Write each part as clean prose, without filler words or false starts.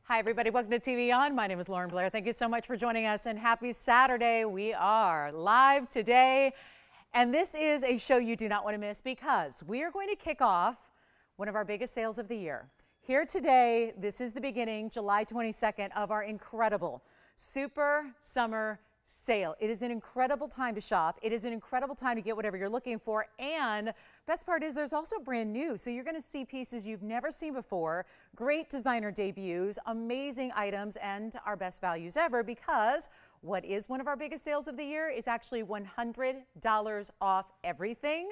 Hi, everybody. Welcome to TVON. My name is Lauren Blair. Thank you so much for joining us, and happy Saturday. We are live today, and this is a show you do not want to miss because we are going to kick off one of our biggest sales of the year. Here today, this is the beginning, July 22nd, of our incredible Super Summer Sale. It is an incredible time to shop. It is an incredible time to get whatever you're looking for, and best part is there's also brand new. So you're going to see pieces you've never seen before, great designer debuts, amazing items, and our best values ever, because what is one of our biggest sales of the year is actually $100 off everything.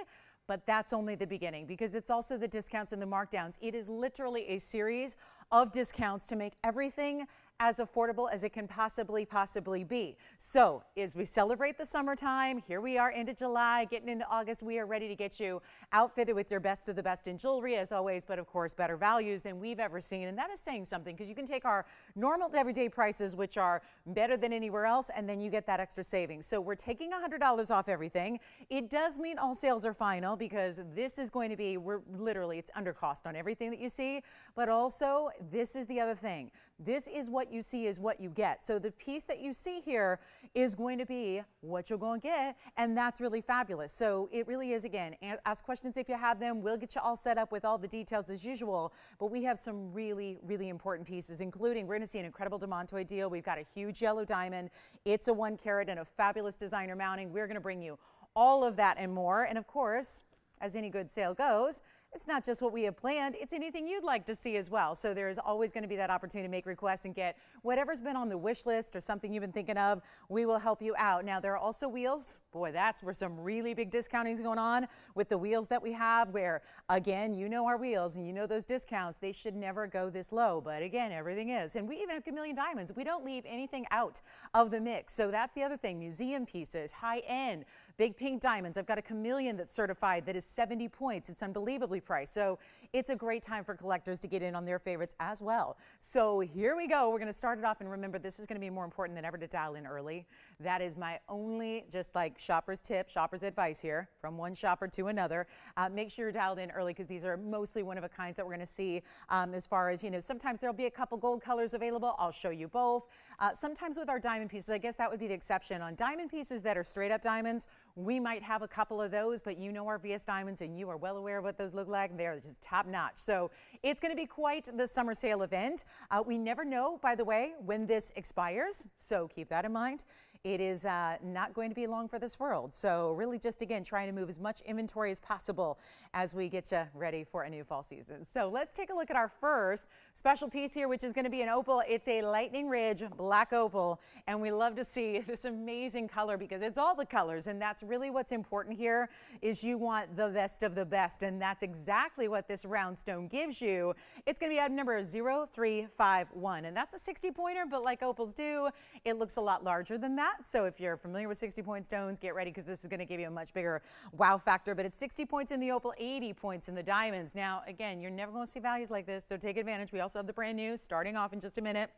But that's only the beginning, because it's also the discounts and the markdowns. It is literally a series of discounts to make everything as affordable as it can possibly be. So as we celebrate the summertime, here we are into July, getting into August, we are ready to get you outfitted with your best of the best in jewelry as always, but of course better values than we've ever seen. And that is saying something, because you can take our normal everyday prices, which are better than anywhere else, and then you get that extra savings. So we're taking $100 off everything. It does mean all sales are final, because this is going to be, it's under cost on everything that you see, but also this is the other thing. This is what you see is what you get. So the piece that you see here is going to be what you're going to get, and that's really fabulous. So it really is, again, ask questions if you have them. We'll get you all set up with all the details as usual, but we have some really important pieces, including we're going to see an incredible demantoid deal. We've got a huge yellow diamond. It's a 1 carat and a fabulous designer mounting. We're going to bring you all of that and more. And of course, as any good sale goes, it's not just what we have planned, it's anything you'd like to see as well. So there's always going to be that opportunity to make requests and get whatever's been on the wish list or something you've been thinking of. We will help you out. Now, there are also wheels. Boy, that's where some really big discounting is going on with the wheels that we have, where, again, you know our wheels and you know those discounts. They should never go this low. But again, everything is. And we even have chameleon diamonds. We don't leave anything out of the mix. So that's the other thing. Museum pieces, high-end, big pink diamonds. I've got a chameleon that's certified that is 70 points. It's unbelievably priced. So it's a great time for collectors to get in on their favorites as well. So here we go. We're going to start it off, and remember, this is going to be more important than ever to dial in early. That is my only, just like shopper's tip, shopper's advice here from one shopper to another. Make sure you're dialed in early, because these are mostly one of a kinds that we're going to see. As far as, you know, sometimes there'll be a couple gold colors available. I'll show you both. Sometimes with our diamond pieces, I guess that would be the exception. On diamond pieces that are straight up diamonds, we might have a couple of those, but you know our VS diamonds, and you are well aware of what those look like. They're just top notch. So it's going to be quite the summer sale event. We never know, by the way, when this expires, so keep that in mind. It is not going to be long for this world. So really just, again, trying to move as much inventory as possible as we get you ready for a new fall season. So let's take a look at our first special piece here, which is going to be an opal. It's a lightning ridge black opal, and we love to see this amazing color, because it's all the colors, and that's really what's important here, is you want the best of the best, and that's exactly what this round stone gives you. It's going to be item number 0351, and that's a 60-pointer, but like opals do, it looks a lot larger than that. So if you're familiar with 60-point stones, get ready, because this is going to give you a much bigger wow factor. But it's 60 points in the opal, 80 points in the diamonds. Now, again, you're never going to see values like this, so take advantage. We also have the brand new starting off in just a minute.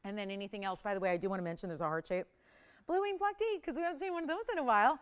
And then anything else, by the way, I do want to mention there's a heart shape blue wing black tea, because we haven't seen one of those in a while.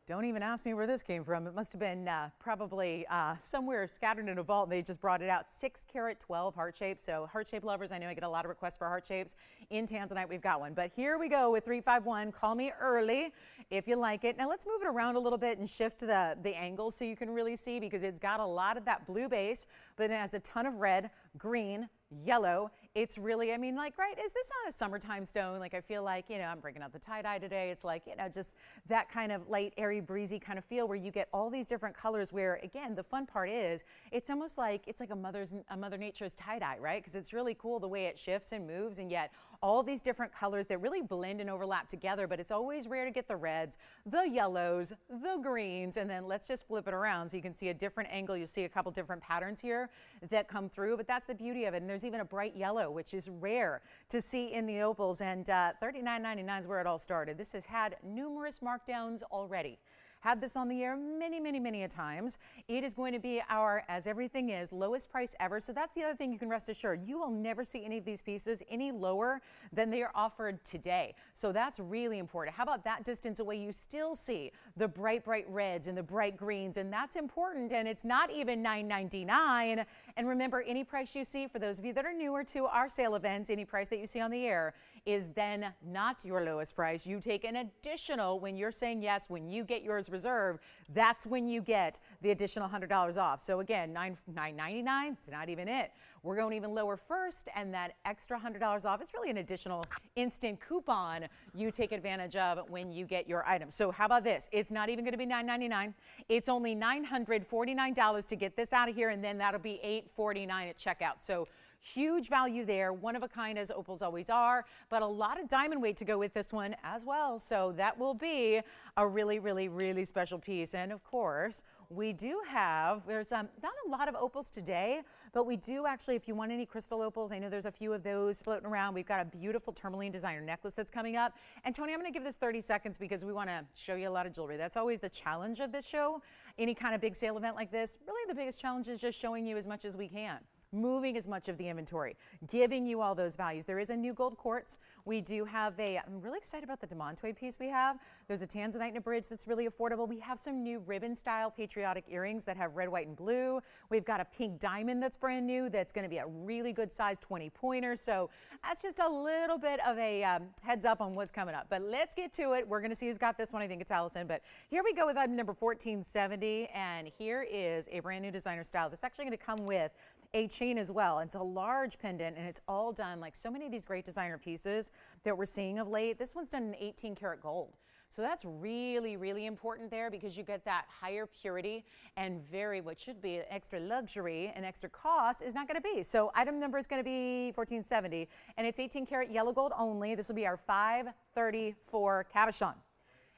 Don't even ask me where this came from. It must have been probably somewhere scattered in a vault, and they just brought it out. 6 carat 12 heart shapes. So heart shape lovers, I know I get a lot of requests for heart shapes. In Tanzanite, we've got one. But here we go with 351. Call me early if you like it. Now let's move it around a little bit and shift the angles so you can really see, because it's got a lot of that blue base, but it has a ton of red, green, yellow. It's really, I mean, like, right, is this not a summertime stone? Like, I feel like, you know, I'm breaking out the tie-dye today. It's like, you know, just that kind of light, airy, breezy kind of feel where you get all these different colors, where, again, the fun part is it's almost like, it's like a Mother Nature's tie-dye, right? Because it's really cool the way it shifts and moves, and yet all these different colors that really blend and overlap together, but it's always rare to get the reds, the yellows, the greens, and then let's just flip it around so you can see a different angle. You'll see a couple different patterns here that come through, but that's the beauty of it. And there's even a bright yellow, which is rare to see in the opals, and $39.99 is where it all started. This has had numerous markdowns already. had this on the air many, many, many a times. It is going to be our, as everything is, lowest price ever. So that's the other thing you can rest assured. You will never see any of these pieces any lower than they are offered today. So that's really important. How about that distance away? You still see the bright, bright reds and the bright greens, and that's important. And it's not even $9.99. And remember, any price you see, for those of you that are newer to our sale events, any price that you see on the air is then not your lowest price. You take an additional, when you're saying yes, when you get yours reserved, that's when you get the additional $100 off. So again, $9.99, it's not even it. We're going even lower first, and that extra $100 off is really an additional instant coupon you take advantage of when you get your item. So how about this? It's not even going to be $9.99. It's only $949 to get this out of here, and then that'll be $849 at checkout. So huge value there, one of a kind as opals always are, but a lot of diamond weight to go with this one as well. So that will be a really, really, really special piece. And of course, we do have, there's not a lot of opals today, but we do actually, if you want any crystal opals, I know there's a few of those floating around. We've got a beautiful tourmaline designer necklace that's coming up. And Tony, I'm going to give this 30 seconds because we want to show you a lot of jewelry. That's always the challenge of this show. Any kind of big sale event like this, really the biggest challenge is just showing you as much as we can, moving as much of the inventory, giving you all those values. There is a new gold quartz. We do have I'm really excited about the demantoid piece we have. There's a tanzanite and a bridge that's really affordable. We have some new ribbon style patriotic earrings that have red, white, and blue. We've got a pink diamond that's brand new that's going to be a really good size 20 pointer. So that's just a little bit of a heads up on what's coming up. But let's get to it. We're going to see who's got this one. I think it's Allison. But here we go with item number 1470. And here is a brand new designer style. This is actually going to come with a chain as well. It's a large pendant, and it's all done like so many of these great designer pieces that we're seeing of late. This one's done in 18 karat gold. So that's really, really important there because you get that higher purity and what should be an extra luxury and extra cost is not going to be. So item number is going to be 1470, and it's 18 karat yellow gold only. This will be our 534 cabochon,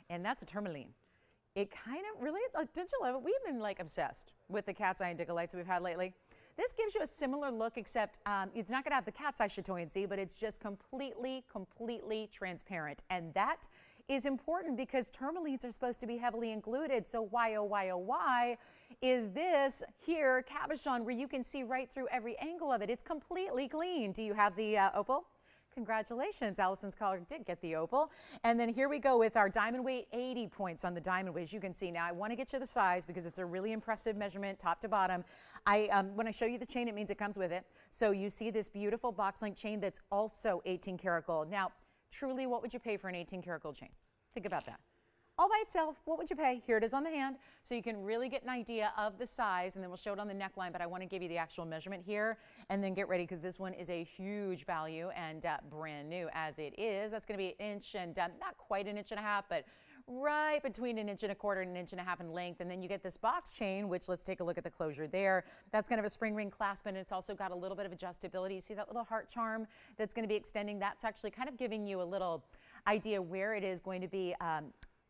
and that's a tourmaline. It kind of really, don't you love it? We've been like obsessed with the cat's eye and digalites we've had lately. This gives you a similar look, except it's not going to have the cat's eye chatoyancy, but it's just completely, completely transparent. And that is important because tourmalines are supposed to be heavily included. So why, oh, why, oh, why is this here cabochon where you can see right through every angle of it? It's completely clean. Do you have the opal? Congratulations, Allison's caller did get the opal. And then here we go with our diamond weight, 80 points on the diamond weight, as you can see. Now, I want to get you the size because it's a really impressive measurement, top to bottom. When I show you the chain, it means it comes with it. So you see this beautiful box link chain that's also 18 karat gold. Now, truly, what would you pay for an 18 karat gold chain? Think about that. All by itself, what would you pay? Here it is on the hand, so you can really get an idea of the size, and then we'll show it on the neckline, but I want to give you the actual measurement here, and then get ready, because this one is a huge value and brand new as it is. That's going to be an inch and not quite an inch and a half, but right between an inch and a quarter and an inch and a half in length. And then you get this box chain, which let's take a look at the closure there. That's going to have a spring ring clasp, and it's also got a little bit of adjustability. You see that little heart charm that's going to be extending? That's actually kind of giving you a little idea where it is going to be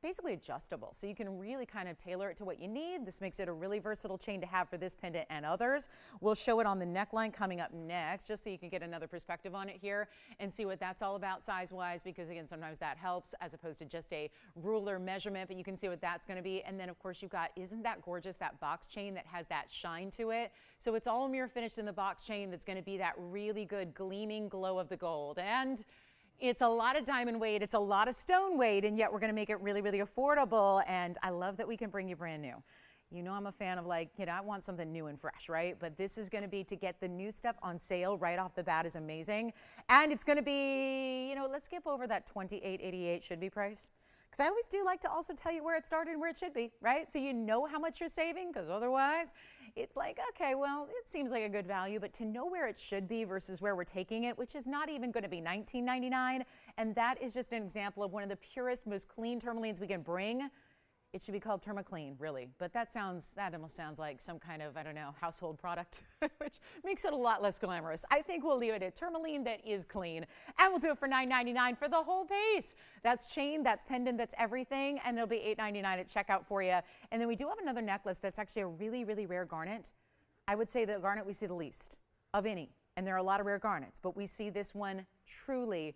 basically adjustable. So you can really kind of tailor it to what you need. This makes it a really versatile chain to have for this pendant and others. We'll show it on the neckline coming up next, just so you can get another perspective on it here and see what that's all about size-wise, because again, sometimes that helps as opposed to just a ruler measurement, but you can see what that's going to be. And then of course you've got, isn't that gorgeous, that box chain that has that shine to it? So it's all mirror finished in the box chain that's going to be that really good gleaming glow of the gold. And it's a lot of diamond weight, it's a lot of stone weight, and yet we're going to make it really, really affordable. And I love that we can bring you brand new. You know, I'm a fan of, like, you know, I want something new and fresh, right? But this is going to be, to get the new stuff on sale right off the bat is amazing. And it's going to be, you know, let's skip over that $28.88 should be price. Because I always do like to also tell you where it started and where it should be, right? So you know how much you're saving, because otherwise it's like, okay, well, it seems like a good value, but to know where it should be versus where we're taking it, which is not even going to be $19.99, and that is just an example of one of the purest, most clean tourmalines we can bring. It should be called ThermaClean, really, but that almost sounds like some kind of, I don't know, household product, which makes it a lot less glamorous. I think we'll leave it at tourmaline that is clean, and we'll do it for $9.99 for the whole piece. That's chain, that's pendant, that's everything, and it'll be $8.99 at checkout for you. And then we do have another necklace that's actually a really, really rare garnet. I would say the garnet we see the least of any, and there are a lot of rare garnets, but we see this one truly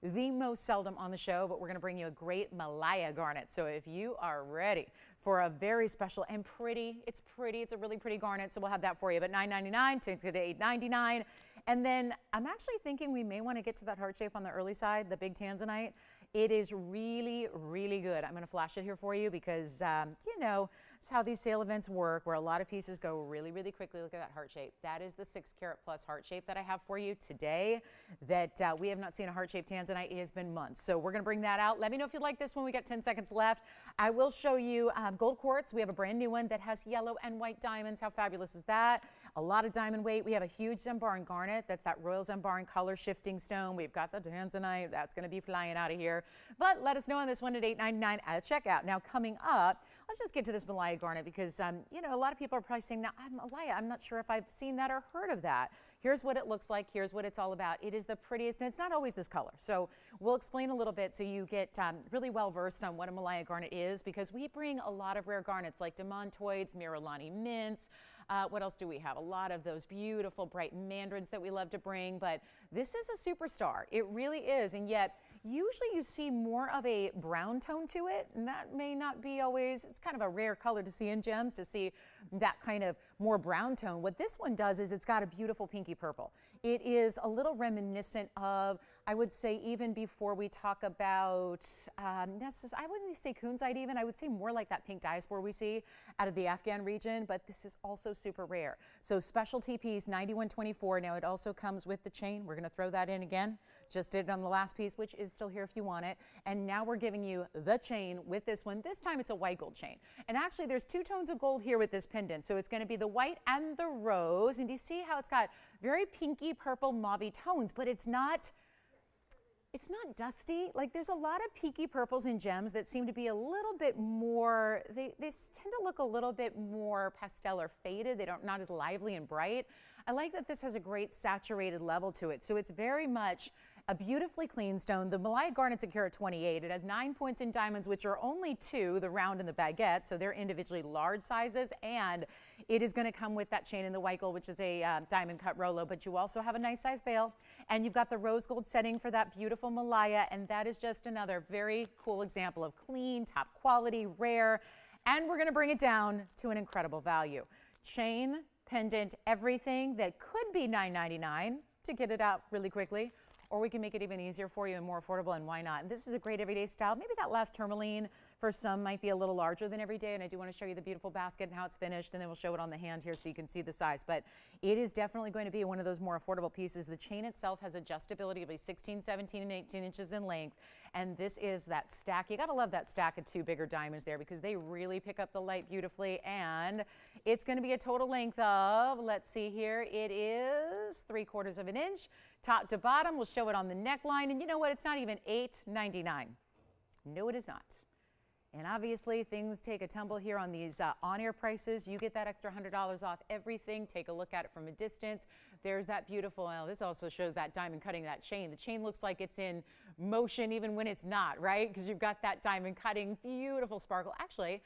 the most seldom on the show, but we're going to bring you a great malaya garnet. So if you are ready for a very special and pretty, it's a really pretty garnet, so we'll have that for you. But $9.99 takes it to $8.99. And then I'm actually thinking we may want to get to that heart shape on the early side, the big tanzanite. It is really, really good. I'm going to flash it here for you because, you know, it's how these sale events work, where a lot of pieces go really, really quickly. Look at that heart shape. That is the 6 carat plus heart shape that I have for you today that we have not seen a heart shaped tanzanite. It has been months. So we're going to bring that out. Let me know if you like this one. We got 10 seconds left. I will show you gold quartz. We have a brand new one that has yellow and white diamonds. How fabulous is that? A lot of diamond weight. We have a huge Zambaran garnet. That's that royal Zambaran color shifting stone. We've got the tanzanite. That's going to be flying out of here. But let us know on this one at $8.99 at checkout. Now coming up, let's just get to this malaya garnet because, you know, a lot of people are probably saying, now, malaya, I'm not sure if I've seen that or heard of that. Here's what it looks like. Here's what it's all about. It is the prettiest, and it's not always this color. So we'll explain a little bit so you get really well versed on what a malaya garnet is, because we bring a lot of rare garnets like demantoids, Miralani mints. What else do we have? A lot of those beautiful bright mandarins that we love to bring, but this is a superstar. It really is, and yet usually you see more of a brown tone to it, and that may not be always, it's kind of a rare color to see in gems, to see that kind of more brown tone. What this one does is it's got a beautiful pinky purple. It is a little reminiscent of, I would say, even before we talk about, I wouldn't say kunzite even, I would say more like that pink diaspora we see out of the Afghan region, but this is also super rare. So specialty piece, $91.24. Now it also comes with the chain. We're going to throw that in again. Just did it on the last piece, which is still here if you want it. And now we're giving you the chain with this one. This time it's a white gold chain. And actually there's 2 tones of gold here with this pendant. So it's going to be the white and the rose. And do you see how it's got very pinky purple mauve tones, but it's not dusty. Like there's a lot of peaky purples in gems that seem to be a little bit more, they tend to look a little bit more pastel or faded. They don't, not as lively and bright. I like that this has a great saturated level to it. So it's very much a beautifully clean stone. The malaya garnet's a carat 28. It has 9 points in diamonds, which are only 2, the round and the baguette. So they're individually large sizes. And it is going to come with that chain in the white gold, which is a diamond cut Rolo. But you also have a nice size bail. And you've got the rose gold setting for that beautiful malaya. And that is just another very cool example of clean, top quality, rare. And we're going to bring it down to an incredible value. Chain, pendant, everything that could be $9.99 to get it out really quickly, or we can make it even easier for you and more affordable, and why not? And this is a great everyday style. Maybe that last tourmaline for some might be a little larger than every day, and I do want to show you the beautiful basket and how it's finished, and then we'll show it on the hand here so you can see the size. But it is definitely going to be one of those more affordable pieces. The chain itself has adjustability. It'll be 16, 17, and 18 inches in length, and this is that stack. You got to love that stack of 2 bigger diamonds there because they really pick up the light beautifully, and it's going to be a total length of, let's see here, it is 3/4 of an inch. Top to bottom, we'll show it on the neckline, and you know what? It's not even $8.99. No, it is not. And obviously, things take a tumble here on these on-air prices. You get that extra $100 off everything. Take a look at it from a distance. There's that beautiful, well, this also shows that diamond cutting that chain. The chain looks like it's in motion even when it's not, right? Because you've got that diamond cutting, beautiful sparkle. Actually,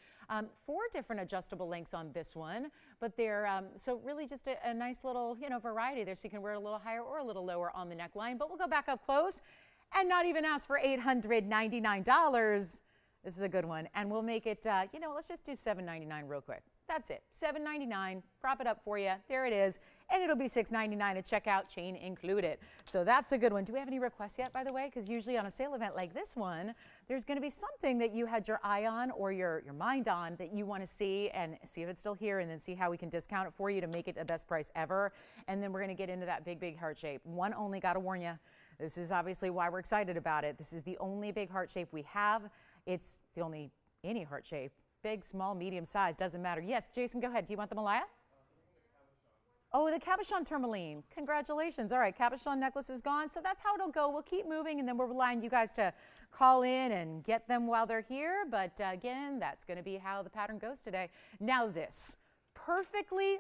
4 different adjustable lengths on this one, but they're, so really just a nice little, you know, variety there, so you can wear it a little higher or a little lower on the neckline. But we'll go back up close and not even ask for $899. This is a good one, and we'll make it, you know, let's just do $7.99 real quick. That's it, $7.99, prop it up for you. There it is, and it'll be $6.99 at checkout, chain included. So that's a good one. Do we have any requests yet, by the way? Because usually on a sale event like this one, there's going to be something that you had your eye on or your mind on that you want to see, and see if it's still here, and then see how we can discount it for you to make it the best price ever. And then we're going to get into that big, big heart shape. One only, got to warn you, this is obviously why we're excited about it. This is the only big heart shape we have. It's the only, any heart shape, big, small, medium size, doesn't matter. Yes, Jason, go ahead. Do you want the malaya? Oh, the cabochon tourmaline. Congratulations. All right, cabochon necklace is gone. So that's how it'll go. We'll keep moving, and then we're relying on you guys to call in and get them while they're here. But again, that's going to be how the pattern goes today. Now this, perfectly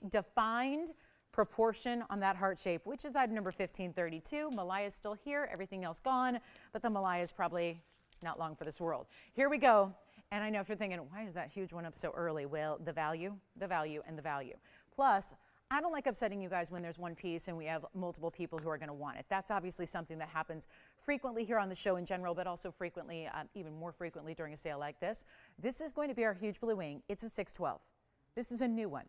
defined proportion on that heart shape, which is item number 1532. Malaya is still here, everything else gone, but the malaya is probably not long for this world. Here we go. And I know if you're thinking, why is that huge one up so early? Well, the value, and the value. Plus, I don't like upsetting you guys when there's one piece and we have multiple people who are going to want it. That's obviously something that happens frequently here on the show in general, but also frequently, even more frequently during a sale like this. This is going to be our huge blue wing. It's a 612. This is a new one.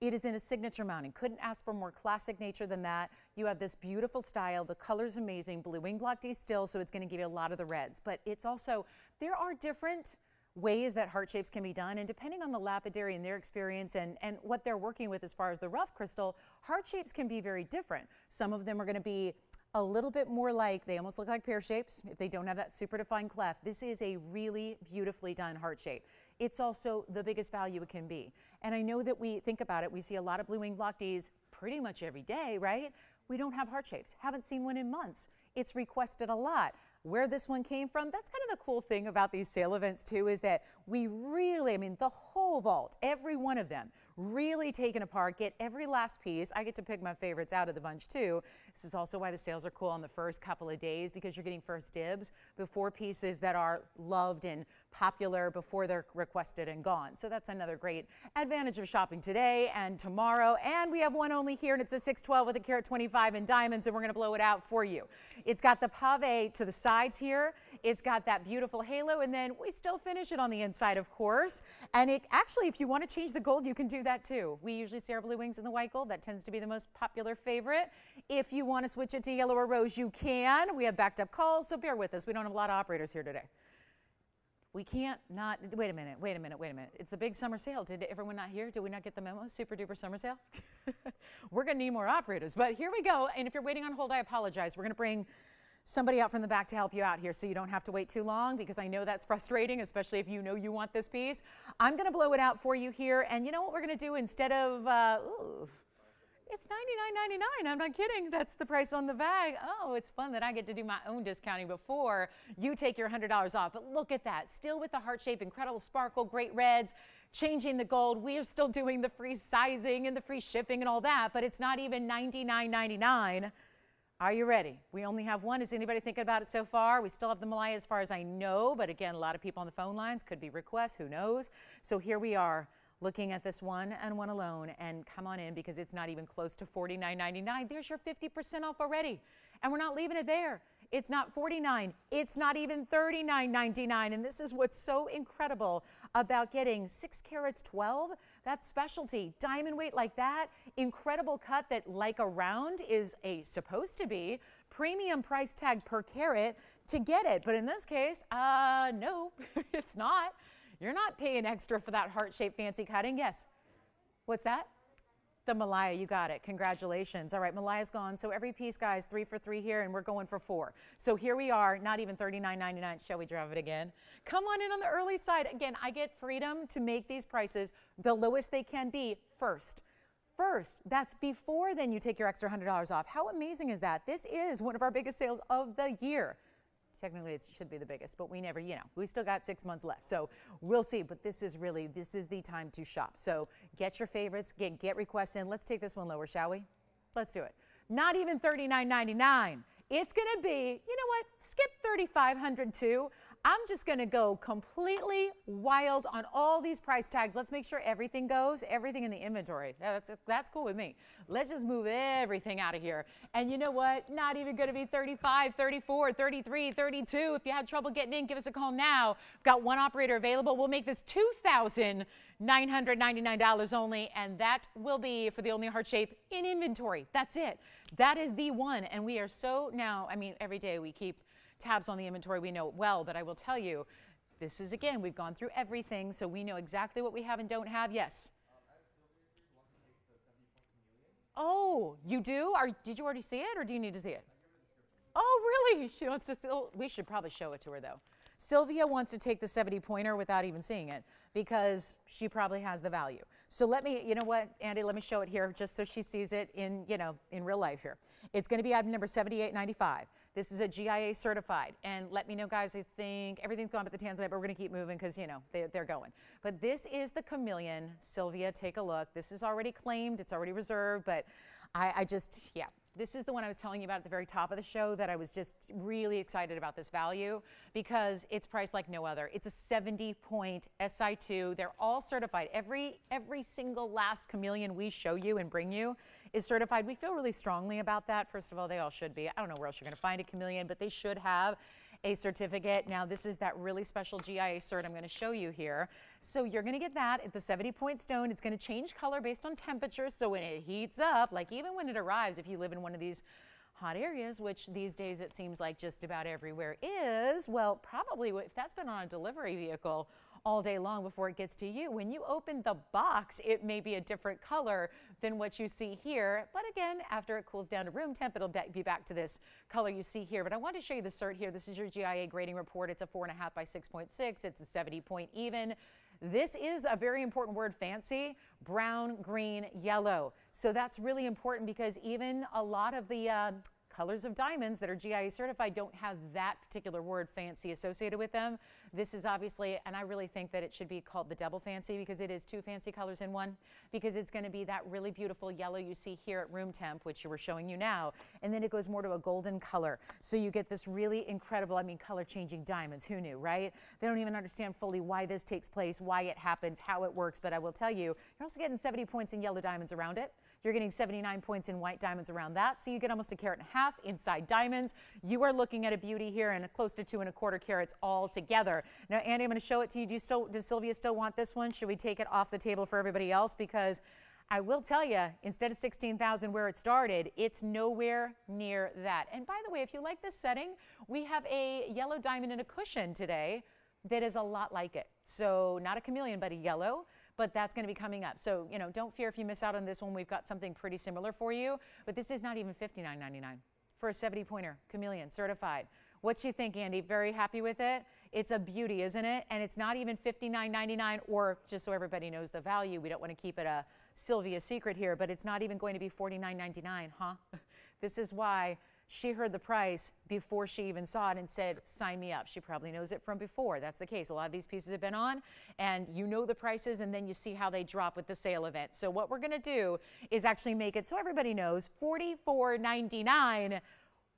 It is in a signature mounting. Couldn't ask for more classic nature than that. You have this beautiful style. The color's amazing. Blue wing block D still, so it's going to give you a lot of the reds. But it's also, there are different ways that heart shapes can be done, and depending on the lapidary and their experience and what they're working with as far as the rough crystal, heart shapes can be very different. Some of them are going to be a little bit more like, they almost look like pear shapes if they don't have that super defined cleft. This is a really beautifully done heart shape. It's also the biggest value it can be. And I know that we think about it, we see a lot of blue wing block Ds pretty much every day, right? We don't have heart shapes. Haven't seen one in months. It's requested a lot. Where this one came from, that's kind of the cool thing about these sale events too, is that we really, I mean, the whole vault, every one of them, really taken apart, get every last piece. I get to pick my favorites out of the bunch too. This is also why the sales are cool on the first couple of days, because you're getting first dibs before pieces that are loved and popular before they're requested and gone. So that's another great advantage of shopping today and tomorrow. And we have one only here, and it's a 612 with a carat 25 in diamonds, and we're going to blow it out for you. It's got the pave to the sides here. It's got that beautiful halo, and then we still finish it on the inside, of course. And it actually, if you want to change the gold, you can do that too. We usually see our blue wings in the white gold. That tends to be the most popular favorite. If you want to switch it to yellow or rose, you can. We have backed up calls, so bear with us. We don't have a lot of operators here today. We can't not, wait a minute. It's the big summer sale. Did everyone not hear? Did we not get the memo? Super duper summer sale? We're going to need more operators, but here we go. And if you're waiting on hold, I apologize. We're going to bring somebody out from the back to help you out here so you don't have to wait too long, because I know that's frustrating, especially if you know you want this piece. I'm going to blow it out for you here. And you know what we're going to do instead of, it's $99.99. I'm not kidding. That's the price on the bag. Oh, it's fun that I get to do my own discounting before you take your $100 off. But look at that. Still with the heart shape, incredible sparkle, great reds, changing the gold. We are still doing the free sizing and the free shipping and all that, but it's not even $99.99. Are you ready? We only have one. Is anybody thinking about it so far? We still have the malaya as far as I know, but again, a lot of people on the phone lines, could be requests, who knows? So here we are, looking at this one and one alone, and come on in because it's not even close to $49.99. There's your 50% off already, and we're not leaving it there. It's not $49, it's not even $39.99, and this is what's so incredible about getting 6 carats 12. That's specialty, diamond weight like that, incredible cut that like a round is supposed to be, premium price tag per carat to get it, but in this case, no, it's not. You're not paying extra for that heart-shaped fancy cutting. Yes. What's that? The malaya, you got it. Congratulations. All right, malaya's gone. So every piece, guys, 3 for 3 here, and we're going for 4. So here we are, not even $39.99. Shall we drive it again? Come on in on the early side. Again, I get freedom to make these prices the lowest they can be first. First, that's before then you take your extra $100 off. How amazing is that? This is one of our biggest sales of the year. Technically, it should be the biggest, but we never, we still got 6 months left. So we'll see, but this is the time to shop. So get your favorites, get requests in. Let's take this one lower, shall we? Let's do it. Not even $39.99. It's going to be, you know what? Skip $3,500 too. I'm just going to go completely wild on all these price tags. Let's make sure everything goes, everything in the inventory. That's cool with me. Let's just move everything out of here. And you know what? Not even going to be 35, 34, 33, 32. If you had trouble getting in, give us a call now. We've got one operator available. We'll make this $2,999 only, and that will be for the only heart shape in inventory. That's it. That is the one. And we are so now, I mean, every day we keep tabs on the inventory, we know it well, but I will tell you, this is, again, we've gone through everything, so we know exactly what we have and don't have. Yes? Oh, you do? Did you already see it, or do you need to see it? Oh, really? She wants to see, we should probably show it to her, though. Sylvia wants to take the 70 pointer without even seeing it because she probably has the value. So let me, you know what, Andy, let me show it here just so she sees it in, in real life here. It's going to be item number 7895. This is a GIA certified. And let me know, guys, I think everything's gone but the Tanzanite, but we're going to keep moving because, they're going. But this is the chameleon. Sylvia, take a look. This is already claimed. It's already reserved, but I just, This is the one I was telling you about at the very top of the show that I was just really excited about this value because it's priced like no other. It's a 70-point SI2. They're all certified. Every single last chameleon we show you and bring you is certified. We feel really strongly about that. First of all, they all should be. I don't know where else you're going to find a chameleon, but they should have a certificate. Now, this is that really special GIA cert I'm going to show you here. So you're going to get that at the 70-point stone. It's going to change color based on temperature. So when it heats up, like even when it arrives, if you live in one of these hot areas, which these days it seems like just about everywhere is, well, probably if that's been on a delivery vehicle all day long before it gets to you, when you open the box, it may be a different color than what you see here. But again, after it cools down to room temp, it'll be back to this color you see here. But I want to show you the cert here. This is your GIA grading report. It's a 4.5 by 6.6. It's a 70-point even. This is a very important word, fancy, brown, green, yellow. So that's really important because even a lot of the colors of diamonds that are GIA certified don't have that particular word fancy associated with them. This is obviously, and I really think that it should be called the double fancy because it is two fancy colors in one, because it's going to be that really beautiful yellow you see here at room temp, which we're showing you now, and then it goes more to a golden color. So you get this really incredible, I mean, color changing diamonds. Who knew, right? They don't even understand fully why this takes place, why it happens, how it works, but I will tell you, you're also getting 70 points in yellow diamonds around it. You're getting 79 points in white diamonds around that. So you get almost 1.5 carats inside diamonds. You are looking at a beauty here and close to 2.25 carats all together. Now, Andy, I'm going to show it to you. Does Sylvia still want this one? Should we take it off the table for everybody else? Because I will tell you, instead of 16,000 where it started, it's nowhere near that. And by the way, if you like this setting, we have a yellow diamond in a cushion today that is a lot like it. So not a chameleon, but a yellow. But that's going to be coming up. So, you know, don't fear if you miss out on this one. We've got something pretty similar for you. But this is not even $59.99 for a 70-pointer chameleon certified. What you think, Andy? Very happy with it? It's a beauty, isn't it? And it's not even $59.99, or just so everybody knows the value, we don't want to keep it a Sylvia secret here, but it's not even going to be $49.99, huh? This is why she heard the price before she even saw it and said, sign me up. She probably knows it from before. That's the case. A lot of these pieces have been on, and you know the prices, and then you see how they drop with the sale event. So what we're going to do is actually make it so everybody knows $44.99,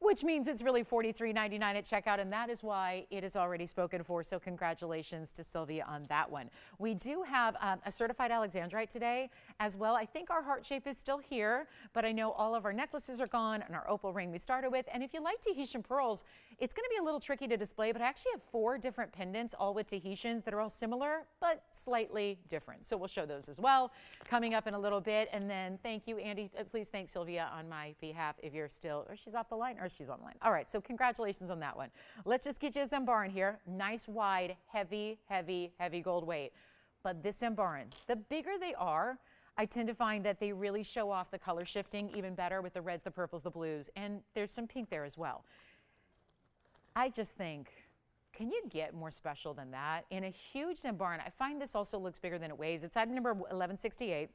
which means it's really $43.99 at checkout, and that is why it is already spoken for. So congratulations to Sylvia on that one. We do have a certified Alexandrite today as well. I think our heart shape is still here, but I know all of our necklaces are gone and our opal ring we started with. And if you like Tahitian pearls, it's going to be a little tricky to display, but I actually have 4 different pendants, all with Tahitians, that are all similar, but slightly different. So we'll show those as well coming up in a little bit. And then thank you, Andy. Please thank Sylvia on my behalf if you're still, or she's off the line, or she's online. All right, so congratulations on that one. Let's just get you a Zambaran here. Nice, wide, heavy, heavy, heavy gold weight. But this Zambaran, the bigger they are, I tend to find that they really show off the color shifting even better with the reds, the purples, the blues, and there's some pink there as well. I just think, can you get more special than that? In a huge Zambaran, I find this also looks bigger than it weighs. It's item number 1168,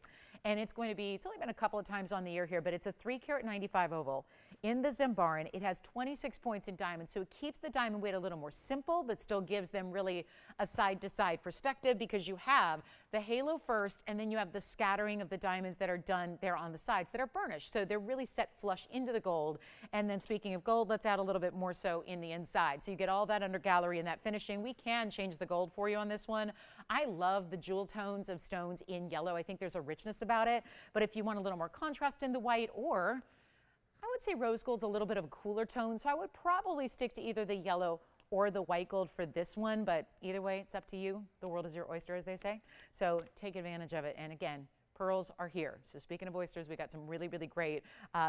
and it's going to be, it's only been a couple of times on the year here, but it's a 3-carat 95 oval. In the Zambaran, it has 26 points in diamonds, so it keeps the diamond weight a little more simple, but still gives them really a side-to-side perspective, because you have the halo first, and then you have the scattering of the diamonds that are done there on the sides that are burnished. So they're really set flush into the gold. And then speaking of gold, let's add a little bit more so in the inside. So you get all that under gallery and that finishing. We can change the gold for you on this one. I love the jewel tones of stones in yellow. I think there's a richness about it. But if you want a little more contrast in the white, or I would say rose gold's a little bit of a cooler tone, so I would probably stick to either the yellow or the white gold for this one, but either way, it's up to you. The world is your oyster, as they say. So take advantage of it. And again, pearls are here. So speaking of oysters, we got some really, really great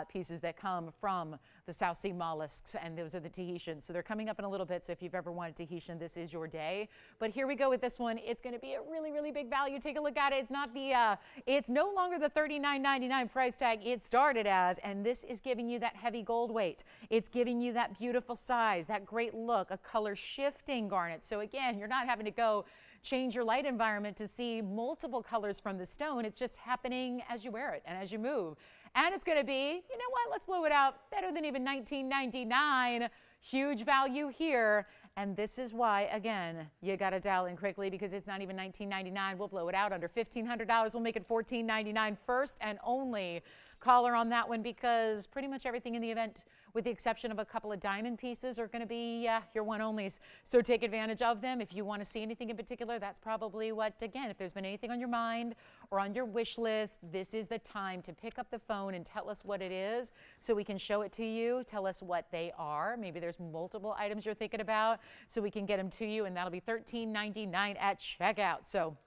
pieces that come from the South Sea mollusks, and those are the Tahitians. So they're coming up in a little bit, so if you've ever wanted Tahitian, this is your day. But here we go with this one. It's going to be a really, really big value. Take a look at it. It's not the, it's no longer the $39.99 price tag it started as, and this is giving you that heavy gold weight. It's giving you that beautiful size, that great look, a color shifting garnet. So again, you're not having to go change your light environment to see multiple colors from the stone. It's just happening as you wear it and as you move. And it's going to be, you know what, let's blow it out, better than even $19.99. Huge value here. And this is why, again, you got to dial in quickly, because it's not even $19.99. We'll blow it out under $1,500. We'll make it $14.99 first and only caller on that one because pretty much everything in the event, with the exception of a couple of diamond pieces, are going to be your one-onlys. So take advantage of them. If you want to see anything in particular, that's probably what, again, if there's been anything on your mind or on your wish list, this is the time to pick up the phone and tell us what it is so we can show it to you, tell us what they are. Maybe there's multiple items you're thinking about so we can get them to you, and that'll be $13.99 at checkout. So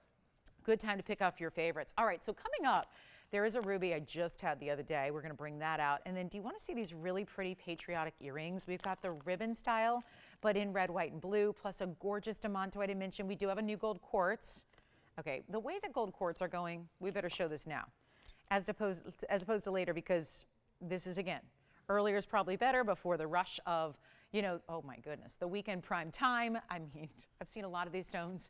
good time to pick off your favorites. All right, so coming up, there is a ruby I just had the other day. We're going to bring that out. And then do you want to see these really pretty patriotic earrings? We've got the ribbon style, but in red, white, and blue, plus a gorgeous demantoid I mentioned. We do have a new gold quartz. Okay, the way that gold quartz are going, we better show this now, as opposed to later, because this is, again, earlier is probably better before the rush of, you know, oh my goodness, the weekend prime time. I mean, I've seen a lot of these stones.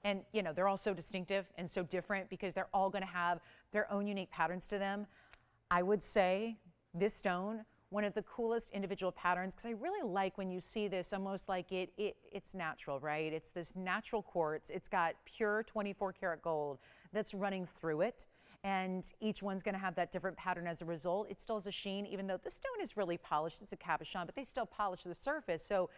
And, you know, they're all so distinctive and so different because they're all going to have their own unique patterns to them. I would say this stone, one of the coolest individual patterns, because I really like when you see this almost like it's natural, right? It's this natural quartz. It's got pure 24 karat gold that's running through it. And each one's going to have that different pattern as a result. It still has a sheen, even though the stone is really polished. It's a cabochon, but they still polish the surface. So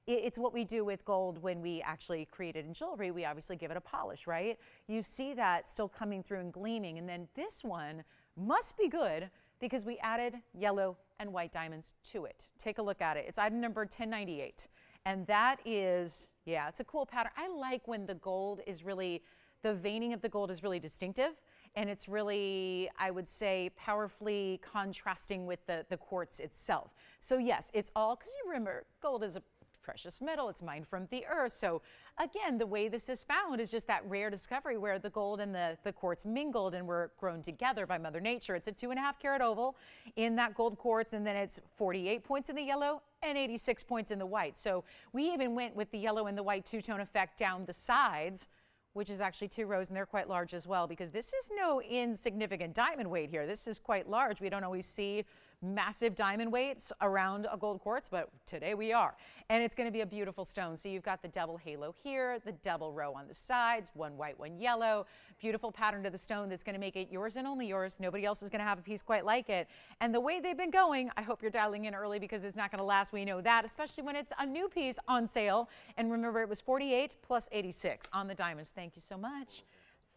it's what we do with gold when we actually create it in jewelry. We obviously give it a polish, right? You see that still coming through and gleaming. And then this one must be good because we added yellow and white diamonds to it. Take a look at it. It's item number 1098. And that is, yeah, it's a cool pattern. I like when the gold is really, the veining of the gold is really distinctive. And it's really, I would say, powerfully contrasting with the quartz itself. So yes, it's all, because you remember, gold is a precious metal. It's mined from the earth. So again, the way this is found is just that rare discovery where the gold and the quartz mingled and were grown together by Mother Nature. It's a 2.5 karat oval in that gold quartz, and then it's 48 points in the yellow and 86 points in the white. So we even went with the yellow and the white two-tone effect down the sides, which is actually 2 rows, and they're quite large as well, because this is no insignificant diamond weight here. This is quite large. We don't always see massive diamond weights around a gold quartz, but today we are. And it's going to be a beautiful stone. So you've got the double halo here, the double row on the sides, 1 white, 1 yellow. Beautiful pattern to the stone that's going to make it yours and only yours. Nobody else is going to have a piece quite like it. And the way they've been going, I hope you're dialing in early because it's not going to last. We know that, especially when it's a new piece on sale. And remember, it was 48 plus 86 on the diamonds. Thank you so much.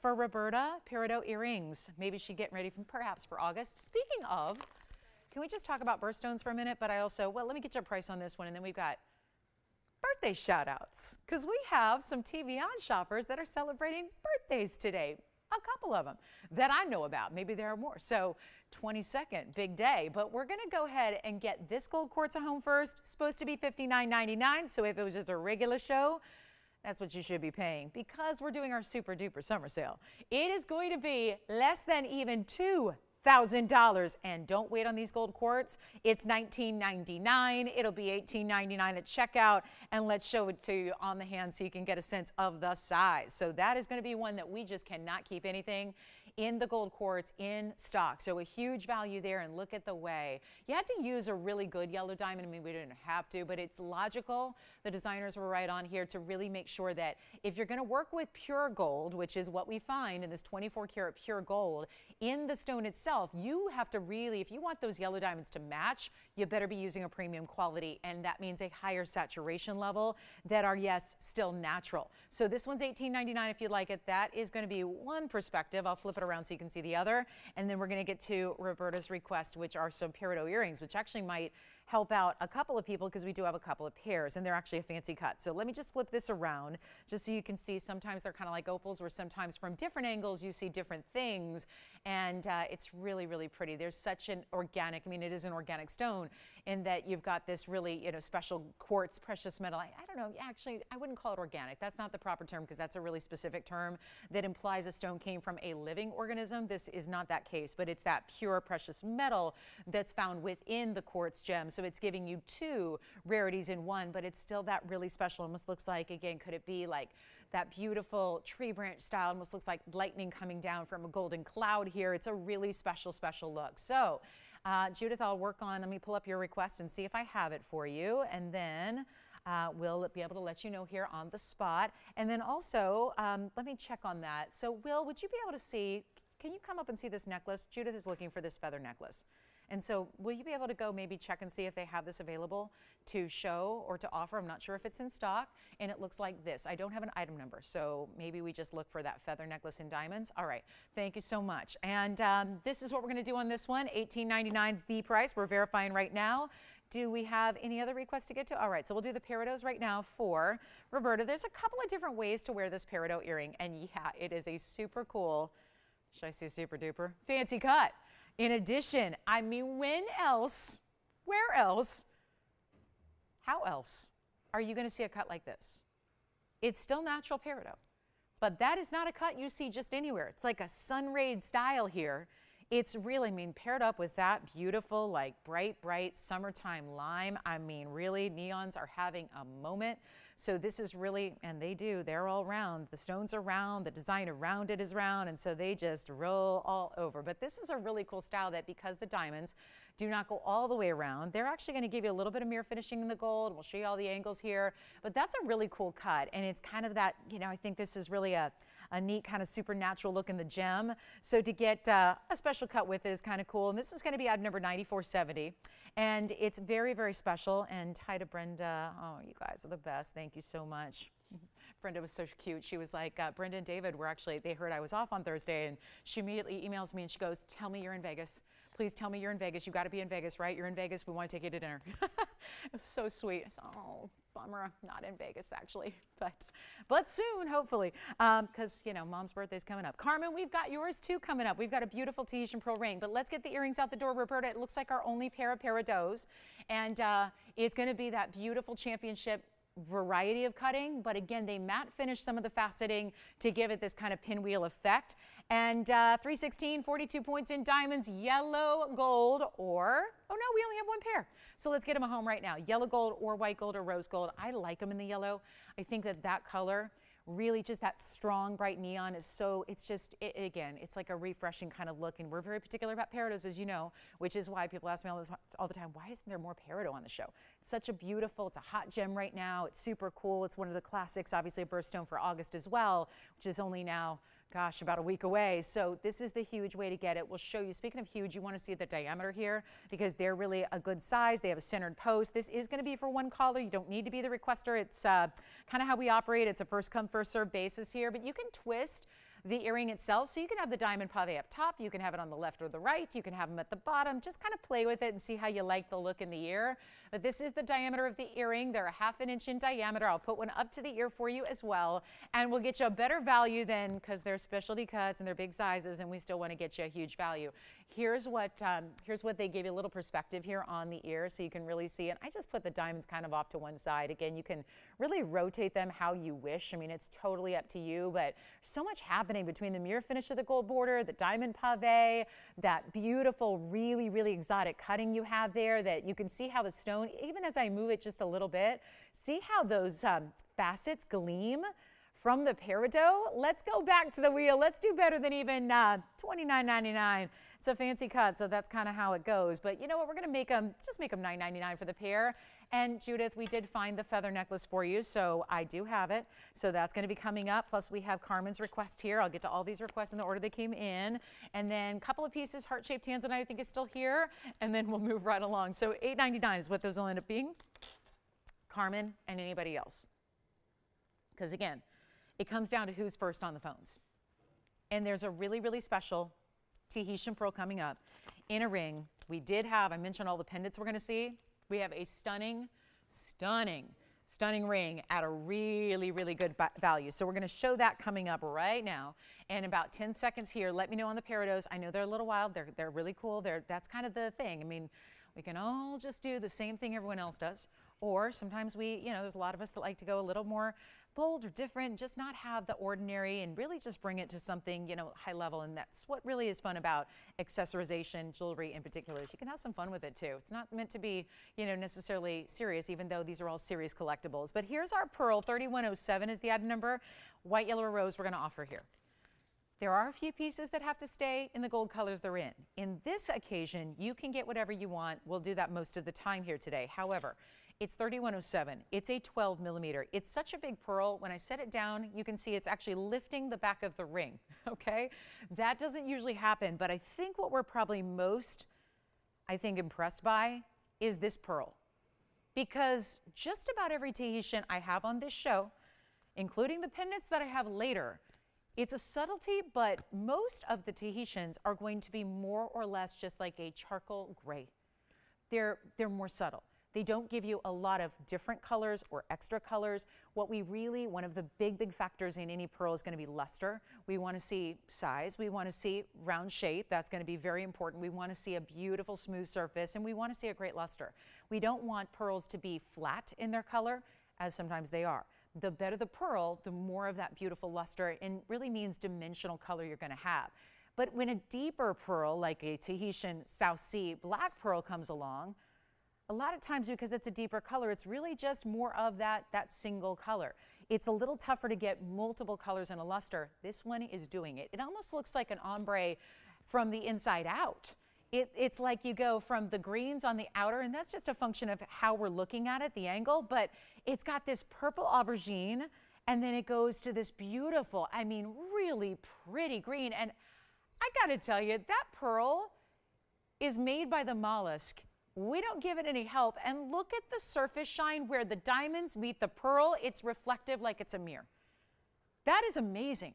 For Roberta, Peridot earrings. Maybe she's getting ready perhaps for August. Speaking of, can we just talk about birthstones for a minute? But I also, well, let me get you a price on this one, and then we've got birthday shout-outs, because we have some TVON shoppers that are celebrating birthdays today. A couple of them that I know about. Maybe there are more. So 22nd, big day. But we're going to go ahead and get this gold quartz at home first. It's supposed to be $59.99. So if it was just a regular show, that's what you should be paying, because we're doing our super duper summer sale. It is going to be less than even $2,000, and don't wait on these gold quartz. It's $19.99. It'll be $18.99 at checkout, and let's show it to you on the hand so you can get a sense of the size. So that is going to be one that we just cannot keep anything in the gold quartz in stock. So a huge value there, and look at the way. You had to use a really good yellow diamond. I mean, we didn't have to, but it's logical. The designers were right on here to really make sure that if you're going to work with pure gold, which is what we find in this 24 karat pure gold, in the stone itself, you have to really, if you want those yellow diamonds to match, you better be using a premium quality, and that means a higher saturation level that are, yes, still natural. So this one's $18.99 if you'd like it. That is going to be one perspective. I'll flip it around so you can see the other, and then we're going to get to Roberta's request, which are some Peridot earrings, which actually might help out a couple of people because we do have a couple of pairs, and they're actually a fancy cut. So let me just flip this around just so you can see. Sometimes they're kind of like opals, or sometimes from different angles you see different things, and it's really, really pretty. There's such an organic, I mean, it is an organic stone in that you've got this really, you know, special quartz, precious metal. I don't know, actually, I wouldn't call it organic. That's not the proper term because that's a really specific term that implies a stone came from a living organism. This is not that case, but it's that pure precious metal that's found within the quartz gem. So it's giving you 2 rarities in one, but it's still that really special. Almost looks like, again, could it be like that beautiful tree branch style? Almost looks like lightning coming down from a golden cloud here. It's a really special, special look. So Judith, I'll work on, let me pull up your request and see if I have it for you. And then we'll be able to let you know here on the spot. And then also, let me check on that. So Will, would you be able to see, can you come up and see this necklace? Judith is looking for this feather necklace. And so will you be able to go maybe check and see if they have this available to show or to offer? I'm not sure if it's in stock, and it looks like this. I don't have an item number, so maybe we just look for that feather necklace in diamonds. All right, thank you so much. And this is what we're going to do on this one. $18.99 is the price. We're verifying right now. Do we have any other requests to get to? All right, so we'll do the Peridots right now for Roberta. There's a couple of different ways to wear this Peridot earring, and yeah, it is a super cool, should I say super duper, fancy cut. In addition, I mean, when else, where else, how else are you going to see a cut like this? It's still natural Peridot, but that is not a cut you see just anywhere. It's like a sun-rayed style here. It's really, I mean, paired up with that beautiful, like bright summertime lime. I mean, really, neons are having a moment. So this is really, and they do, they're all round. The stones are round, the design around it is round, and so they just roll all over. But this is a really cool style that because the diamonds do not go all the way around, they're actually going to give you a little bit of mirror finishing in the gold. We'll show you all the angles here. But that's a really cool cut, and it's kind of that, you know, I think this is really a neat kind of supernatural look in the gem. So to get a special cut with it is kind of cool. And this is going to be item number 9470. And it's very special. And hi to Brenda. Oh, you guys are the best. Thank you so much. Brenda was so cute. She was like, Brenda and David were actually, they heard I was off on Thursday, and she immediately emails me and she goes, tell me you're in Vegas. Please tell me you're in Vegas. You got to be in Vegas, right? You're in Vegas. We want to take you to dinner. It was so sweet. I said, oh, bummer. Not in Vegas, actually. But soon, hopefully, because, you know, Mom's birthday's coming up. Carmen, we've got yours, too, coming up. We've got a beautiful Tahitian pearl ring. But let's get the earrings out the door, Roberta. It looks like our only pair of Peridots. And it's going to be that beautiful championship variety of cutting, but again, they matte finish some of the faceting to give it this kind of pinwheel effect. And 316, 42 points in diamonds, yellow gold, or, oh no, we only have one pair. So let's get them home right now. Yellow gold or white gold or rose gold. I like them in the yellow. I think that color, really just that strong bright neon is so, it's just, again, it's like a refreshing kind of look, and we're very particular about Peridots, as you know, which is why people ask me all the time, why isn't there more Peridot on the show? It's such a beautiful, it's a hot gem right now, it's super cool, it's one of the classics, obviously a birthstone for August as well, which is only now, gosh, about a week away. So this is the huge way to get it. We'll show you. Speaking of huge, you want to see the diameter here because they're really a good size. They have a centered post. This is going to be for one caller. You don't need to be the requester. It's kind of how we operate. It's a first come, first serve basis here, but you can twist the earring itself. So you can have the diamond pave up top. You can have it on the left or the right. You can have them at the bottom. Just kind of play with it and see how you like the look in the ear. But this is the diameter of the earring. They're a ½ an inch in diameter. I'll put one up to the ear for you as well. And we'll get you a better value than, because they're specialty cuts and they're big sizes, and we still want to get you a huge value. Here's what they give you a little perspective here on the ear so you can really see it. I just put the diamonds kind of off to one side. Again, you can really rotate them how you wish. I mean, it's totally up to you, but so much happening between the mirror finish of the gold border, the diamond pave, that beautiful, really exotic cutting you have there that you can see how the stone, even as I move it just a little bit, see how those facets gleam from the Peridot. Let's go back to the wheel. Let's do better than even $29.99. It's a fancy cut, so that's kind of how it goes. But you know what? We're going to make them, just make them $9.99 for the pair. And Judith, we did find the feather necklace for you, so I do have it. So that's going to be coming up. Plus, we have Carmen's request here. I'll get to all these requests in the order they came in. And then a couple of pieces, heart-shaped tanzanite, I think is still here. And then we'll move right along. So $8.99 is what those will end up being. Carmen and anybody else. Because again, it comes down to who's first on the phones. And there's a really special Tahitian pearl coming up in a ring. We did have, I mentioned all the pendants we're going to see. We have a stunning ring at a really good value. So we're going to show that coming up right now. In about 10 seconds here, let me know on the Peridots. I know they're a little wild. They're really cool. That's kind of the thing. I mean, we can all just do the same thing everyone else does. Or sometimes we, you know, there's a lot of us that like to go a little more bold or different, just not have the ordinary and really just bring it to something, you know, high level. And that's what really is fun about accessorization, jewelry in particular, is you can have some fun with it too. It's not meant to be, you know, necessarily serious, even though these are all serious collectibles. But here's our pearl, 3107 is the item number. White, yellow, or rose we're going to offer here. There are a few pieces that have to stay in the gold colors they're in. In this occasion, you can get whatever you want. We'll do that most of the time here today. However, It's 3107. It's a 12 millimeter. It's such a big pearl. When I set it down, you can see it's actually lifting the back of the ring, okay? That doesn't usually happen, but I think what we're probably most, impressed by is this pearl. Because just about every Tahitian I have on this show, including the pendants that I have later, it's a subtlety, but most of the Tahitians are going to be more or less just like a charcoal gray. They're more subtle. They don't give you a lot of different colors or extra colors. One of the big factors in any pearl is going to be luster. We want to see size. We want to see round shape. That's going to be very important. We want to see a beautiful smooth surface, and we want to see a great luster. We don't want pearls to be flat in their color, as sometimes they are. The better the pearl, the more of that beautiful luster, and really means dimensional color you're going to have. But when a deeper pearl, like a Tahitian South Sea black pearl comes along, a lot of times because it's a deeper color, it's really just more of that single color. It's a little tougher to get multiple colors in a luster. This one is doing it. It almost looks like an ombre from the inside out. It's like you go from the greens on the outer, and that's just a function of how we're looking at it, the angle, but it's got this purple aubergine, and then it goes to this beautiful, really pretty green. And I gotta tell you, that pearl is made by the mollusk. We don't give it any help, and look at the surface shine where the diamonds meet the pearl. It's reflective like it's a mirror. That is amazing.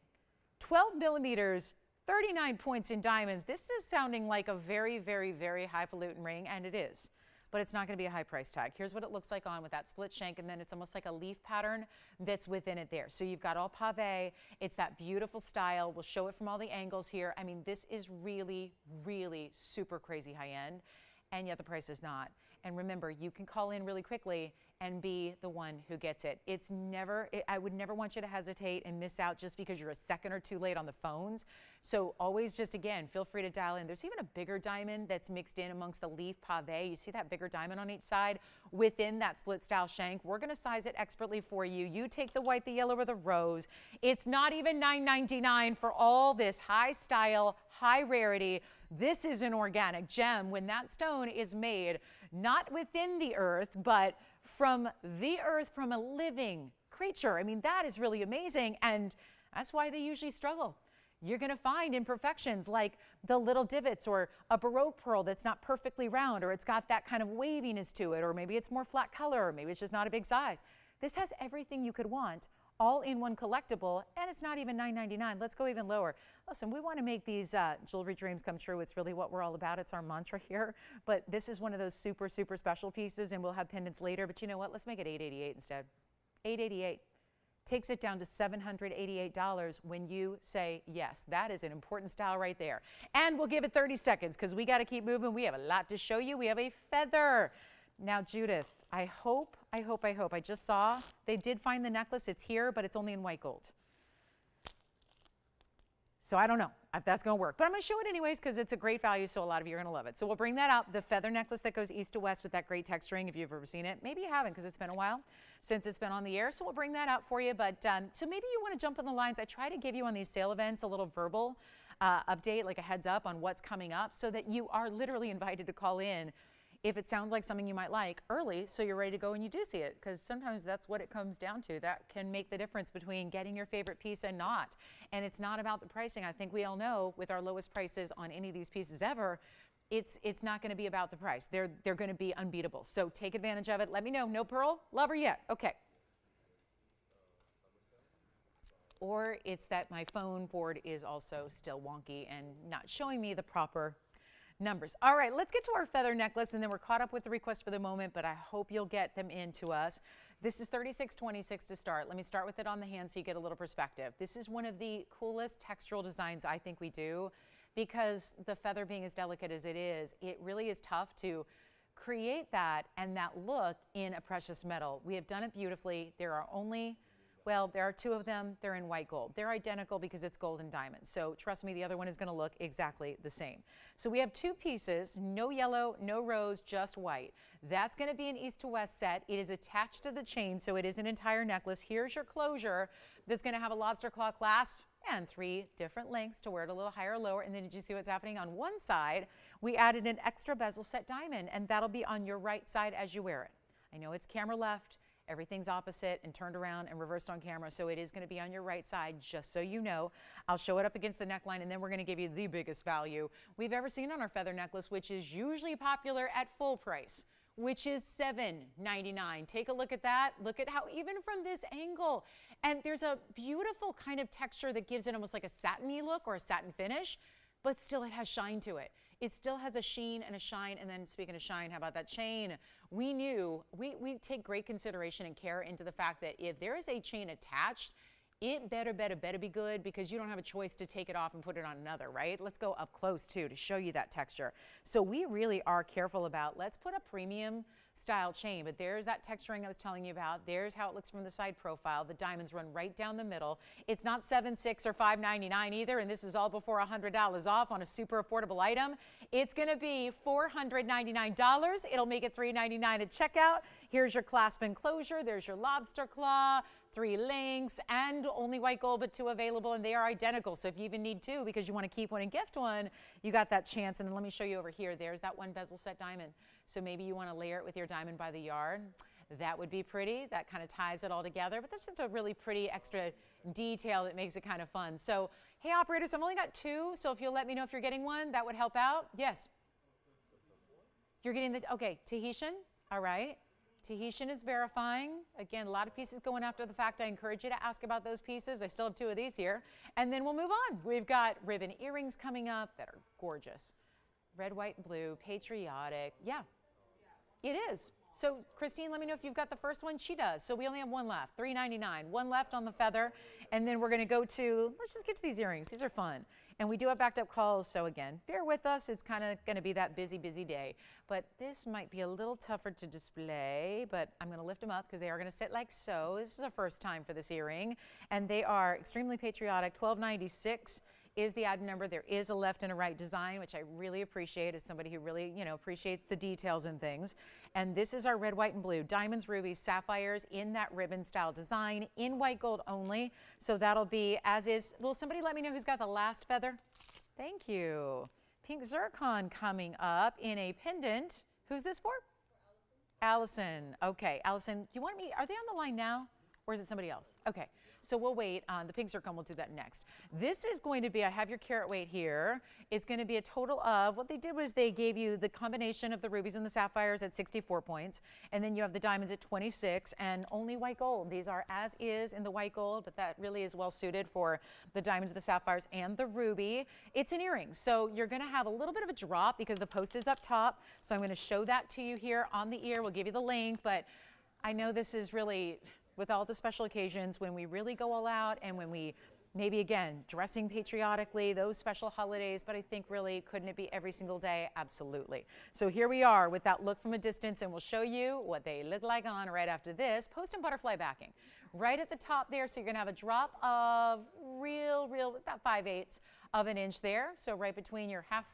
12 millimeters, 39 points in diamonds. This is sounding like a very, very, very highfalutin ring, and it is, but it's not going to be a high price tag. Here's what it looks like on with that split shank, and then it's almost like a leaf pattern that's within it there. So you've got all pave. It's that beautiful style. We'll show it from all the angles here. This is really, really super crazy high end. And yet the price is not. And remember, you can call in really quickly and be the one who gets it. I would never want you to hesitate and miss out just because you're a second or two late on the phones. So always just, again, feel free to dial in. There's even a bigger diamond that's mixed in amongst the leaf pave. You see that bigger diamond on each side within that split style shank. We're gonna size it expertly for you. You take the white, the yellow, or the rose. It's not even $9.99 for all this high style, high rarity. This is an organic gem when that stone is made not within the earth, but from the earth, from a living creature. That is really amazing, and that's why they usually struggle. You're going to find imperfections like the little divots, or a Baroque pearl that's not perfectly round, or it's got that kind of waviness to it, or maybe it's more flat color, or maybe it's just not a big size. This has everything you could want, all in one collectible, and it's not even $9.99. Let's go even lower. Listen, we want to make these jewelry dreams come true. It's really what we're all about. It's our mantra here. But this is one of those super, super special pieces, and we'll have pendants later. But you know what? Let's make it $888 instead. $888 takes it down to $788 when you say yes. That is an important style right there. And we'll give it 30 seconds because we got to keep moving. We have a lot to show you. We have a feather. Now, Judith, I hope, I just saw they did find the necklace. It's here, but it's only in white gold. So I don't know if that's going to work, but I'm going to show it anyways because it's a great value, so a lot of you are going to love it. So we'll bring that up, the feather necklace that goes east to west with that great texturing, if you've ever seen it. Maybe you haven't because it's been a while since it's been on the air, so we'll bring that out for you. But so maybe you want to jump on the lines. I try to give you on these sale events a little verbal update, like a heads up on what's coming up, so that you are literally invited to call in if it sounds like something you might like early, so you're ready to go and you do see it, because sometimes that's what it comes down to. That can make the difference between getting your favorite piece and not. And it's not about the pricing. I think we all know with our lowest prices on any of these pieces ever, it's not going to be about the price. They're going to be unbeatable. So take advantage of it. Let me know. No pearl lover yet. Okay. Or it's that my phone board is also still wonky and not showing me the proper numbers. All right, let's get to our feather necklace, and then we're caught up with the requests for the moment, but I hope you'll get them into us. This is $36.26 to start. Let me start with it on the hand so you get a little perspective. This is one of the coolest textural designs I think we do, because the feather being as delicate as it really is tough to create that and that look in a precious metal. We have done it beautifully. There are only, well, there are two of them. They're in white gold. They're identical because it's gold and diamond. So trust me, the other one is going to look exactly the same. So we have two pieces, no yellow, no rose, just white. That's going to be an east to west set. It is attached to the chain, so it is an entire necklace. Here's your closure that's going to have a lobster claw clasp and 3 different lengths to wear it a little higher or lower. And then did you see what's happening on one side? We added an extra bezel set diamond, and that'll be on your right side as you wear it. I know it's camera left, everything's opposite and turned around and reversed on camera, so it is going to be on your right side, just so you know. I'll show it up against the neckline, and then we're going to give you the biggest value we've ever seen on our feather necklace, which is usually popular at full price, which is $7.99. Take a look at that. Look at how even from this angle, and there's a beautiful kind of texture that gives it almost like a satiny look or a satin finish, but still it has shine to it. It still has a sheen and a shine. And then speaking of shine, how about that chain? We knew, we take great consideration and care into the fact that if there is a chain attached, it better be good, because you don't have a choice to take it off and put it on another, right? Let's go up close too to show you that texture. So we really are careful about, let's put a premium style chain, but there's that texturing I was telling you about. There's how it looks from the side profile. The diamonds run right down the middle. It's not $7.6 or $5.99 either, and this is all before $100 off on a super affordable item. It's gonna be $499. It'll make it $399 at checkout. Here's your clasp enclosure. There's your lobster claw, 3 links, and only white gold, but 2 available, and they are identical. So if you even need 2 because you want to keep one and gift one, you got that chance. And then let me show you over here. There's that one bezel set diamond. So maybe you want to layer it with your diamond by the yard. That would be pretty. That kind of ties it all together, but that's just a really pretty extra detail that makes it kind of fun. So, hey operators, I've only got 2, so if you'll let me know if you're getting one, that would help out. Yes. You're getting the, okay, Tahitian, all right. Tahitian is verifying. Again, a lot of pieces going after the fact. I encourage you to ask about those pieces. I still have 2 of these here. And then we'll move on. We've got ribbon earrings coming up that are gorgeous. Red, white, and blue, patriotic. Yeah, it is. So Christine, let me know if you've got the first one. She does. So we only have 1 left, $3.99. 1 left on the feather. And then we're going to go to, let's just get to these earrings. These are fun. And we do have backed up calls, so again, bear with us. It's kind of going to be that busy day. But this might be a little tougher to display, but I'm going to lift them up because they are going to sit like so. This is a first time for this earring, and they are extremely patriotic. $12.96 is the item number. There is a left and a right design, which I really appreciate as somebody who really, appreciates the details and things. And this is our red, white, and blue. Diamonds, rubies, sapphires in that ribbon style design in white gold only. So that'll be as is. Will somebody let me know who's got the last feather? Thank you. Pink zircon coming up in a pendant. Who's this for? Allison. Okay, Allison, you want me, are they on the line now? Or is it somebody else? Okay, so we'll wait. The pink zircon, we'll do that next. This is going to be, I have your carat weight here. It's going to be a total of, what they did was they gave you the combination of the rubies and the sapphires at 64 points. And then you have the diamonds at 26 and only white gold. These are as is in the white gold, but that really is well suited for the diamonds, the sapphires, and the ruby. It's an earring. So you're going to have a little bit of a drop because the post is up top. So I'm going to show that to you here on the ear. We'll give you the length, but I know this is really, with all the special occasions, when we really go all out and when we maybe, again, dressing patriotically, those special holidays, but I think really, couldn't it be every single day? Absolutely. So here we are with that look from a distance, and we'll show you what they look like on right after this. Post and butterfly backing. Right at the top there, so you're going to have a drop of real, about 5/8 of an inch there. So right between your half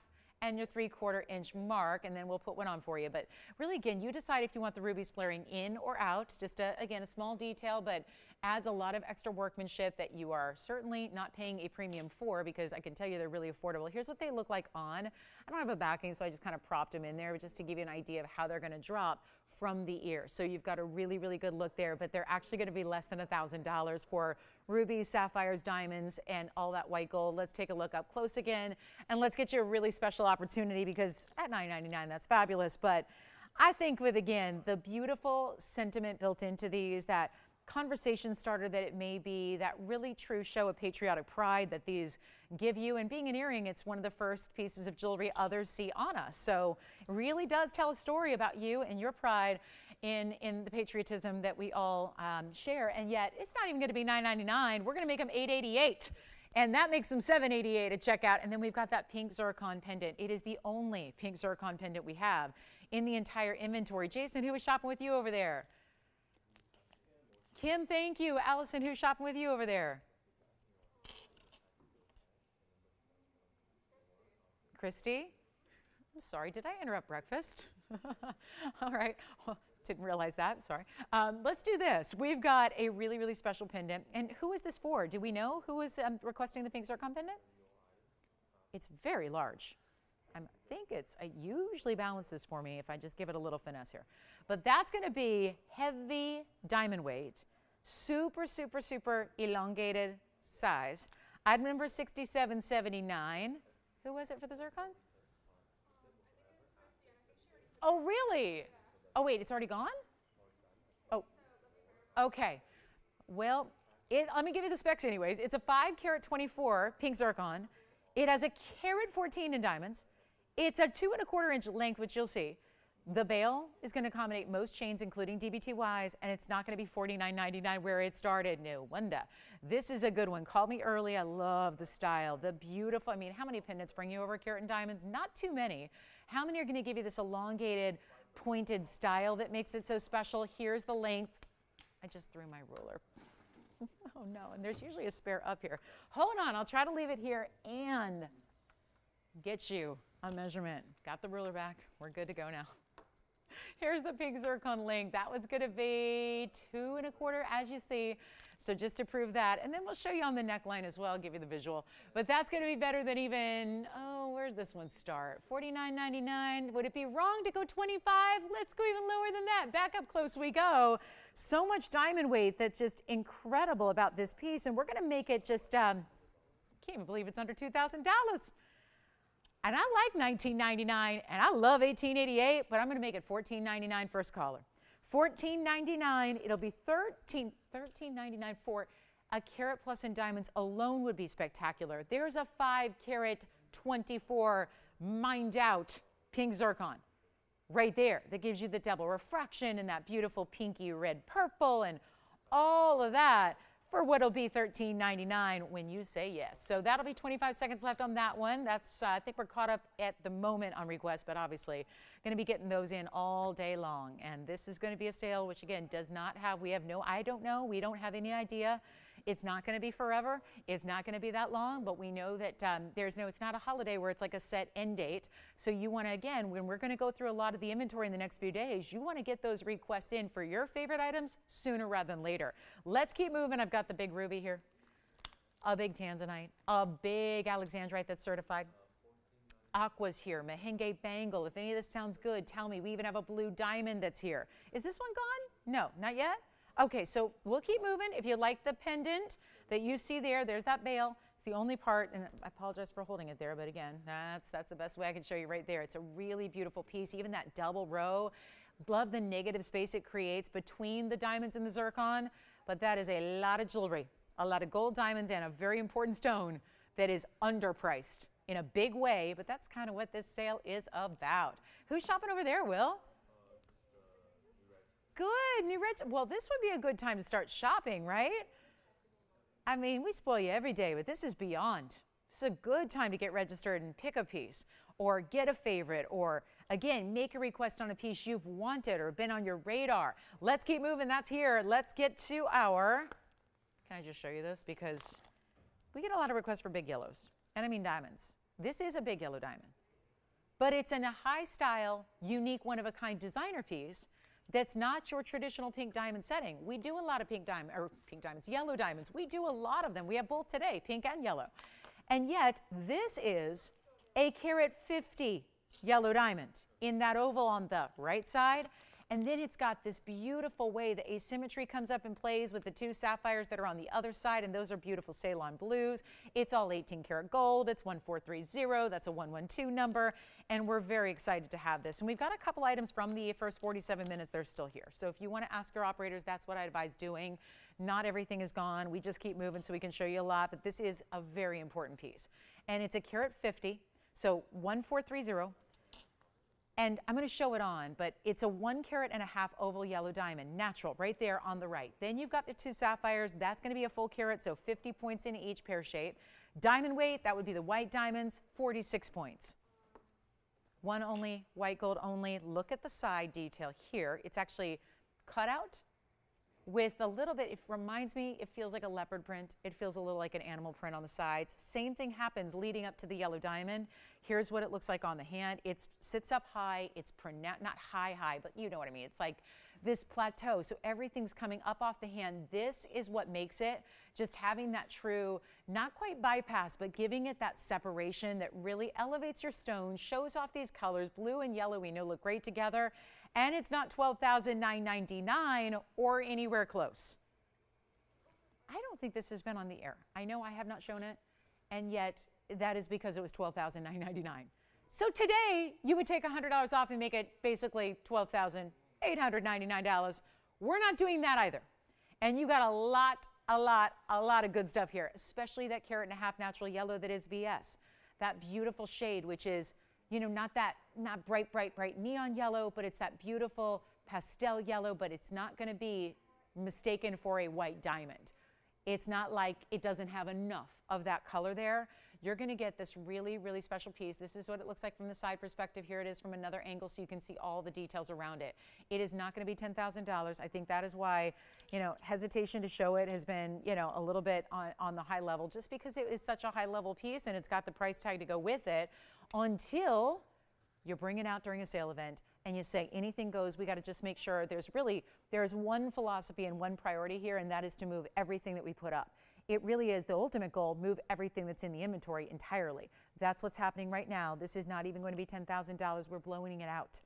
and your 3/4 inch mark, and then we'll put one on for you. But really, again, you decide if you want the rubies flaring in or out. Just again, a small detail, but adds a lot of extra workmanship that you are certainly not paying a premium for, because I can tell you they're really affordable. Here's what they look like on. I don't have a backing, so I just kind of propped them in there just to give you an idea of how they're going to drop from the ear. So you've got a really, really good look there, but they're actually going to be less than $1,000 for rubies, sapphires, diamonds, and all that white gold. Let's take a look up close again, and let's get you a really special opportunity, because at $9.99, that's fabulous. But I think with, again, the beautiful sentiment built into these, that conversation starter that it may be, that really true show of patriotic pride that these give you. And being an earring, it's one of the first pieces of jewelry others see on us. So it really does tell a story about you and your pride in the patriotism that we all share. And yet it's not even going to be $9.99. We're going to make them $8.88. And that makes them $7.88 at checkout. And then we've got that pink zircon pendant. It is the only pink zircon pendant we have in the entire inventory. Jason, who was shopping with you over there? Kim, thank you. Allison, who's shopping with you over there? Christy? I'm sorry, did I interrupt breakfast? All right. Well, didn't realize that, sorry. Let's do this. We've got a really, really special pendant. And who is this for? Do we know who is requesting the pink zircon pendant? It's very large. I think it usually balances for me if I just give it a little finesse here. But that's going to be heavy diamond weight, super, super, super elongated size. I'd remember 6779. Who was it for the zircon? Oh, really? Oh, wait, it's already gone? Oh, okay. Well, let me give you the specs anyways. It's a 5 carat 24 pink zircon. It has a carat 14 in diamonds. It's a 2¼ inch length, which you'll see. The bail is going to accommodate most chains, including DBTYs, and it's not going to be $49.99 where it started. No wonder. This is a good one. Call me early. I love the style, the beautiful. I mean, how many pendants bring you over a carat in diamonds? Not too many. How many are going to give you this elongated, pointed style that makes it so special? Here's the length. I just threw my ruler. Oh no, and there's usually a spare up here. Hold on, I'll try to leave it here and get you a measurement. Got the ruler back. We're good to go now. Here's the pink zircon length. That was going to be 2¼ as you see. So just to prove that, and then we'll show you on the neckline as well, give you the visual. But that's going to be better than even, oh, where's this one start? $49.99. Would it be wrong to go 25? Let's go even lower than that. Back up close we go. So much diamond weight that's just incredible about this piece, and we're going to make it just, can't even believe it's under $2,000. And I like $19.99, and I love $18.88, but I'm going to make it $14.99 first caller. $14.99. It'll be $13.99 for a carat plus in diamonds alone would be spectacular. There's a 5 carat 24 mined out pink zircon right there that gives you the double refraction and that beautiful pinky red purple and all of that for what'll be $13.99 when you say yes. So that'll be 25 seconds left on that one. That's, I think we're caught up at the moment on request, but obviously going to be getting those in all day long. And this is going to be a sale, which again, does not have, we have no, I don't know, we don't have any idea. It's not going to be forever. It's not going to be that long, but we know that it's not a holiday where it's like a set end date. So you want to, again, when we're going to go through a lot of the inventory in the next few days, you want to get those requests in for your favorite items sooner rather than later. Let's keep moving. I've got the big ruby here, a big tanzanite, a big alexandrite that's certified. Aqua's here, mahenge bangle. If any of this sounds good, tell me. We even have a blue diamond that's here. Is this one gone? No, not yet. Okay, so we'll keep moving. If you like the pendant that you see there, there's that bail. It's the only part, and I apologize for holding it there, but again, that's the best way I can show you right there. It's a really beautiful piece. Even that double row, love the negative space it creates between the diamonds and the zircon, but that is a lot of jewelry, a lot of gold diamonds, and a very important stone that is underpriced in a big way, but that's kind of what this sale is about. Who's shopping over there, Will? Good, New Rich. Well, this would be a good time to start shopping, right? I mean, we spoil you every day, but this is beyond. This is a good time to get registered and pick a piece or get a favorite or, again, make a request on a piece you've wanted or been on your radar. Let's keep moving. That's here. Let's get to our, can I just show you this? Because we get a lot of requests for big yellows, and I mean diamonds. This is a big yellow diamond, but it's in a high style, unique, one-of-a-kind designer piece that's not your traditional pink diamond setting. We do a lot of yellow diamonds. We do a lot of them. We have both today, pink and yellow. And yet, this is a carat 50 yellow diamond in that oval on the right side. And then it's got this beautiful way the asymmetry comes up and plays with the two sapphires that are on the other side, and those are beautiful Ceylon blues. It's all 18 karat gold. It's 1430. That's a 112 number, and we're very excited to have this. And we've got a couple items from the first 47 minutes. They're still here. So if you want to ask your operators, that's what I advise doing. Not everything is gone. We just keep moving so we can show you a lot, but this is a very important piece. And it's a carat 50, so 1430. And I'm going to show it on, but it's a 1.5 carat oval yellow diamond, natural, right there on the right. Then you've got the two sapphires. That's going to be a full carat, so 50 points in each pear shape. Diamond weight, that would be the white diamonds, 46 points. One only, white gold only. Look at the side detail here. It's actually cut out with a little bit, it reminds me, it feels like a leopard print. It feels a little like an animal print on the sides. Same thing happens leading up to the yellow diamond. Here's what it looks like on the hand. It sits up high. It's not high, but you know what I mean. It's like this plateau. So everything's coming up off the hand. This is what makes it just having that true, not quite bypass, but giving it that separation that really elevates your stone, shows off these colors. Blue and yellow we know look great together. And it's not $12,999 or anywhere close. I don't think this has been on the air. I know I have not shown it, and yet that is because it was $12,999. So today, you would take $100 off and make it basically $12,899. We're not doing that either. And you got a lot of good stuff here, especially that carat and a half natural yellow that is VS. That beautiful shade, which is, you know, not bright neon yellow, but it's that beautiful pastel yellow, but it's not going to be mistaken for a white diamond. It's not like it doesn't have enough of that color there. You're going to get this really, really special piece. This is what it looks like from the side perspective. Here it is from another angle so you can see all the details around it. It is not going to be $10,000. I think that is why, you know, hesitation to show it has been, you know, a little bit on the high level, just because it is such a high level piece and it's got the price tag to go with it, until you bring it out during a sale event and you say anything goes. We got to just make sure there's one philosophy and one priority here, and that is to move everything that we put up. It really is the ultimate goal, move everything that's in the inventory entirely. That's what's happening right now. This is not even going to be $10,000. We're blowing it out.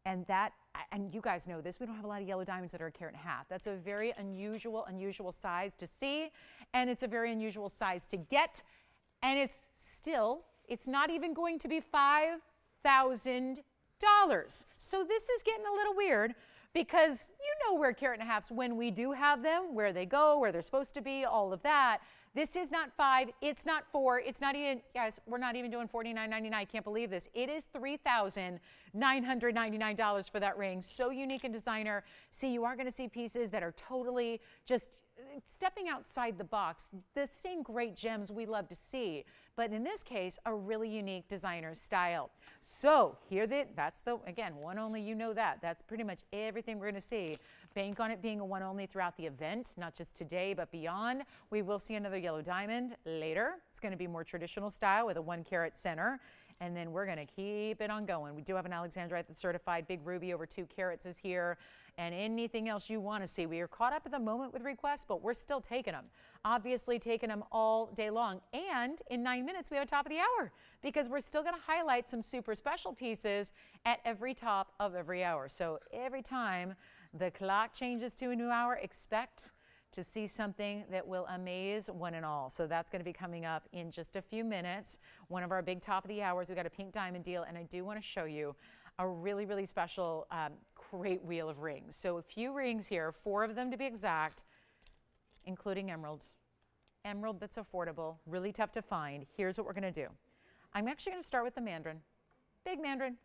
And you guys know this, we don't have a lot of yellow diamonds that are a carat and a half. That's a very unusual size to see, and it's a very unusual size to get, and it's not even going to be $5,000. So this is getting a little weird, because you know where carat and a halves, when we do have them, where they go, where they're supposed to be, all of that. This is not 5, it's not 4, it's not even, guys, we're not even doing $49.99. I can't believe this. It is $3,999 for that ring. So unique and designer. See, you are going to see pieces that are totally just stepping outside the box, the same great gems we love to see, but in this case, a really unique designer style. So here that's the, again, one only, you know that. That's pretty much everything we're going to see. Bank on it being a one only throughout the event, not just today, but beyond. We will see another yellow diamond later. It's going to be more traditional style with a 1 carat center. And then we're going to keep it on going. We do have an Alexandrite that's certified. Big ruby over 2 carats is here. And anything else you want to see. We are caught up at the moment with requests, but we're still taking them. Obviously taking them all day long. And in 9 minutes, we have a top of the hour, because we're still going to highlight some super special pieces at every top of every hour. So every time the clock changes to a new hour, expect to see something that will amaze one and all. So that's going to be coming up in just a few minutes. One of our big top of the hours, we got a pink diamond deal, and I do want to show you a really, really special great wheel of rings. So a few rings here, 4 of them to be exact, including emeralds. Emerald that's affordable, really tough to find. Here's what we're going to do. I'm actually going to start with the mandarin. Big mandarin.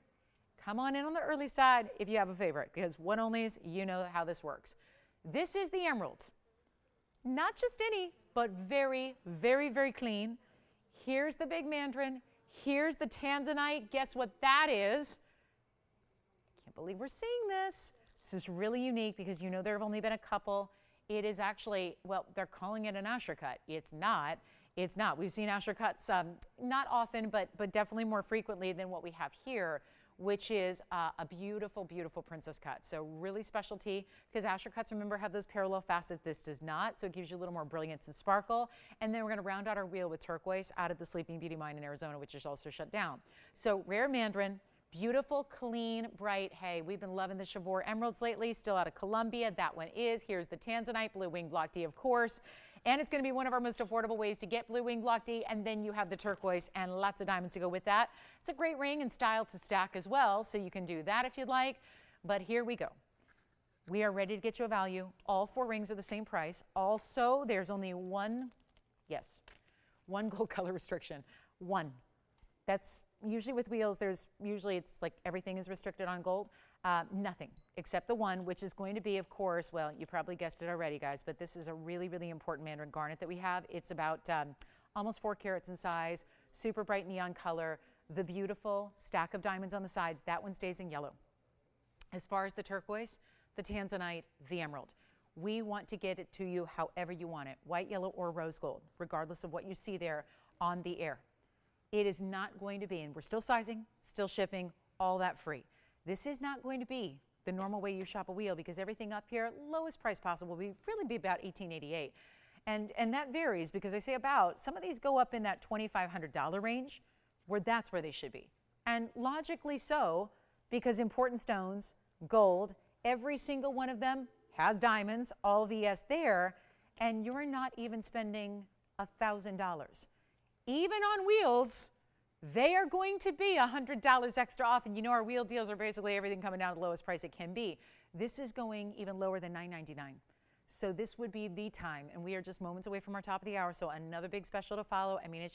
Come on in on the early side if you have a favorite, because one onlys, you know how this works. This is the emerald. Not just any, but very, very, very clean. Here's the big mandarin. Here's the tanzanite. Guess what that is? I can't believe we're seeing this. This is really unique, because you know there have only been a couple. It is actually, well, they're calling it an Asher cut. It's not. It's not. We've seen Asher cuts not often, but definitely more frequently than what we have here, which is a beautiful, beautiful princess cut. So really specialty, because Asher cuts, remember, have those parallel facets. This does not, so it gives you a little more brilliance and sparkle. And then we're going to round out our wheel with turquoise out of the Sleeping Beauty mine in Arizona, which is also shut down. So rare mandarin, beautiful, clean, bright. Hey, we've been loving the Chivor emeralds lately, still out of Colombia. That one is. Here's the tanzanite, blue wing block D, of course. And it's going to be one of our most affordable ways to get blue wing block D, and then you have the turquoise and lots of diamonds to go with that. It's a great ring and style to stack as well, so you can do that if you'd like. But here we go. We are ready to get you a value. All 4 rings are the same price. Also, there's only one gold color restriction. One. That's usually with wheels, it's like everything is restricted on gold. Nothing except the one, which is going to be, of course, well, you probably guessed it already, guys, but this is a really, really important mandarin garnet that we have. It's about almost 4 carats in size, super bright neon color, the beautiful stack of diamonds on the sides. That one stays in yellow. As far as the turquoise, the tanzanite, the emerald. We want to get it to you however you want it, white, yellow, or rose gold, regardless of what you see there on the air. It is not going to be, and we're still sizing, still shipping, all that free. This is not going to be the normal way you shop a wheel, because everything up here, lowest price possible, will really be about $18.88. And that varies, because I say about, some of these go up in that $2,500 range, where that's where they should be. And logically so, because important stones, gold, every single one of them has diamonds, all VS there, and you're not even spending $1,000. Even on wheels, they are going to be $100 extra off, and you know our wheel deals are basically everything coming down to the lowest price it can be. This is going even lower than $9.99. So this would be the time, and we are just moments away from our top of the hour, so another big special to follow. I mean,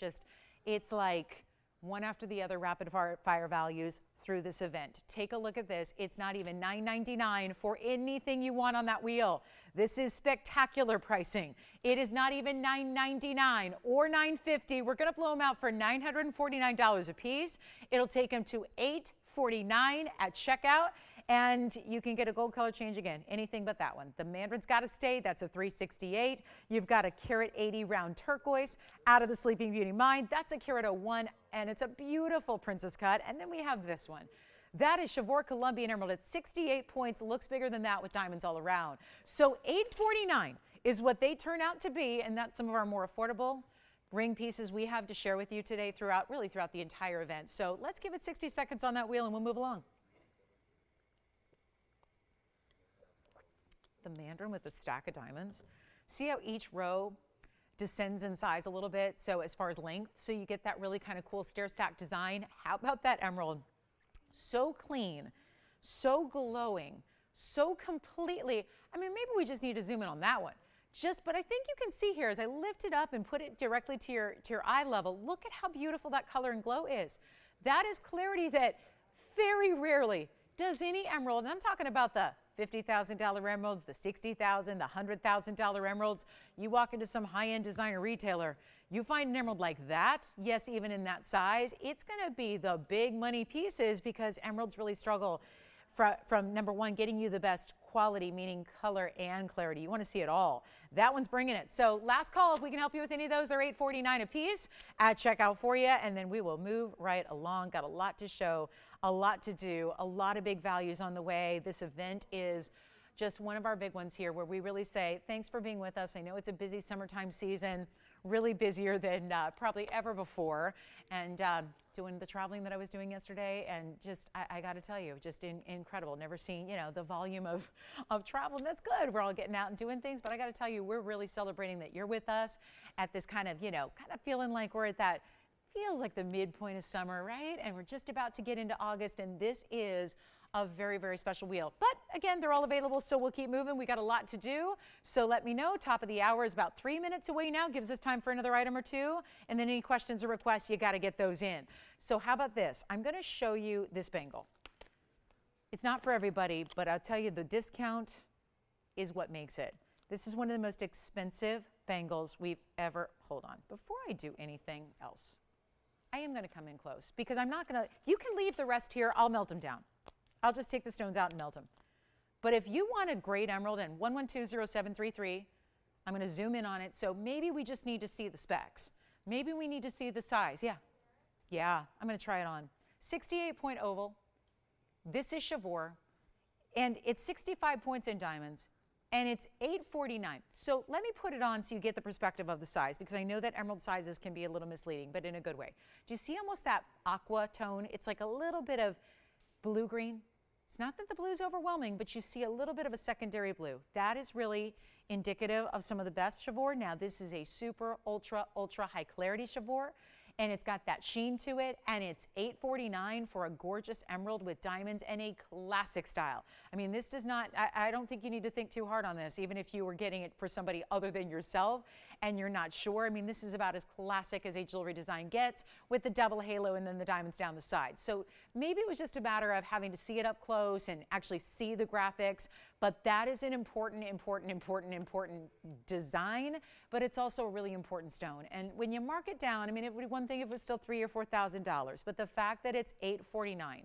it's like one after the other rapid fire values through this event. Take a look at this. It's not even $9.99 for anything you want on that wheel. This is spectacular pricing. It is not even $9.99 or $9.50. We're going to blow them out for $949 a piece. It'll take them to $849 at checkout. And you can get a gold color change again, anything but that one. The mandarin's got to stay. That's a $368. You've got a carat 80 round turquoise out of the Sleeping Beauty Mine. That's a carat 01, and it's a beautiful princess cut. And then we have this one. That is Chivor Colombian Emerald at 68 points. Looks bigger than that with diamonds all around. So $849 is what they turn out to be, and that's some of our more affordable ring pieces we have to share with you today throughout the entire event. So let's give it 60 seconds on that wheel, and we'll move along. The mandarin with the stack of diamonds. See how each row descends in size a little bit, so as far as length, so you get that really kind of cool stair stack design. How about that emerald? So clean, so glowing, so completely, I mean, maybe we just need to zoom in on that one. But I think you can see here as I lift it up and put it directly to your eye level, look at how beautiful that color and glow is. That is clarity that very rarely does any emerald, and I'm talking about the $50,000 emeralds, the $60,000, the $100,000 emeralds. You walk into some high-end designer retailer, you find an emerald like that, yes, even in that size, it's going to be the big money pieces, because emeralds really struggle from number one, getting you the best quality, meaning color and clarity. You want to see it all. That one's bringing it. So last call, if we can help you with any of those, they're $849 a piece at checkout for you, and then we will move right along. Got a lot to show, a lot to do, a lot of big values on the way. This event is just one of our big ones here, where we really say thanks for being with us. I know it's a busy summertime season, really busier than probably ever before, and doing the traveling that I was doing yesterday, and just I got to tell you, just incredible. Never seen, you know, the volume of travel, and that's good. We're all getting out and doing things, but I got to tell you, we're really celebrating that you're with us at this kind of, kind of feeling like we're at that, feels like the midpoint of summer, right? And we're just about to get into August, and this is a very, very special wheel. But again, they're all available, so we'll keep moving. We got a lot to do, so let me know. Top of the hour is about 3 minutes away now. Gives us time for another item or two, and then any questions or requests, you got to get those in. So how about this? I'm going to show you this bangle. It's not for everybody, but I'll tell you, the discount is what makes it. This is one of the most expensive bangles we've ever, hold on, before I do anything else, I am going to come in close, because I'm not going to, you can leave the rest here, I'll melt them down. I'll just take the stones out and melt them. But if you want a great emerald, and 1120733, I'm going to zoom in on it, so maybe we just need to see the specs. Maybe we need to see the size. Yeah, I'm going to try it on. 68 point oval. This is Chivor, and it's 65 points in diamonds, and it's $849. So let me put it on so you get the perspective of the size, because I know that emerald sizes can be a little misleading, but in a good way. Do you see almost that aqua tone? It's like a little bit of blue-green. It's not that the blue is overwhelming, but you see a little bit of a secondary blue. That is really indicative of some of the best Chivor. Now, this is a super, ultra high clarity Chivor, and it's got that sheen to it, and it's $849 for a gorgeous emerald with diamonds and a classic style. I mean, this does not, I don't think you need to think too hard on this, even if you were getting it for somebody other than yourself and you're not sure. I mean, this is about as classic as a jewelry design gets, with the double halo and then the diamonds down the side. So maybe it was just a matter of having to see it up close and actually see the graphics, but that is an important design, but it's also a really important stone. And when you mark it down, I mean, it would be one thing if it was still $3,000 or $4,000, but the fact that it's $849,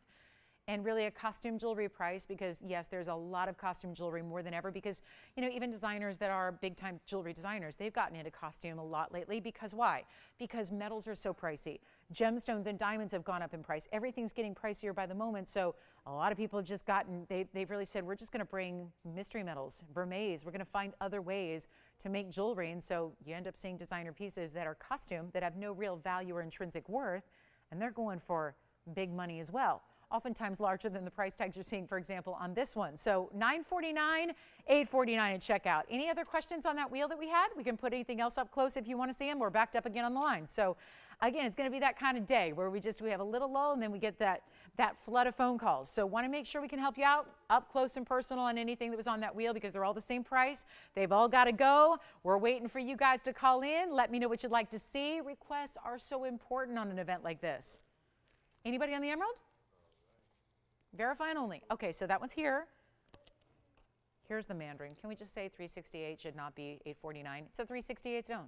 and really a costume jewelry price, because yes, there's a lot of costume jewelry more than ever, because even designers that are big time jewelry designers, they've gotten into costume a lot lately. Because why? Because metals are so pricey. Gemstones and diamonds have gone up in price. Everything's getting pricier by the moment. So a lot of people have just gotten, they've really said, we're just going to bring mystery metals, vermeils. We're going to find other ways to make jewelry. And so you end up seeing designer pieces that are costume that have no real value or intrinsic worth, and they're going for big money as well. Oftentimes larger than the price tags you're seeing, for example, on this one. So $949, $849 at checkout. Any other questions on that wheel that we had? We can put anything else up close if you want to see them. We're backed up again on the line. So again, it's going to be that kind of day where we have a little lull, and then we get that flood of phone calls. So want to make sure we can help you out up close and personal on anything that was on that wheel, because they're all the same price. They've all got to go. We're waiting for you guys to call in. Let me know what you'd like to see. Requests are so important on an event like this. Anybody on the emerald? Verify and only. Okay, so that one's here. Here's the mandarin. Can we just say 368 should not be 849? It's a 368 stone.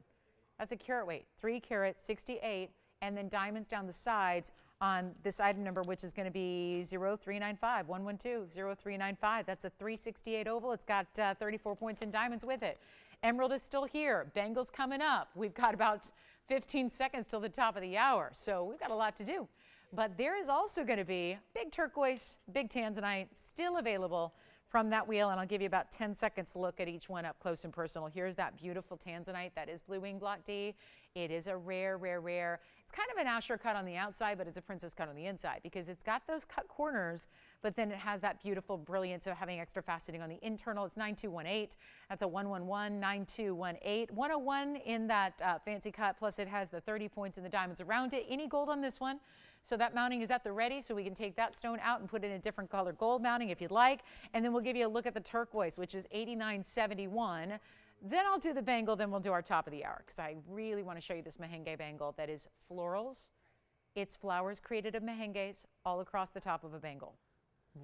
That's a carat weight. 3 carat, 68, and then diamonds down the sides on this item number, which is going to be 0395, 112, 0395. That's a 368 oval. It's got 34 points in diamonds with it. Emerald is still here. Bangle's coming up. We've got about 15 seconds till the top of the hour, so we've got a lot to do. But there is also going to be big turquoise, big tanzanite still available from that wheel, and I'll give you about 10 seconds to look at each one up close and personal. Here's that beautiful tanzanite. That is Blue Wing Block D. It is a rare, rare, rare. It's kind of an Asher cut on the outside, but it's a princess cut on the inside, because it's got those cut corners, but then it has that beautiful brilliance of having extra faceting on the internal. It's 9218. That's a 111, 9218. 101 in that fancy cut, plus it has the 30 points in the diamonds around it. Any gold on this one? So that mounting is at the ready, so we can take that stone out and put in a different color gold mounting if you'd like. And then we'll give you a look at the turquoise, which is 8971. Then I'll do the bangle, then we'll do our top of the hour, because I really want to show you this mahenge bangle that is florals. It's flowers created of mahenges all across the top of a bangle.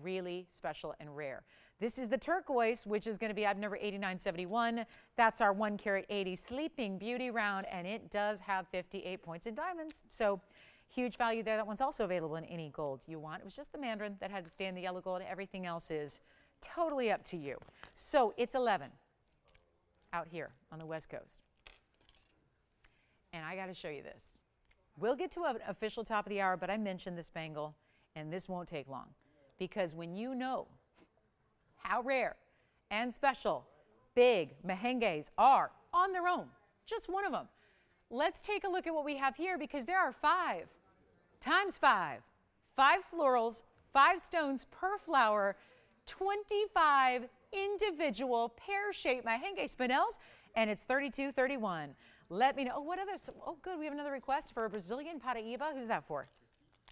Really special and rare. This is the turquoise, which is going to be item number 8971. That's our 1 carat 80 Sleeping Beauty round, and it does have 58 points in diamonds. So huge value there. That one's also available in any gold you want. It was just the mandarin that had to stay in the yellow gold. Everything else is totally up to you. So it's 11 out here on the West Coast. And I got to show you this. We'll get to an official top of the hour, but I mentioned this bangle, and this won't take long. Because when you know how rare and special big mahenges are on their own, just one of them, let's take a look at what we have here, because there are 5 times 5 florals, 5 stones per flower, 25 individual pear-shaped mahenge spinels, and it's 32.31. Let me know. Oh, what others? Oh, good. We have another request for a Brazilian paraiba. Who's that for?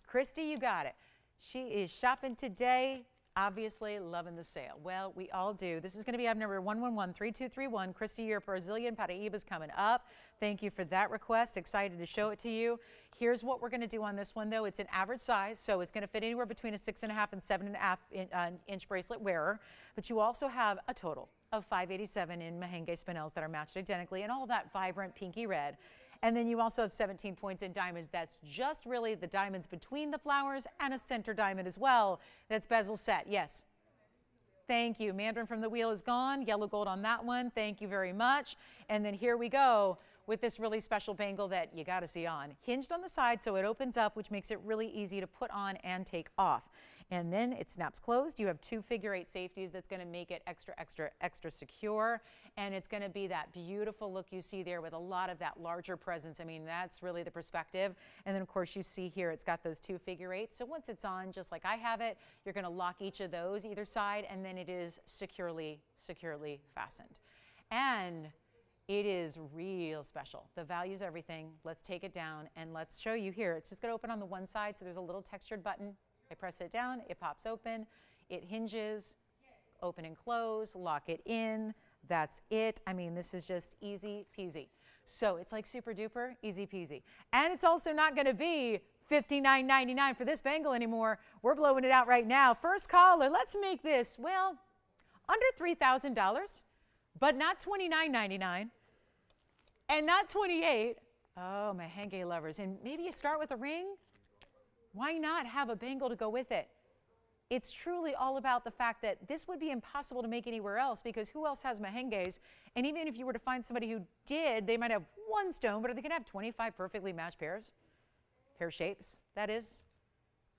Christy, you got it. She is shopping today. Obviously loving the sale. Well, we all do. This is going to be item number 1113231. Christy, your Brazilian paraiba is coming up. Thank you for that request. Excited to show it to you. Here's what we're going to do on this one, though. It's an average size, so it's going to fit anywhere between a 6.5 and 7.5 inch bracelet wearer. But you also have a total of 587 in mahenge spinels that are matched identically, and all that vibrant pinky red. And then you also have 17 points in diamonds. That's just really the diamonds between the flowers and a center diamond as well. That's bezel set. Yes. Thank you. Mandarin from the wheel is gone. Yellow gold on that one. Thank you very much. And then here we go with this really special bangle that you got to see on. Hinged on the side, so it opens up, which makes it really easy to put on and take off. And then it snaps closed. You have 2 figure-8 safeties that's going to make it extra, extra, extra secure. And it's going to be that beautiful look you see there with a lot of that larger presence. I mean, that's really the perspective. And then, of course, you see here it's got those 2 figure-8s. So once it's on, just like I have it, you're going to lock each of those either side, and then it is securely fastened. And it is real special. The value's everything. Let's take it down and let's show you here. It's just going to open on the one side, so there's a little textured button. I press it down, it pops open, it hinges, open and close, lock it in. That's it. I mean, this is just easy peasy. So it's like super duper easy peasy. And it's also not going to be $59.99 for this bangle anymore. We're blowing it out right now. First caller, let's make this, well, under $3,000, but not $29.99 and not $28. Oh, mahenge lovers. And maybe you start with a ring. Why not have a bangle to go with it? It's truly all about the fact that this would be impossible to make anywhere else, because who else has mahenges? And even if you were to find somebody who did, they might have one stone, but are they going to have 25 perfectly matched pairs? Pear shapes, that is.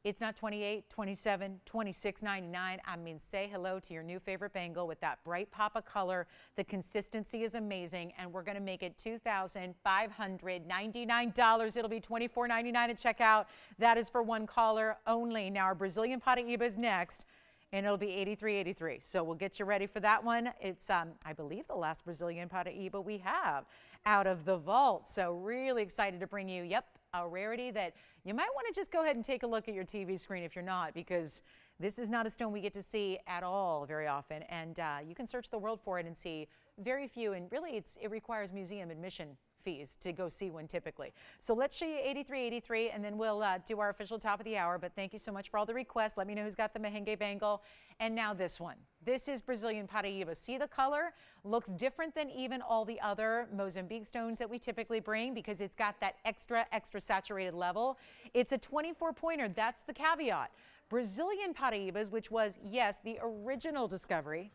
It's not 28, 27, 26.99. I mean, say hello to your new favorite bangle with that bright pop of color. The consistency is amazing, and we're going to make it $2,599. It'll be $24.99 at checkout. That is for one caller only. Now, our Brazilian paraiba is next, and it'll be $83.83. So we'll get you ready for that one. It's, I believe, the last Brazilian paraiba we have out of the vault. So really excited to bring you, a rarity that you might want to just go ahead and take a look at your TV screen if you're not, because this is not a stone we get to see at all very often. And you can search the world for it and see very few. And really, it requires museum admission fees to go see one typically. So let's show you $83.83, and then we'll do our official top of the hour. But thank you so much for all the requests. Let me know who's got the mahenge bangle. And now this one. This is Brazilian paraiba. See the color? Looks different than even all the other Mozambique stones that we typically bring, because it's got that extra saturated level. It's a 24-pointer. That's the caveat. Brazilian paraibas, which was, yes, the original discovery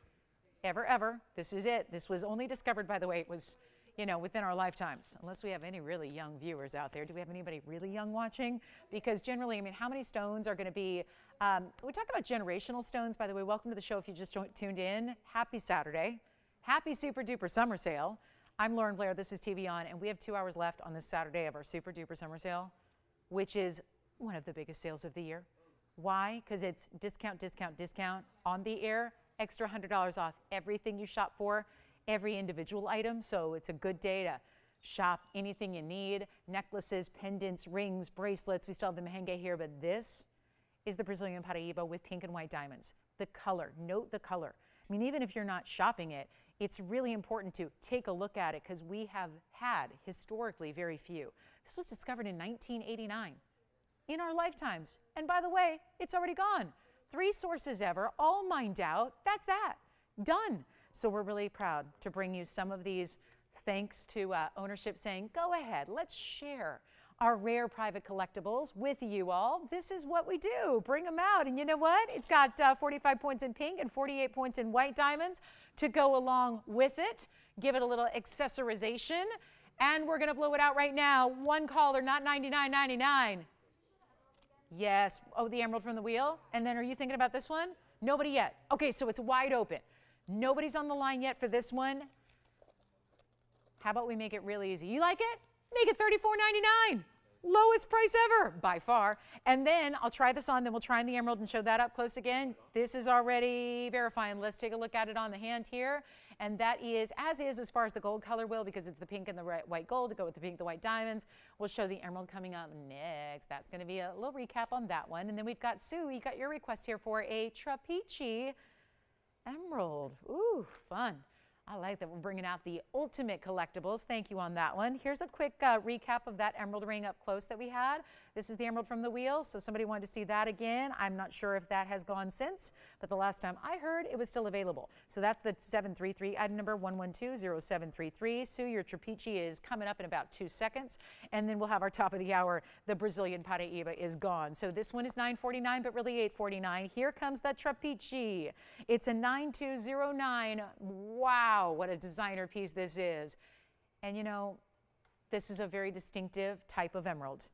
ever. This is it. This was only discovered, by the way, it was, within our lifetimes, unless we have any really young viewers out there. Do we have anybody really young watching? Because generally, I mean, how many stones are going to be, we talk about generational stones, by the way. Welcome to the show if you just tuned in. Happy Saturday. Happy super duper summer sale. I'm Lauren Blair, this is TVON, and we have 2 hours left on this Saturday of our super duper summer sale, which is one of the biggest sales of the year. Why? Because it's discount on the air, extra $100 off everything you shop for, every individual item. So it's a good day to shop anything you need: necklaces, pendants, rings, bracelets. We still have the mahenge here, but this is the Brazilian paraiba with pink and white diamonds. The color, note the color. I mean, even if you're not shopping it, it's really important to take a look at it, because we have had historically very few. This was discovered in 1989 in our lifetimes. And by the way, it's already gone. 3 sources ever, all mined out. That's that. Done. So we're really proud to bring you some of these, thanks to ownership saying, go ahead, let's share our rare private collectibles with you all. This is what we do. Bring them out. And you know what? It's got 45 points in pink and 48 points in white diamonds to go along with it. Give it a little accessorization. And we're going to blow it out right now. One caller, not $99.99. Yes. Oh, the emerald from the wheel. And then are you thinking about this one? Nobody yet. Okay, so it's wide open. Nobody's on the line yet for this one. How about we make it real easy? You like it? Make it $34.99. Lowest price ever, by far. And then I'll try this on, then we'll try on the emerald and show that up close again. This is already verifying. Let's take a look at it on the hand here. And that is as far as the gold color will, because it's the pink and the white gold to go with the pink, the white diamonds. We'll show the emerald coming up next. That's going to be a little recap on that one. And then we've got Sue. You got your request here for a Trapiche emerald. Ooh, fun. I like that we're bringing out the ultimate collectibles. Thank you on that one. Here's a quick recap of that emerald ring up close that we had. This is the emerald from the wheel, so somebody wanted to see that again. I'm not sure if that has gone since, but the last time I heard, it was still available. So that's the 733, item number 1120733. Sue, your Trapiche is coming up in about 2 seconds, and then we'll have our top of the hour. The Brazilian paraiba is gone. So this one is $949, but really $849. Here comes the Trapiche. It's a 9209. Wow, what a designer piece this is. And you know, this is a very distinctive type of emerald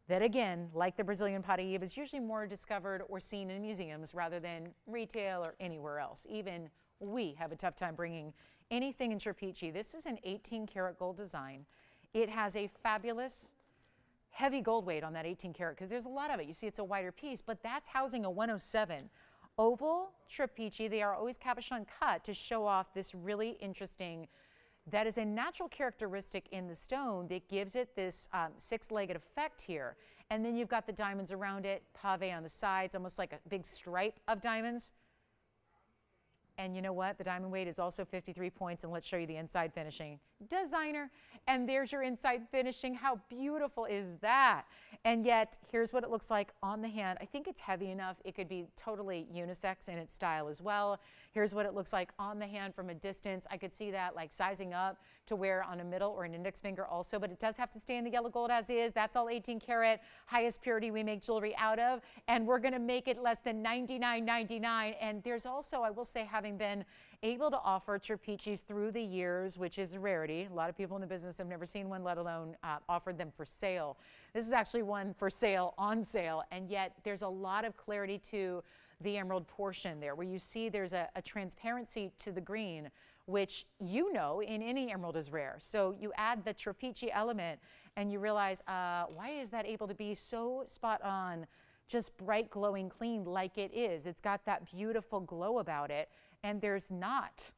that, again, like the Brazilian paraiba, is usually more discovered or seen in museums rather than retail or anywhere else. Even we have a tough time bringing anything in Trapiche. This is an 18-karat gold design. It has a fabulous heavy gold weight on that 18-karat, because there's a lot of it. You see it's a wider piece, but that's housing a 107. Oval Trapiche, they are always cabochon cut to show off this really interesting, that is a natural characteristic in the stone that gives it this 6-legged effect here. And then you've got the diamonds around it, pave on the sides, almost like a big stripe of diamonds. And you know what? The diamond weight is also 53 points. And let's show you the inside finishing. Designer. And there's your inside finishing. How beautiful is that? And yet, here's what it looks like on the hand. I think it's heavy enough. It could be totally unisex in its style as well. Here's what it looks like on the hand from a distance. I could see that like sizing up to wear on a middle or an index finger also, but it does have to stay in the yellow gold as is. That's all 18 karat, highest purity we make jewelry out of. And we're going to make it less than $99.99. And there's also, I will say, having been able to offer Trapiches through the years, which is a rarity. A lot of people in the business have never seen one, let alone offered them for sale. This is actually one for sale, on sale, and yet there's a lot of clarity to the emerald portion there, where you see there's a transparency to the green, which you know in any emerald is rare. So you add the Trapiche element and you realize, why is that able to be so spot on, just bright, glowing, clean like it is? It's got that beautiful glow about it. And there's not,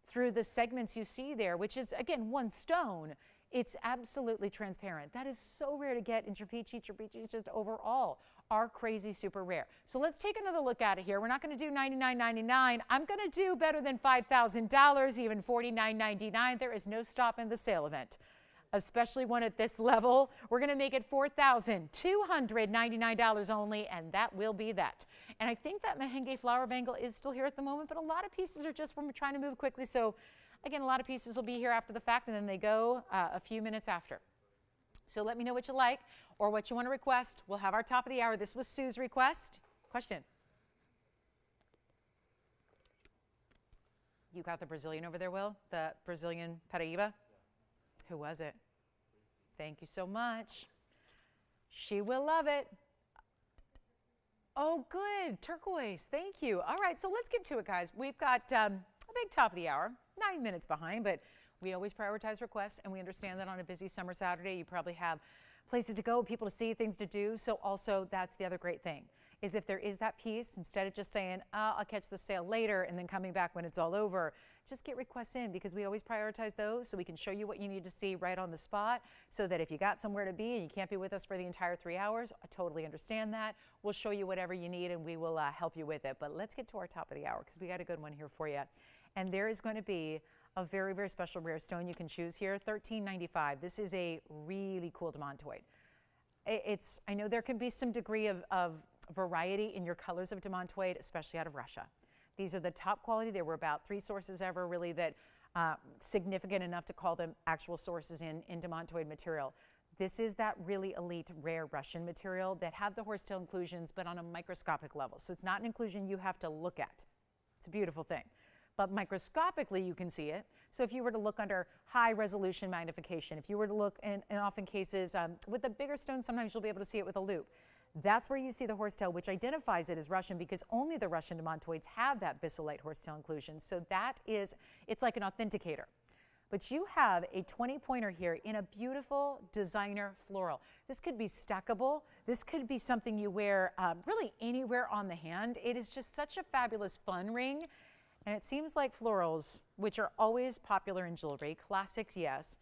through the segments you see there, which is, again, one stone, it's absolutely transparent. That is so rare to get in Trapiche. Trapiche just overall are crazy super rare. So let's take another look at it here. We're not going to do $99.99. I'm going to do better than $5,000, even $49.99. There is no stopping the sale event, especially one at this level. We're going to make it $4,299 only, and that will be that. And I think that mahenge flower bangle is still here at the moment, but a lot of pieces are just, we're trying to move quickly. So again, a lot of pieces will be here after the fact, and then they go a few minutes after. So let me know what you like or what you want to request. We'll have our top of the hour. This was Sue's request. Question. You got the Brazilian over there, Will? The Brazilian paraiba? Who was it? Thank you so much. She will love it. Oh, good. Turquoise. Thank you. All right, so let's get to it, guys. We've got a big top of the hour, 9 minutes behind, but we always prioritize requests, and we understand that on a busy summer Saturday, you probably have places to go, people to see, things to do. So also, that's the other great thing, is if there is that piece, instead of just saying, I'll catch the sale later and then coming back when it's all over, just get requests in, because we always prioritize those so we can show you what you need to see right on the spot, so that if you got somewhere to be and you can't be with us for the entire 3 hours, I totally understand that. We'll show you whatever you need and we will help you with it. But let's get to our top of the hour, because we got a good one here for you. And there is going to be a very, very special rare stone you can choose here, $13.95. This is a really cool demantoid. I know there can be some degree of variety in your colors of demantoid, especially out of Russia. These are the top quality. There were about 3 sources ever really that significant enough to call them actual sources in demantoid material. This is that really elite, rare Russian material that had the horsetail inclusions, but on a microscopic level. So it's not an inclusion you have to look at. It's a beautiful thing. But microscopically, you can see it. So if you were to look under high resolution magnification, if you were to look in often cases with the bigger stones, sometimes you'll be able to see it with a loop. That's where you see the horsetail, which identifies it as Russian, because only the Russian demantoids have that bisylate horsetail inclusion. So that is, it's like an authenticator. But you have a 20-pointer here in a beautiful designer floral. This could be stackable. This could be something you wear really anywhere on the hand. It is just such a fabulous fun ring. And it seems like florals, which are always popular in jewelry, classics, yes,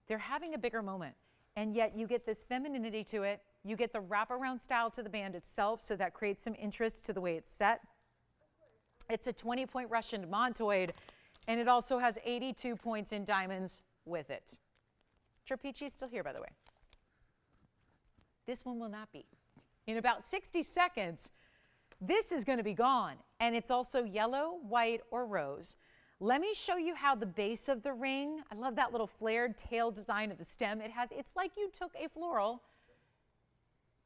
they're having a bigger moment. And yet you get this femininity to it. You get the wraparound style to the band itself, so that creates some interest to the way it's set. It's a 20-point Russian demantoid, and it also has 82 points in diamonds with it. Trapiche is still here, by the way. This one will not be. In about 60 seconds, this is going to be gone, and it's also yellow, white, or rose. Let me show you how the base of the ring, I love that little flared tail design at the stem. It's like you took a floral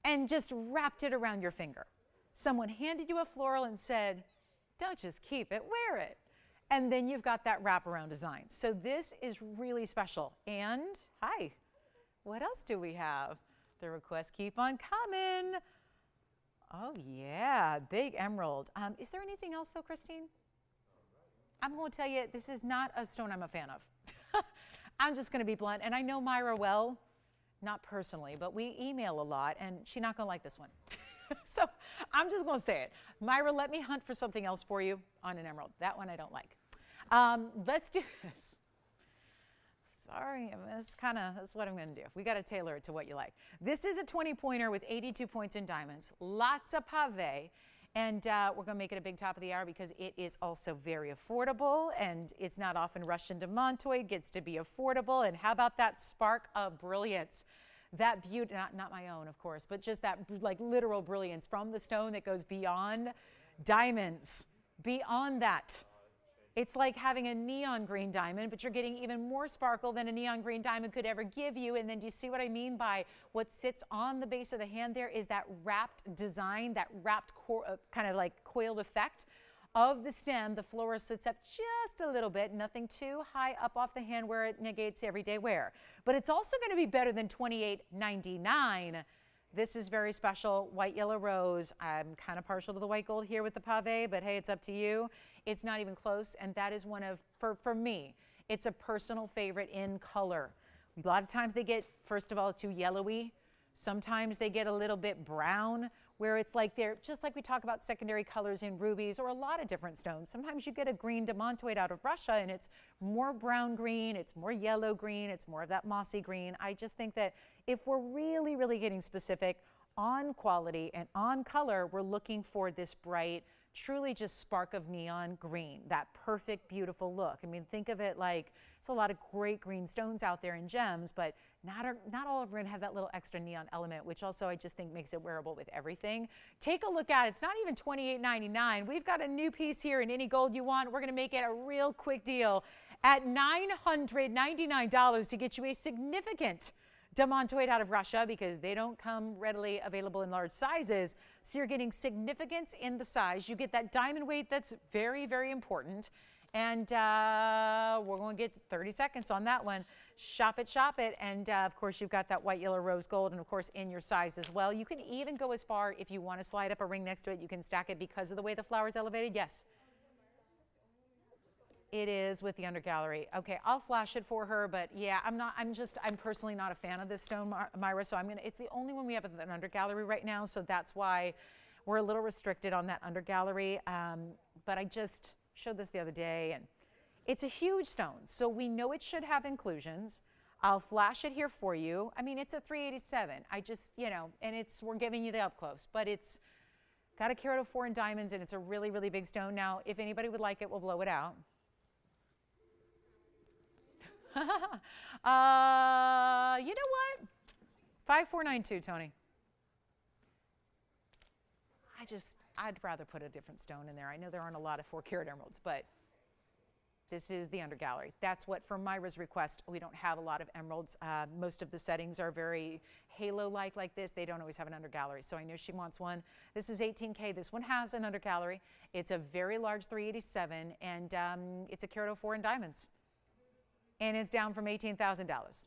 and just wrapped it around your finger. Someone handed you a floral and said, don't just keep it, wear it. And then you've got that wraparound design. So this is really special. And hi, what else do we have? The requests keep on coming. Oh yeah, big emerald. Is there anything else though, Christine? I'm going to tell you, this is not a stone I'm a fan of. I'm just going to be blunt. And I know Myra well, not personally, but we email a lot, and she's not going to like this one. So I'm just going to say it. Myra, let me hunt for something else for you on an emerald. That one I don't like. Let's do this. Sorry, that's what I'm going to do. We got to tailor it to what you like. This is a 20-pointer with 82 points in diamonds, lots of pave, And we're going to make it a big top of the hour because it is also very affordable, and it's not often Russian demantoid gets to be affordable. And how about that spark of brilliance? That beauty, not my own, of course, but just that like literal brilliance from the stone that goes beyond diamonds, beyond that. It's like having a neon green diamond, but you're getting even more sparkle than a neon green diamond could ever give you. And then do you see what I mean by what sits on the base of the hand there is that wrapped design, that wrapped kind of like coiled effect of the stem. The floral sits up just a little bit, nothing too high up off the hand where it negates everyday wear. But it's also going to be better than $28.99. This is very special, white, yellow, rose. I'm kind of partial to the white gold here with the pave, but hey, it's up to you. It's not even close, and that is one of, for me, it's a personal favorite in color. A lot of times they get, first of all, too yellowy. Sometimes they get a little bit brown, where it's like they're, just like we talk about secondary colors in rubies or a lot of different stones. Sometimes you get a green demantoid out of Russia and it's more brown green, it's more yellow green, it's more of that mossy green. I just think that if we're really, really getting specific on quality and on color, we're looking for this bright, truly just spark of neon green, that perfect, beautiful look. I mean, think of it like, there's a lot of great green stones out there in gems, but not all of them are going to have that little extra neon element, which also I just think makes it wearable with everything. Take a look at it. It's not even $28.99. We've got a new piece here in any gold you want. We're going to make it a real quick deal at $999 to get you a significant demantoid out of Russia, because they don't come readily available in large sizes. So you're getting significance in the size. You get that diamond weight that's very, very important. And we're going to get 30 seconds on that one. Shop it, shop it. And of course, you've got that white, yellow, rose gold, and of course, in your size as well. You can even go as far, if you want to slide up a ring next to it, you can stack it because of the way the flower is elevated. Yes. It is with the undergallery. Okay, I'll flash it for her, but yeah, I'm personally not a fan of this stone, Myra, so it's the only one we have at an undergallery right now, so that's why we're a little restricted on that undergallery. But I just showed this the other day, and it's a huge stone, so we know it should have inclusions. I'll flash it here for you. I mean, it's a 387. I just, and we're giving you the up close, but it's got a carat of 4 in diamonds, and it's a really, really big stone. Now, if anybody would like it, we'll blow it out. You know what? 5492, Tony. I'd rather put a different stone in there. I know there aren't a lot of 4-carat emeralds, but this is the undergallery. That's what, for Myra's request, we don't have a lot of emeralds. Most of the settings are very halo-like like this. They don't always have an undergallery, so I know she wants one. This is 18K. This one has an undergallery. It's a very large 387, and it's a carat of 4 in diamonds. And it's down from $18,000.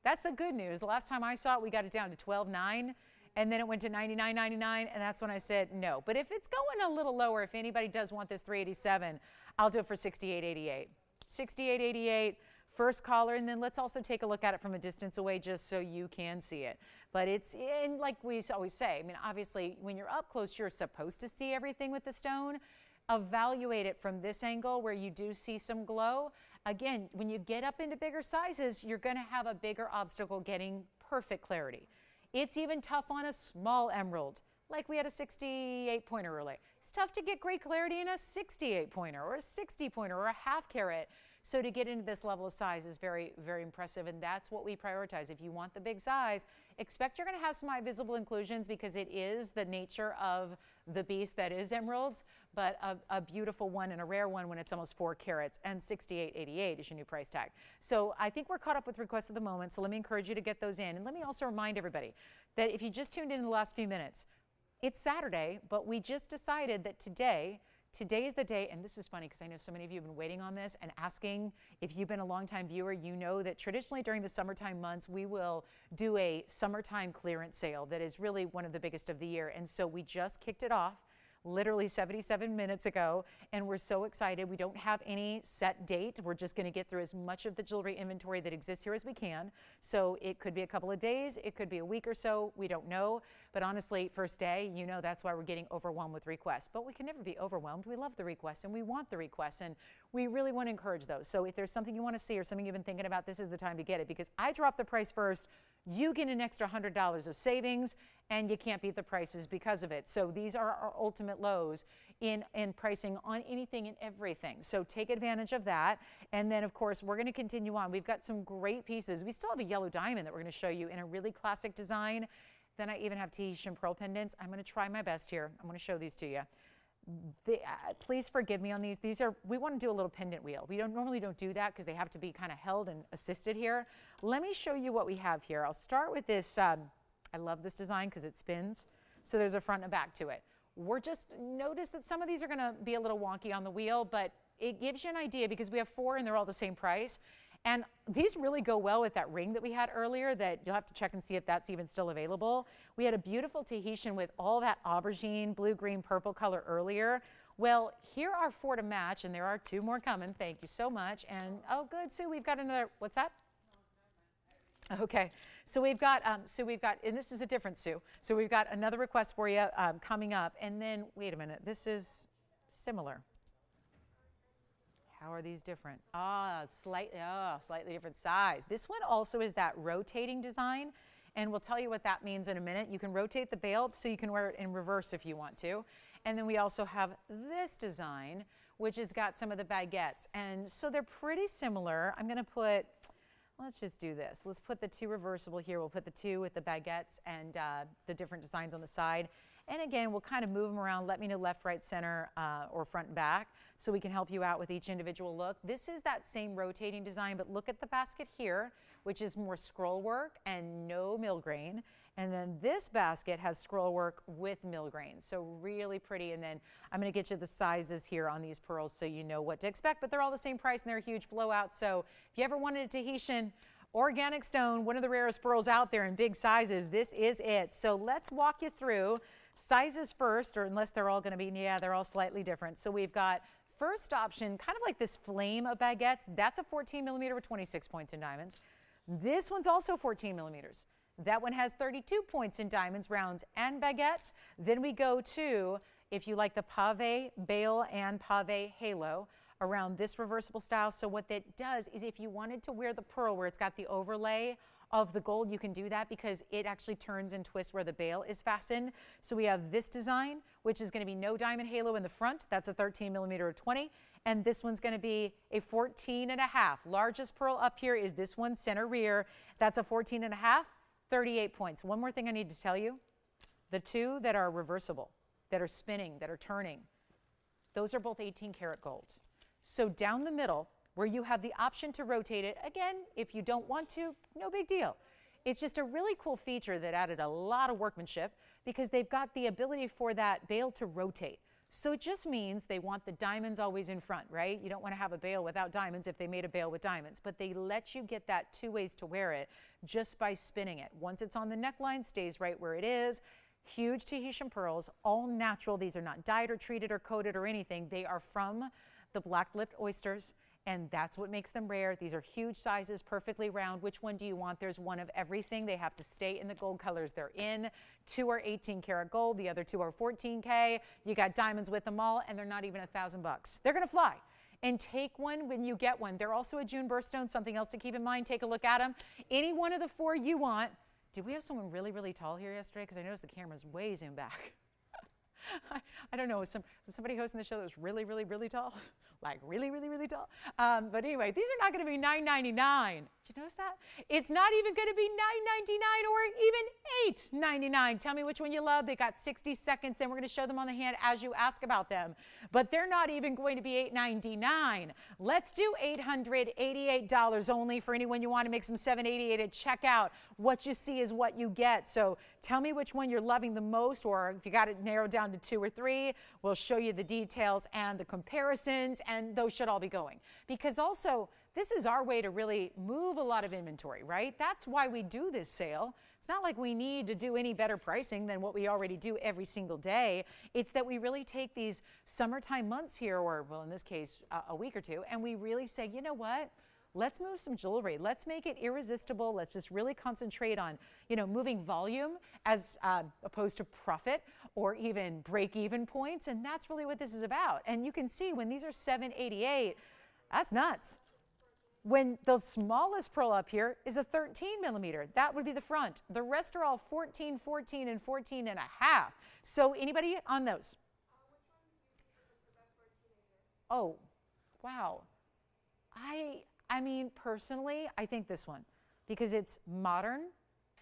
That's the good news. The last time I saw it, we got it down to $12,900, and then it went to $99.99, and that's when I said no. But if it's going a little lower, if anybody does want this 387, I'll do it for $68.88. $68.88, first caller, and then let's also take a look at it from a distance away just so you can see it. But it's in, like we always say, I mean, obviously, when you're up close, you're supposed to see everything with the stone. Evaluate it from this angle where you do see some glow. Again, when you get up into bigger sizes, you're going to have a bigger obstacle getting perfect clarity. It's even tough on a small emerald, like we had a 68-pointer earlier. It's tough to get great clarity in a 68-pointer or a 60-pointer or a half carat. So to get into this level of size is very, very impressive, and that's what we prioritize. If you want the big size, expect you're going to have some visible inclusions because it is the nature of the beast that is emeralds, but a beautiful one and a rare one when it's almost 4 carats, and $68.88 is your new price tag. So I think we're caught up with requests at the moment, so let me encourage you to get those in. And let me also remind everybody that if you just tuned in the last few minutes, it's Saturday, but we just decided that today is the day, and this is funny because I know so many of you have been waiting on this and asking. If you've been a longtime viewer, you know that traditionally during the summertime months, we will do a summertime clearance sale that is really one of the biggest of the year. And so we just kicked it off literally 77 minutes ago, and we're so excited. We don't have any set date. We're just going to get through as much of the jewelry inventory that exists here as we can. So it could be a couple of days, it could be a week or so, we don't know. But honestly, first day, you know that's why we're getting overwhelmed with requests. But we can never be overwhelmed. We love the requests and we want the requests, and we really want to encourage those. So if there's something you want to see or something you've been thinking about, this is the time to get it, because I drop the price first you get an extra $100 of savings, and you can't beat the prices because of it. So these are our ultimate lows in pricing on anything and everything. So take advantage of that. And then, of course, we're going to continue on. We've got some great pieces. We still have a yellow diamond that we're going to show you in a really classic design. Then I even have Tahitian pearl pendants. I'm going to try my best here. I'm going to show these to you. Please forgive me on these. We want to do a little pendant wheel. We normally don't do that because they have to be kind of held and assisted here. Let me show you what we have here. I'll start with this. I love this design because it spins. So there's a front and a back to it. We're just, notice that some of these are going to be a little wonky on the wheel, but it gives you an idea because we have 4 and they're all the same price. And these really go well with that ring that we had earlier that you'll have to check and see if that's even still available. We had a beautiful Tahitian with all that aubergine, blue, green, purple color earlier. Well, here are 4 to match, and there are 2 more coming. Thank you so much. And oh, good, Sue, we've got another, what's that? Okay, so we've got, and this is a different Sue. So we've got another request for you coming up. And then, wait a minute, this is similar. How are these different? Slightly different size. This one also is that rotating design, and we'll tell you what that means in a minute. You can rotate the bail so you can wear it in reverse if you want to. And then we also have this design, which has got some of the baguettes. And so they're pretty similar. I'm going to put, let's just do this. Let's put the 2 reversible here. We'll put the 2 with the baguettes and the different designs on the side. And again, we'll kind of move them around. Let me know left, right, center, or front and back so we can help you out with each individual look. This is that same rotating design, but look at the basket here, which is more scroll work and no millgrain. And then this basket has scroll work with millgrain. So really pretty. And then I'm going to get you the sizes here on these pearls so you know what to expect, but they're all the same price and they're a huge blowout. So if you ever wanted a Tahitian organic stone, one of the rarest pearls out there in big sizes, this is it. So let's walk you through sizes first, or unless they're all going to be, yeah, they're all slightly different. So we've got first option, kind of like this flame of baguettes. That's a 14 millimeter with 26 points in diamonds. This one's also 14 millimeters. That one has 32 points in diamonds, rounds, and baguettes. Then we go to, if you like the pave bail and pave halo, around this reversible style. So what that does is if you wanted to wear the pearl where it's got the overlay of the gold, you can do that because it actually turns and twists where the bail is fastened. So we have this design, which is going to be no diamond halo in the front. That's a 13 millimeter or 20. And this one's going to be a 14.5. Largest pearl up here is this one, center rear. That's a 14.5, 38 points. One more thing I need to tell you. The 2 that are reversible, that are spinning, that are turning, those are both 18 karat gold. So down the middle, where you have the option to rotate it, again, if you don't want to, no big deal. It's just a really cool feature that added a lot of workmanship because they've got the ability for that bail to rotate. So it just means they want the diamonds always in front, right? You don't want to have a bail without diamonds if they made a bail with diamonds, but they let you get that 2 ways to wear it just by spinning it. Once it's on the neckline, stays right where it is. Huge Tahitian pearls, all natural. These are not dyed or treated or coated or anything. They are from the black-lipped oysters, and that's what makes them rare. These are huge sizes, perfectly round. Which one do you want? There's one of everything. They have to stay in the gold colors they're in. 2 are 18 karat gold. The other 2 are 14K. You got diamonds with them all, and they're not even $1,000. They're going to fly. And take one when you get one. They're also a June birthstone, something else to keep in mind. Take a look at them. Any one of the 4 you want. Did we have someone really, really tall here yesterday? Because I noticed the camera's way zoomed back. I don't know, was somebody hosting the show that was really, really, really tall? Like really, really, really tall? But anyway, these are not going to be $9.99. Did you notice that? It's not even going to be $9.99 or even $8.99. Tell me which one you love. They got 60 seconds. Then we're going to show them on the hand as you ask about them. But they're not even going to be $8.99. Let's do $888 only for anyone you want to make some $788 at checkout. What you see is what you get. So tell me which one you're loving the most, or if you got it narrowed down to 2 or 3, we'll show you the details and the comparisons, and those should all be going. Because also, this is our way to really move a lot of inventory, right? That's why we do this sale. It's not like we need to do any better pricing than what we already do every single day. It's that we really take these summertime months here, or well, in this case, a week or 2, and we really say, you know what? Let's move some jewelry. Let's make it irresistible. Let's just really concentrate on, moving volume as opposed to profit or even break-even points. And that's really what this is about. And you can see when these are $788, that's nuts. When the smallest pearl up here is a 13 millimeter. That would be the front. The rest are all 14, 14, and 14 and a half. So anybody on those? Oh, wow. I mean, personally, I think this one because it's modern.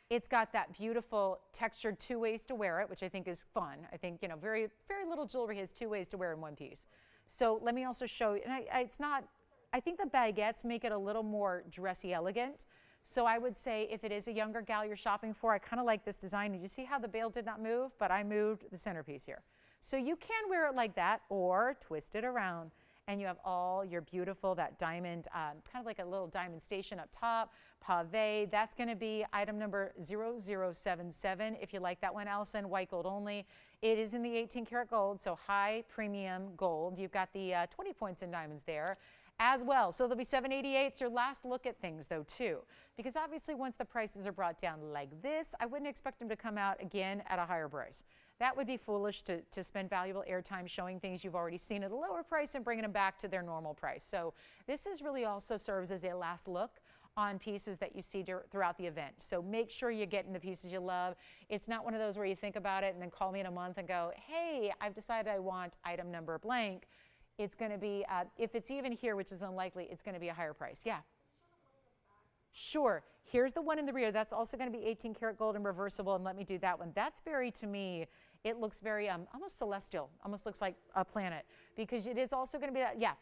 It's got that beautiful textured two ways to wear it, which I think is fun. I think, you know, very little jewelry has two ways to wear in one piece. So let me also show you, and it's not, I think the baguettes make it a little more dressy elegant. So I would say if it is a younger gal you're shopping for, I kind of like this design. Did you see how the bail did not move? But I moved the centerpiece here. So you can wear it like that or twist it around. And you have all your beautiful, that diamond, kind of like a little diamond station up top, pave. That's going to be item number 0077. If you like that one, Allison, white gold only. It is in the 18 karat gold, so high premium gold. You've got the 20 points in diamonds there as well. So there'll be 788. It's your last look at things though too, because obviously once the prices are brought down like this, I wouldn't expect them to come out again at a higher price. That would be foolish to spend valuable airtime showing things you've already seen at a lower price and bringing them back to their normal price. So this is really also serves as a last look on pieces that you see throughout the event. So make sure you're getting the pieces you love. It's not one of those where you think about it and then call me in a month and go, hey, I've decided I want item number blank. It's going to be, if it's even here, which is unlikely, it's going to be a higher price. Yeah. Sure. Here's the one in the rear. That's also going to be 18 karat gold and reversible. And let me do that one. That's very, to me, it looks very almost celestial. Almost looks like a planet. Because it is also going to be that, yeah.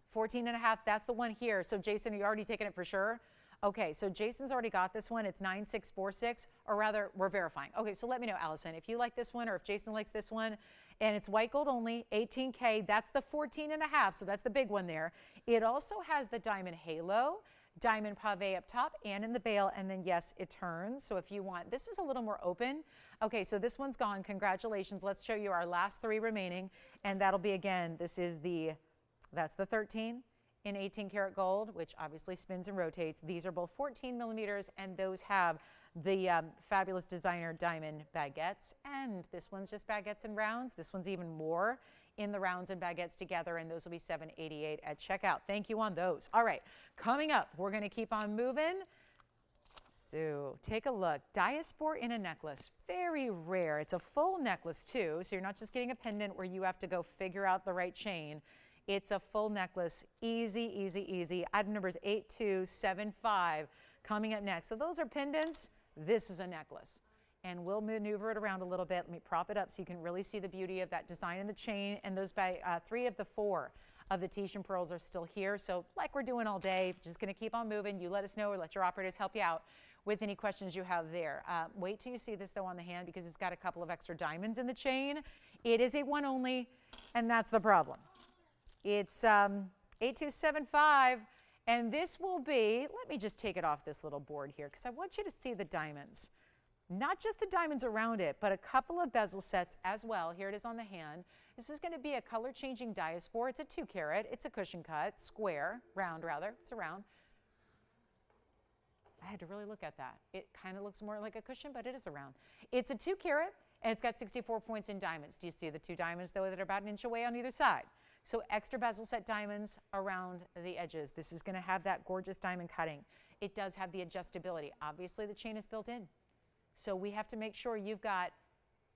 14 and a half. That's the one here. So Jason, are you already taking it for sure? Okay, so Jason's already got this one. It's 9646, or rather, we're verifying. Okay, so let me know, Allison, if you like this one or if Jason likes this one. And it's white gold only, 18K. That's the 14 and a half, so that's the big one there. It also has the diamond halo, diamond pave up top and in the bail, and then yes, it turns. So if you want, this is a little more open. Okay, so this one's gone. Congratulations. Let's show you our last three remaining, and that'll be, again, this is the, that's the 13 in 18 karat gold, which obviously spins and rotates. These are both 14 millimeters, and those have the fabulous designer diamond baguettes. And this one's just baguettes and rounds. This one's even more in the rounds and baguettes together, and those will be $788 at checkout. Thank you on those. All right, coming up, we're going to keep on moving. So take a look. Diaspora in a necklace, very rare. It's a full necklace too, so you're not just getting a pendant where you have to go figure out the right chain. It's a full necklace, easy, easy, easy. Item number is 8275 coming up next. So those are pendants. This is a necklace. And we'll maneuver it around a little bit. Let me prop it up so you can really see the beauty of that design in the chain. And those three of the four of the Tahitian pearls are still here. So like we're doing all day, just going to keep on moving. You let us know or let your operators help you out with any questions you have there. Wait till you see this though on the hand because it's got a couple of extra diamonds in the chain. It is a one only, and that's the problem. It's 8275, and this will be, let me just take it off this little board here because I want you to see the diamonds. Not just the diamonds around it, but a couple of bezel sets as well. Here it is on the hand. This is going to be a color-changing diaspora. It's a 2 carat. It's a cushion cut, square, round rather. It's a round. I had to really look at that. It kind of looks more like a cushion, but it is a round. It's a 2 carat, and it's got 64 points in diamonds. Do you see the two diamonds, though, that are about an inch away on either side? So extra bezel set diamonds around the edges. This is going to have that gorgeous diamond cutting. It does have the adjustability. Obviously, the chain is built in. So we have to make sure you've got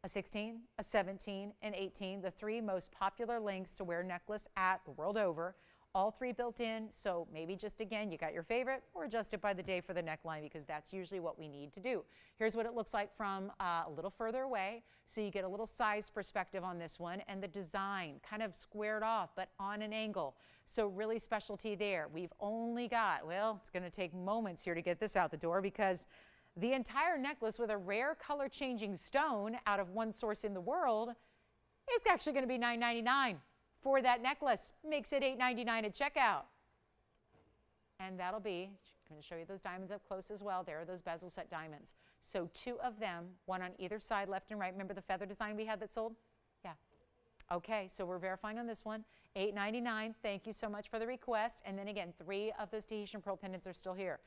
a 16, a 17, and 18, the three most popular lengths to wear necklace at the world over. All three built in, so maybe just again, you got your favorite or adjust it by the day for the neckline because that's usually what we need to do. Here's what it looks like from a little further away. So you get a little size perspective on this one and the design kind of squared off, but on an angle. So really specialty there. We've only got, well, it's gonna take moments here to get this out the door because the entire necklace with a rare color changing stone out of one source in the world is actually gonna be $9.99. For that necklace, makes it $8.99 at checkout. And that'll be, I'm going to show you those diamonds up close as well. There are those bezel set diamonds. So two of them, one on either side, left and right. Remember the feather design we had that sold? Yeah. Okay, so we're verifying on this one. $8.99. Thank you so much for the request. And then again, three of those Tahitian pearl pendants are still here.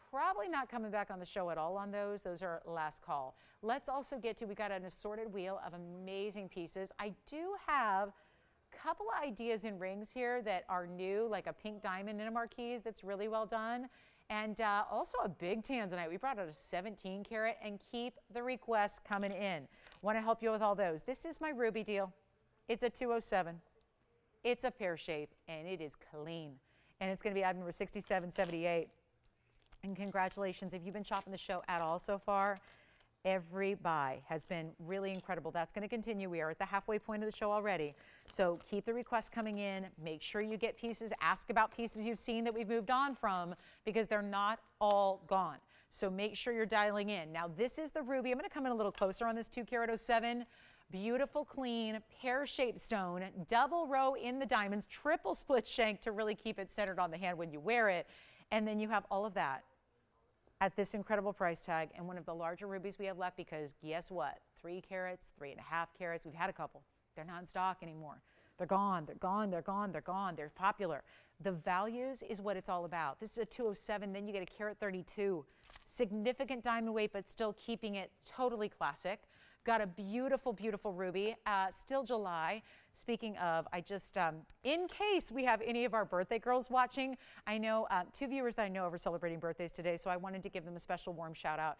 Probably not coming back on the show at all on those. Those are last call. Let's also get to, we got an assorted wheel of amazing pieces. I do have couple of ideas in rings here that are new, like a pink diamond in a marquise that's really well done. And also a big tanzanite. We brought out a 17 karat, and keep the requests coming in. Want to help you with all those. This is my ruby deal. It's a 207. It's a pear shape, and it is clean. And it's going to be item number 6778. And congratulations, if you've been shopping the show at all so far, every buy has been really incredible. That's going to continue. We are at the halfway point of the show already. So keep the requests coming in. Make sure you get pieces. Ask about pieces you've seen that we've moved on from, because they're not all gone. So make sure you're dialing in. Now this is the ruby. I'm going to come in a little closer on this 2 carat 07. Beautiful, clean, pear-shaped stone, double row in the diamonds, triple split shank to really keep it centered on the hand when you wear it. And then you have all of that at this incredible price tag, and one of the larger rubies we have left, because guess what? 3 carats, 3.5 carats, we've had a couple. They're not in stock anymore. They're gone, they're gone, they're gone, they're gone. They're popular. The values is what it's all about. This is a 207, then you get a carat 32. Significant diamond weight, but still keeping it totally classic. Got a beautiful, beautiful ruby, still July. Speaking of, I just, in case we have any of our birthday girls watching, I know 2 viewers that I know are celebrating birthdays today, so I wanted to give them a special warm shout out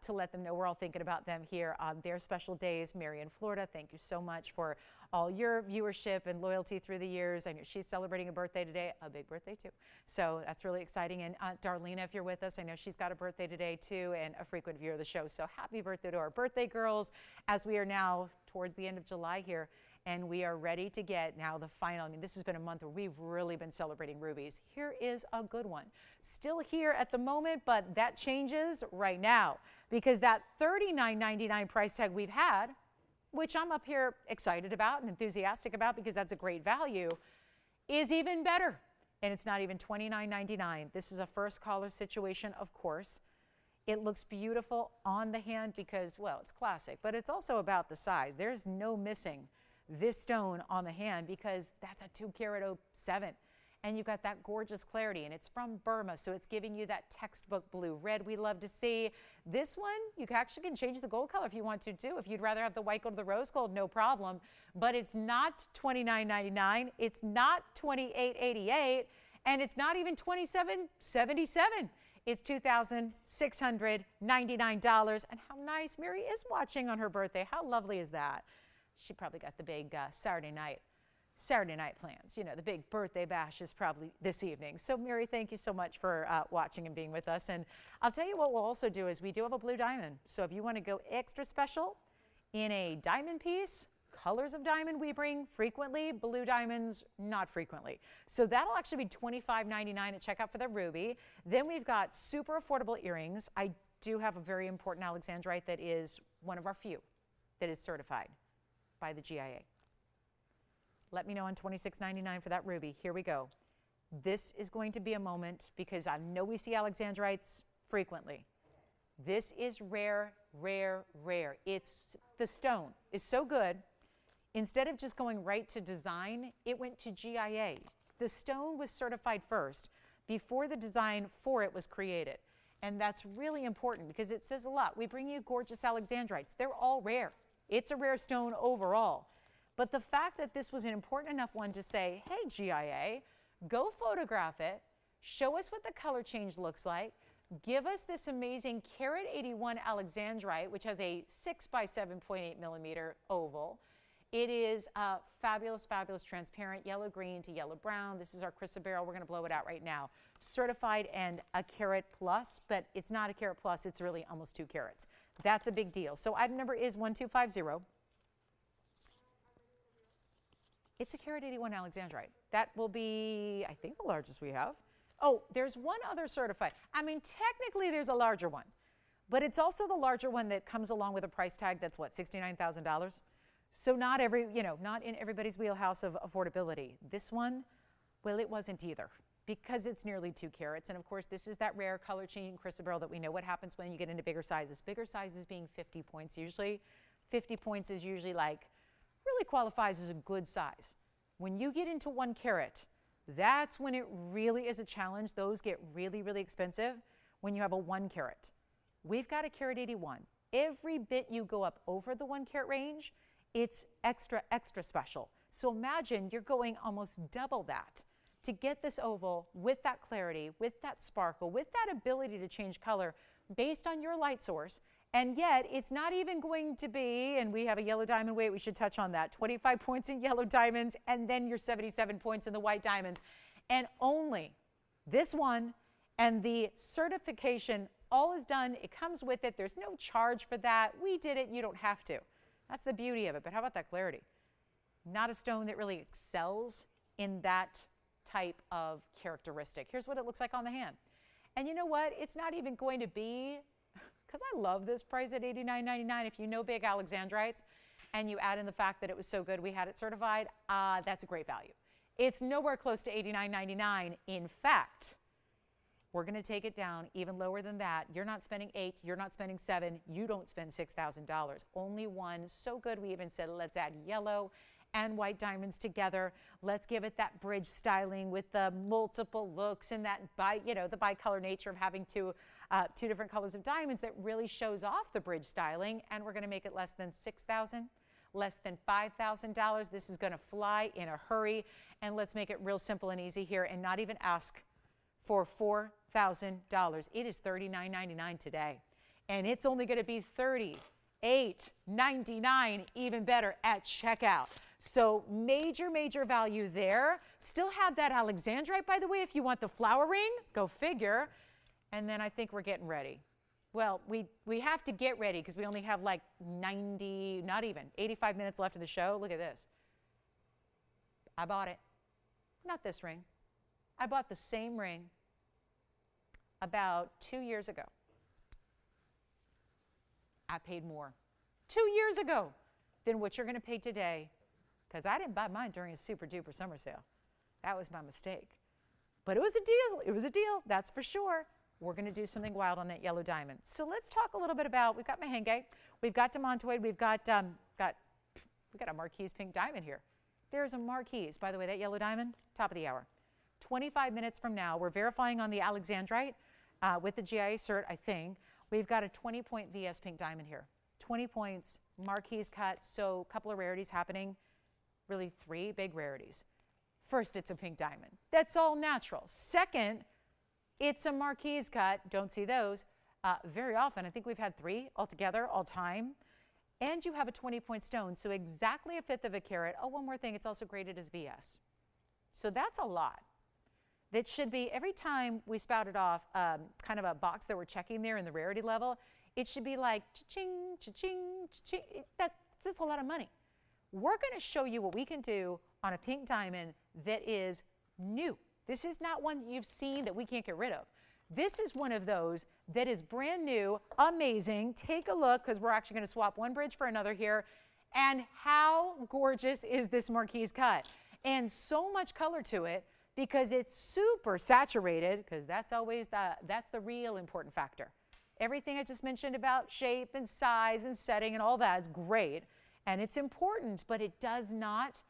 to let them know we're all thinking about them here on their special days. Mary in Florida, thank you so much for all your viewership and loyalty through the years. I know she's celebrating a birthday today, a big birthday too. So that's really exciting. And Darlena, if you're with us, I know she's got a birthday today too, and a frequent viewer of the show. So happy birthday to our birthday girls, as we are now towards the end of July here. And we are ready to get now the final. I mean, this has been a month where we've really been celebrating rubies. Here is a good one. Still here at the moment, but that changes right now, because that $39.99 price tag we've had, which I'm up here excited about and enthusiastic about because that's a great value, is even better. And it's not even $29.99. This is a first caller situation, of course. It looks beautiful on the hand because, well, it's classic, but it's also about the size. There's no missing this stone on the hand because that's a 2 carat 07. And you've got that gorgeous clarity, and it's from Burma, so it's giving you that textbook blue red we love to see. This one, you actually can change the gold color if you want to too. If you'd rather have the white gold or the rose gold, no problem. But it's not $29.99, it's not $28.88, and it's not even $27.77. It's $2,699. And how nice, Mary is watching on her birthday. How lovely is that? She probably got the big Saturday night plans. You know, the big birthday bash is probably this evening. So Mary, thank you so much for watching and being with us. And I'll tell you what we'll also do is we do have a blue diamond. So if you want to go extra special in a diamond piece, colors of diamond we bring frequently, blue diamonds not frequently. So that'll actually be $25.99 at checkout for the ruby. Then we've got super affordable earrings. I do have a very important alexandrite that is one of our few that is certified by the GIA. Let me know on $26.99 for that ruby. Here we go. This is going to be a moment because I know we see alexandrites frequently. This is rare, rare, rare. It's the stone is so good. Instead of just going right to design, it went to GIA. The stone was certified first before the design for it was created. And that's really important because it says a lot. We bring you gorgeous alexandrites. They're all rare. It's a rare stone overall. But the fact that this was an important enough one to say, hey, GIA, go photograph it, show us what the color change looks like, give us this amazing carat 81 alexandrite, which has a 6 by 7.8 millimeter oval. It is fabulous, fabulous, transparent, yellow-green to yellow-brown. This is our chrysoberyl. We're going to blow it out right now. Certified and a carat plus, but it's not a carat plus. It's really almost 2 carats. That's a big deal. So item number is 1250. It's a carat 81 alexandrite. That will be, I think, the largest we have. Oh, there's one other certified. I mean, technically there's a larger one, but it's also the larger one that comes along with a price tag that's what, $69,000? So not every, not in everybody's wheelhouse of affordability. This one, well, it wasn't either because it's nearly 2 carats. And of course, this is that rare color changing chrysoberyl that we know what happens when you get into bigger sizes. Bigger sizes being 50 points usually. 50 points is usually like, really qualifies as a good size. When you get into 1 carat, that's when it really is a challenge. Those get really, really expensive when you have a 1 carat. We've got a carat 81. Every bit you go up over the 1 carat range, it's extra, extra special So imagine you're going almost double that to get this oval with that clarity, with that sparkle, with that ability to change color based on your light source. And yet it's not even going to be, and we have a yellow diamond weight, we should touch on that, 25 points in yellow diamonds and then your 77 points in the white diamonds. And only this one and the certification, all is done. It comes with it. There's no charge for that. We did it. You don't have to. That's the beauty of it. But how about that clarity? Not a stone that really excels in that type of characteristic. Here's what it looks like on the hand. And you know what? It's not even going to be, because I love this price at $89.99. If you know big Alexandrites and you add in the fact that it was so good we had it certified, that's a great value. It's nowhere close to $89.99. In fact, we're going to take it down even lower than that. You're not spending $8, you're not spending $7, you don't spend $6,000. Only one. So good we even said let's add yellow and white diamonds together. Let's give it that bridge styling with the multiple looks and that the bicolor nature of having two different colors of diamonds that really shows off the bridge styling. And we're going to make it less than $6,000, less than $5,000. This is going to fly in a hurry. And let's make it real simple and easy here and not even ask for $4,000. It is $39.99 today. And it's only going to be $38.99, even better at checkout. So major, major value there. Still have that Alexandrite, by the way, if you want the flower ring, go figure. And then I think we're getting ready. Well, we have to get ready because we only have like 90, not even, 85 minutes left of the show. Look at this. I bought it. Not this ring. I bought the same ring about 2 years ago. I paid more 2 years ago than what you're going to pay today because I didn't buy mine during a super duper summer sale. That was my mistake. But it was a deal. It was a deal, that's for sure. We're going to do something wild on that yellow diamond. So let's talk a little bit about, we've got mahenge, we've got demantoid, we've got a Marquise pink diamond here. There's a Marquise, by the way, that yellow diamond, top of the hour. 25 minutes from now, we're verifying on the Alexandrite with the GIA cert, I think. We've got a 20-point VS pink diamond here. 20 points, Marquise cut, so a couple of rarities happening, really 3 big rarities. First, it's a pink diamond. That's all natural. Second, it's a Marquise cut. Don't see those very often. I think we've had 3 altogether, all time. And you have a 20-point stone, so exactly a fifth of a carat. Oh, one more thing, it's also graded as VS. So that's a lot. That should be, every time we spouted off kind of a box that we're checking there in the rarity level, it should be like cha-ching, cha-ching, cha-ching. That's a lot of money. We're going to show you what we can do on a pink diamond that is new. This is not one you've seen that we can't get rid of. This is one of those that is brand new, amazing. Take a look because we're actually going to swap one bridge for another here. And how gorgeous is this Marquise cut? And so much color to it because it's super saturated because that's always that's the real important factor. Everything I just mentioned about shape and size and setting and all that is great. And it's important, but it does not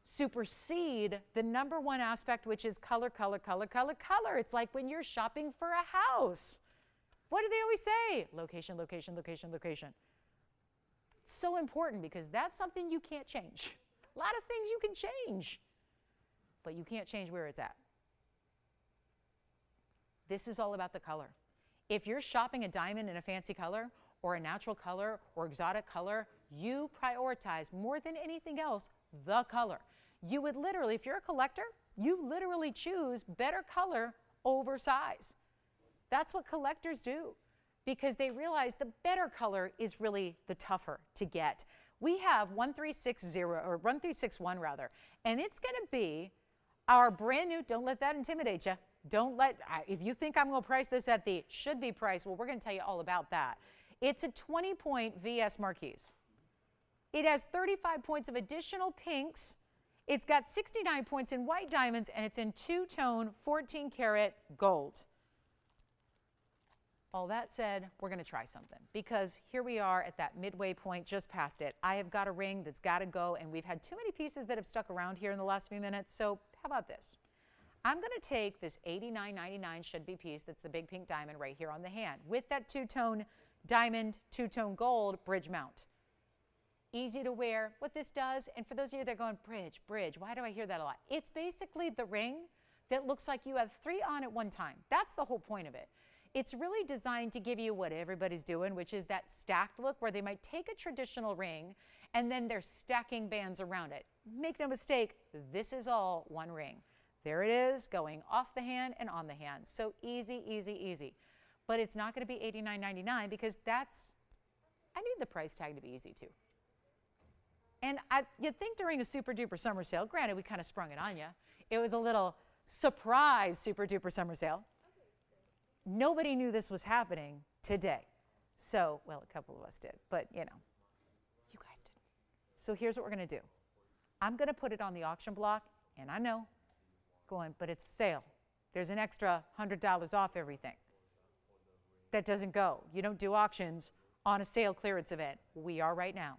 supersede the number one aspect, which is color, color, color, color, color. It's like when you're shopping for a house. What do they always say? Location, location, location, location. It's so important because that's something you can't change. A lot of things you can change, but you can't change where it's at. This is all about the color. If you're shopping a diamond in a fancy color or a natural color or exotic color, you prioritize more than anything else the color. You would literally, if you're a collector, you literally choose better color over size. That's what collectors do because they realize the better color is really the tougher to get. We have 1360 or 1361 rather, and it's going to be our brand new, don't let that intimidate you. Don't let, if you think I'm going to price this at the should be price, well, we're going to tell you all about that. It's a 20-point VS Marquise. It has 35 points of additional pinks. It's got 69 points in white diamonds, and it's in two-tone 14-karat gold. All that said, we're going to try something because here we are at that midway point, just past it. I have got a ring that's got to go, and we've had too many pieces that have stuck around here in the last few minutes, so how about this? I'm going to take this $89.99 should-be piece that's the big pink diamond right here on the hand with that two-tone diamond, two-tone gold bridge mount. easy to wear. What this does, and for those of you that are going, bridge, why do I hear that a lot? It's basically the ring that looks like you have 3 on at one time. That's the whole point of it. It's really designed to give you what everybody's doing, which is that stacked look where they might take a traditional ring and then they're stacking bands around it. Make no mistake, this is all one ring. There it is, going off the hand and on the hand. So easy, easy, easy. But it's not going to be $89.99 because I need the price tag to be easy too. And you'd think during a super duper summer sale, granted we kind of sprung it on you, it was a little surprise super duper summer sale. Nobody knew this was happening today. So, well, a couple of us did, but you know, you guys didn't. So here's what we're going to do. I'm going to put it on the auction block, and I know, going, but it's sale. There's an extra $100 off everything. That doesn't go. You don't do auctions on a sale clearance event. We are right now.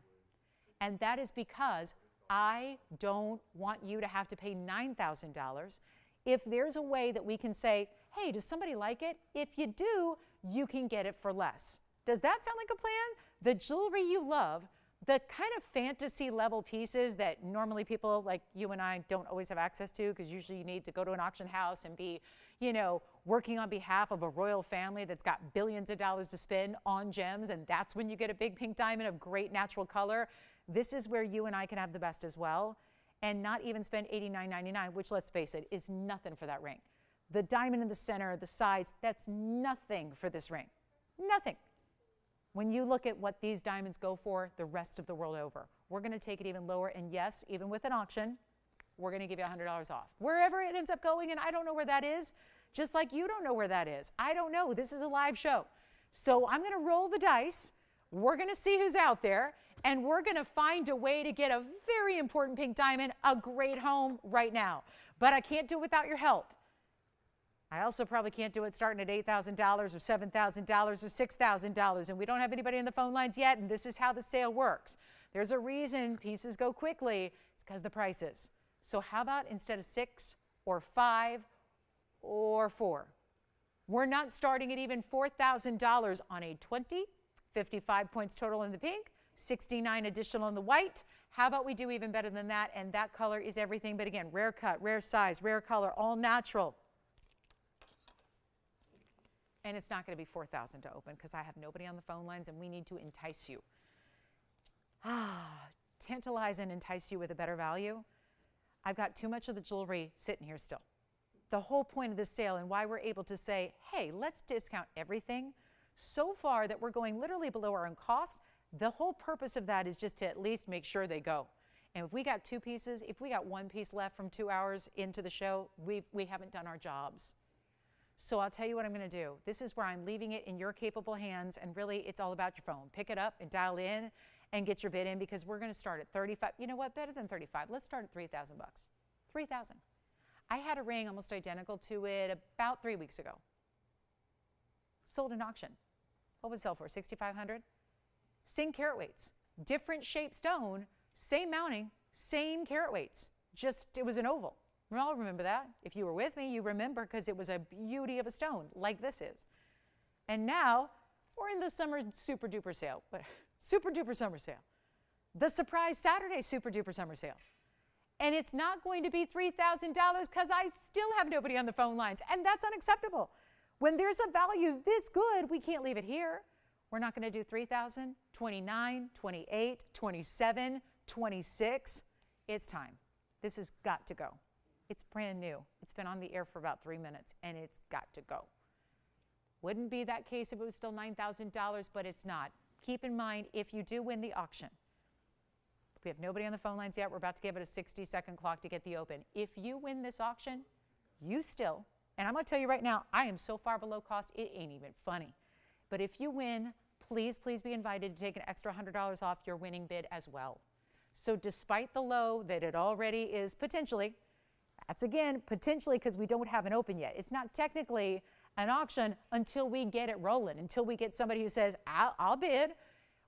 And that is because I don't want you to have to pay $9,000. If there's a way that we can say, hey, does somebody like it? If you do, you can get it for less. Does that sound like a plan? The jewelry you love, the kind of fantasy level pieces that normally people like you and I don't always have access to, because usually you need to go to an auction house and be, you know, working on behalf of a royal family that's got billions of dollars to spend on gems, and that's when you get a big pink diamond of great natural color. This is where you and I can have the best as well, and not even spend $89.99, which, let's face it, is nothing for that ring. The diamond in the center, the sides, that's nothing for this ring. Nothing. When you look at what these diamonds go for the rest of the world over, we're going to take it even lower, and yes, even with an auction, we're going to give you $100 off. Wherever it ends up going, and I don't know where that is, just like you don't know where that is. I don't know. This is a live show. So I'm going to roll the dice. We're going to see who's out there, and we're going to find a way to get a very important pink diamond, a great home right now. But I can't do it without your help. I also probably can't do it starting at $8,000 or $7,000 or $6,000, and we don't have anybody on the phone lines yet, and this is how the sale works. There's a reason pieces go quickly. It's because of the prices. So how about instead of 6 or 5 or 4? We're not starting at even $4,000 on a 20, 55 points total in the pink, 69 additional in the white. How about we do even better than that? And that color is everything, but again, rare cut, rare size, rare color, all natural. And it's not going to be $4,000 to open because I have nobody on the phone lines and we need to entice you. Tantalize and entice you with a better value. I've got too much of the jewelry sitting here still. The whole point of this sale and why we're able to say, hey, let's discount everything so far that we're going literally below our own cost. The whole purpose of that is just to at least make sure they go. And if we got 2 pieces, if we got 1 piece left from 2 hours into the show, we haven't done our jobs. So I'll tell you what I'm going to do. This is where I'm leaving it in your capable hands, and really it's all about your phone. Pick it up and dial in and get your bid in because we're going to start at 35. You know what? Better than 35. Let's start at 3,000 bucks. 3,000. I had a ring almost identical to it about 3 weeks ago. Sold in auction. What would it sell for? 6,500. Same carat weights, different shaped stone, same mounting, same carat weights. Just it was an oval. We all remember that. If you were with me, you remember because it was a beauty of a stone like this is. And now we're in the summer super duper sale, but super duper summer sale. The surprise Saturday super duper summer sale. And it's not going to be $3,000 because I still have nobody on the phone lines. And that's unacceptable. When there's a value this good, we can't leave it here. We're not going to do 3,000, 29, 28, 27, 26. It's time. This has got to go. It's brand new. It's been on the air for about 3 minutes, and it's got to go. Wouldn't be that case if it was still $9,000, but it's not. Keep in mind, if you do win the auction, we have nobody on the phone lines yet. We're about to give it a 60-second clock to get the open. If you win this auction, you still, and I'm going to tell you right now, I am so far below cost, it ain't even funny. But if you win, please, please be invited to take an extra $100 off your winning bid as well. So despite the low that it already is potentially, that's again, potentially because we don't have an open yet. It's not technically an auction until we get it rolling, until we get somebody who says, I'll bid.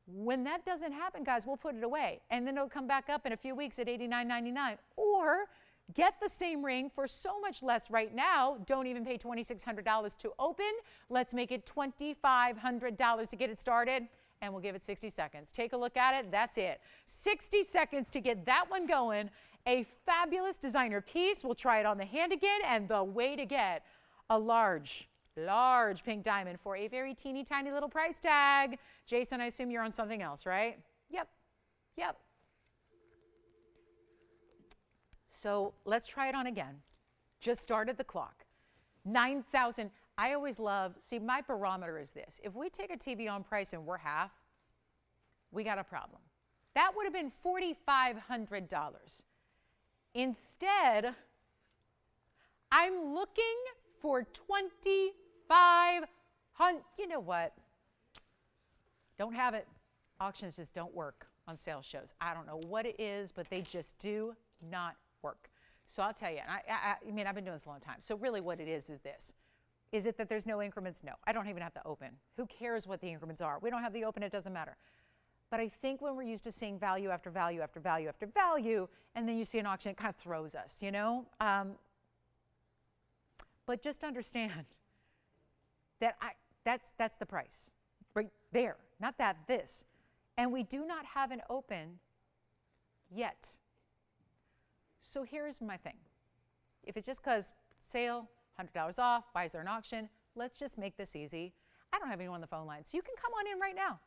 When that doesn't happen, guys, we'll put it away. And then it'll come back up in a few weeks at $89.99. Or get the same ring for so much less right now. Don't even pay $2,600 to open. Let's make it $2,500 to get it started. and we'll give it 60 seconds. Take a look at it. That's it. 60 seconds to get that one going. A fabulous designer piece. We'll try it on the hand again, and the way to get a large pink diamond for a very teeny tiny little price tag. Jason, I assume you're on something else, right? Yep. So let's try it on again. Just started the clock. 9,000. I always love, see, my barometer is this. If we take a TVON price and we're half, we got a problem. That would have been $4,500. Instead, I'm looking for 2,500. You know what? Don't have it. Auctions just don't work on sales shows. I don't know what it is, but they just do not work. So I'll tell you, and I mean, I've been doing this a long time. So really what it is this. Is it that there's no increments? No. I don't even have to open. Who cares what the increments are? We don't have the open. It doesn't matter. But I think when we're used to seeing value after value after value after value, and then you see an auction, it kind of throws us, you know? But just understand that that's the price right there. Not that, this. And we do not have an open yet. So here's my thing. If it's just because sale, $100 off, buys there an auction, let's just make this easy. I don't have anyone on the phone line, so you can come on in right now.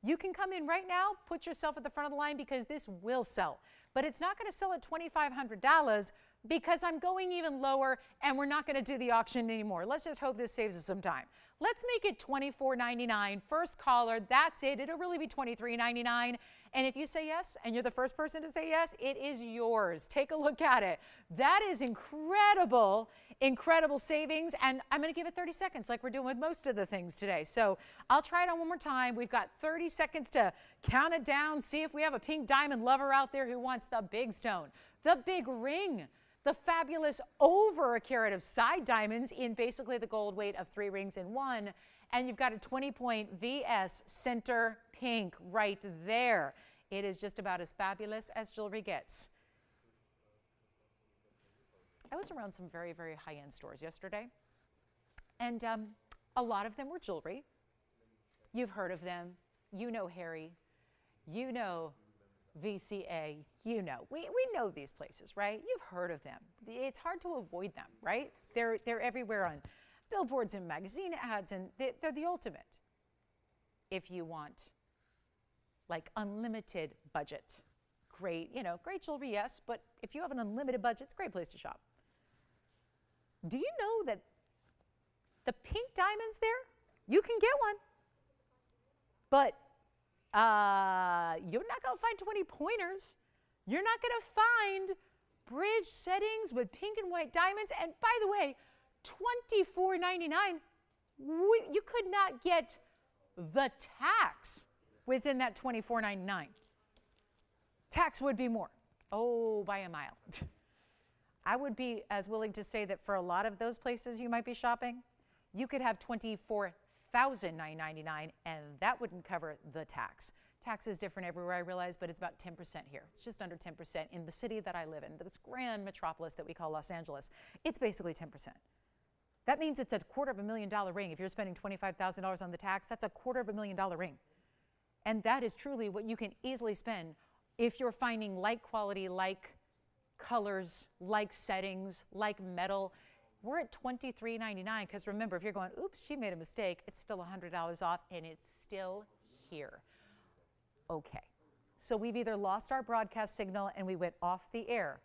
You can come in right now, put yourself at the front of the line because this will sell. But it's not going to sell at $2,500 because I'm going even lower and we're not going to do the auction anymore. Let's just hope this saves us some time. Let's make it $24.99. First caller, that's it. It'll really be $23.99. And if you say yes, and you're the first person to say yes, it is yours. Take a look at it. That is incredible, incredible savings. And I'm going to give it 30 seconds like we're doing with most of the things today. So I'll try it on one more time. We've got 30 seconds to count it down, see if we have a pink diamond lover out there who wants the big stone, the big ring, the fabulous over a carat of side diamonds in basically the gold weight of 3 rings in one. And you've got a 20-point VS center pink right there. It is just about as fabulous as jewelry gets. I was around some very, very high-end stores yesterday, and a lot of them were jewelry. You've heard of them. You know Harry. You know VCA. You know. We know these places, right? You've heard of them. It's hard to avoid them, right? They're everywhere on billboards and magazine ads, and they're the ultimate. If you want like unlimited budget, great, you know, great jewelry, yes, but if you have an unlimited budget, it's a great place to shop. Do you know that the pink diamonds there, you can get one, but you're not going to find 20 pointers. You're not going to find bridge settings with pink and white diamonds. And by the way, $24.99, you could not get the tax within that $24.99. Tax would be more. Oh, by a mile. I would be as willing to say that for a lot of those places you might be shopping, you could have $24,999, and that wouldn't cover the tax. Tax is different everywhere, I realize, but it's about 10% here. It's just under 10% in the city that I live in, this grand metropolis that we call Los Angeles. It's basically 10%. That means it's a $250,000 ring. If you're spending $25,000 on the tax, that's a $250,000 ring. And that is truly what you can easily spend if you're finding like quality, like colors, like settings, like metal. We're at $23.99 because remember, if you're going, oops, she made a mistake, it's still $100 off and it's still here. Okay, so we've either lost our broadcast signal and we went off the air,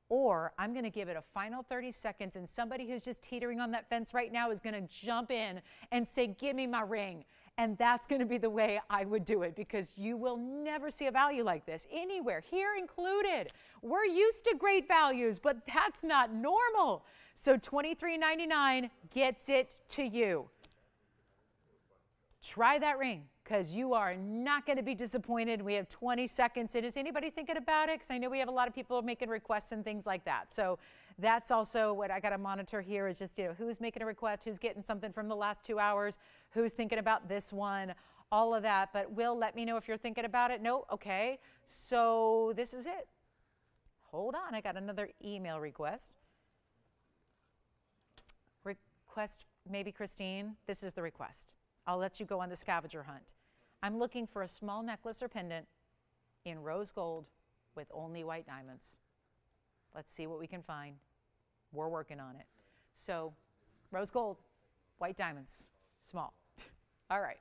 or I'm going to give it a final 30 seconds and somebody who's just teetering on that fence right now is going to jump in and say, give me my ring. And that's going to be the way I would do it because you will never see a value like this anywhere, here included. We're used to great values, but that's not normal. So $23.99 gets it to you. Try that ring because you are not going to be disappointed. We have 20 seconds. And is anybody thinking about it? Because I know we have a lot of people making requests and things like that. So that's also what I got to monitor here is just, you know, who's making a request, who's getting something from the last 2 hours, who's thinking about this one, all of that. But Will, let me know if you're thinking about it. No? Okay. So this is it. Hold on. I got another email request. Maybe Christine. This is the request. I'll let you go on the scavenger hunt. I'm looking for a small necklace or pendant in rose gold with only white diamonds. Let's see what we can find. We're working on it. So rose gold, white diamonds, small. All right.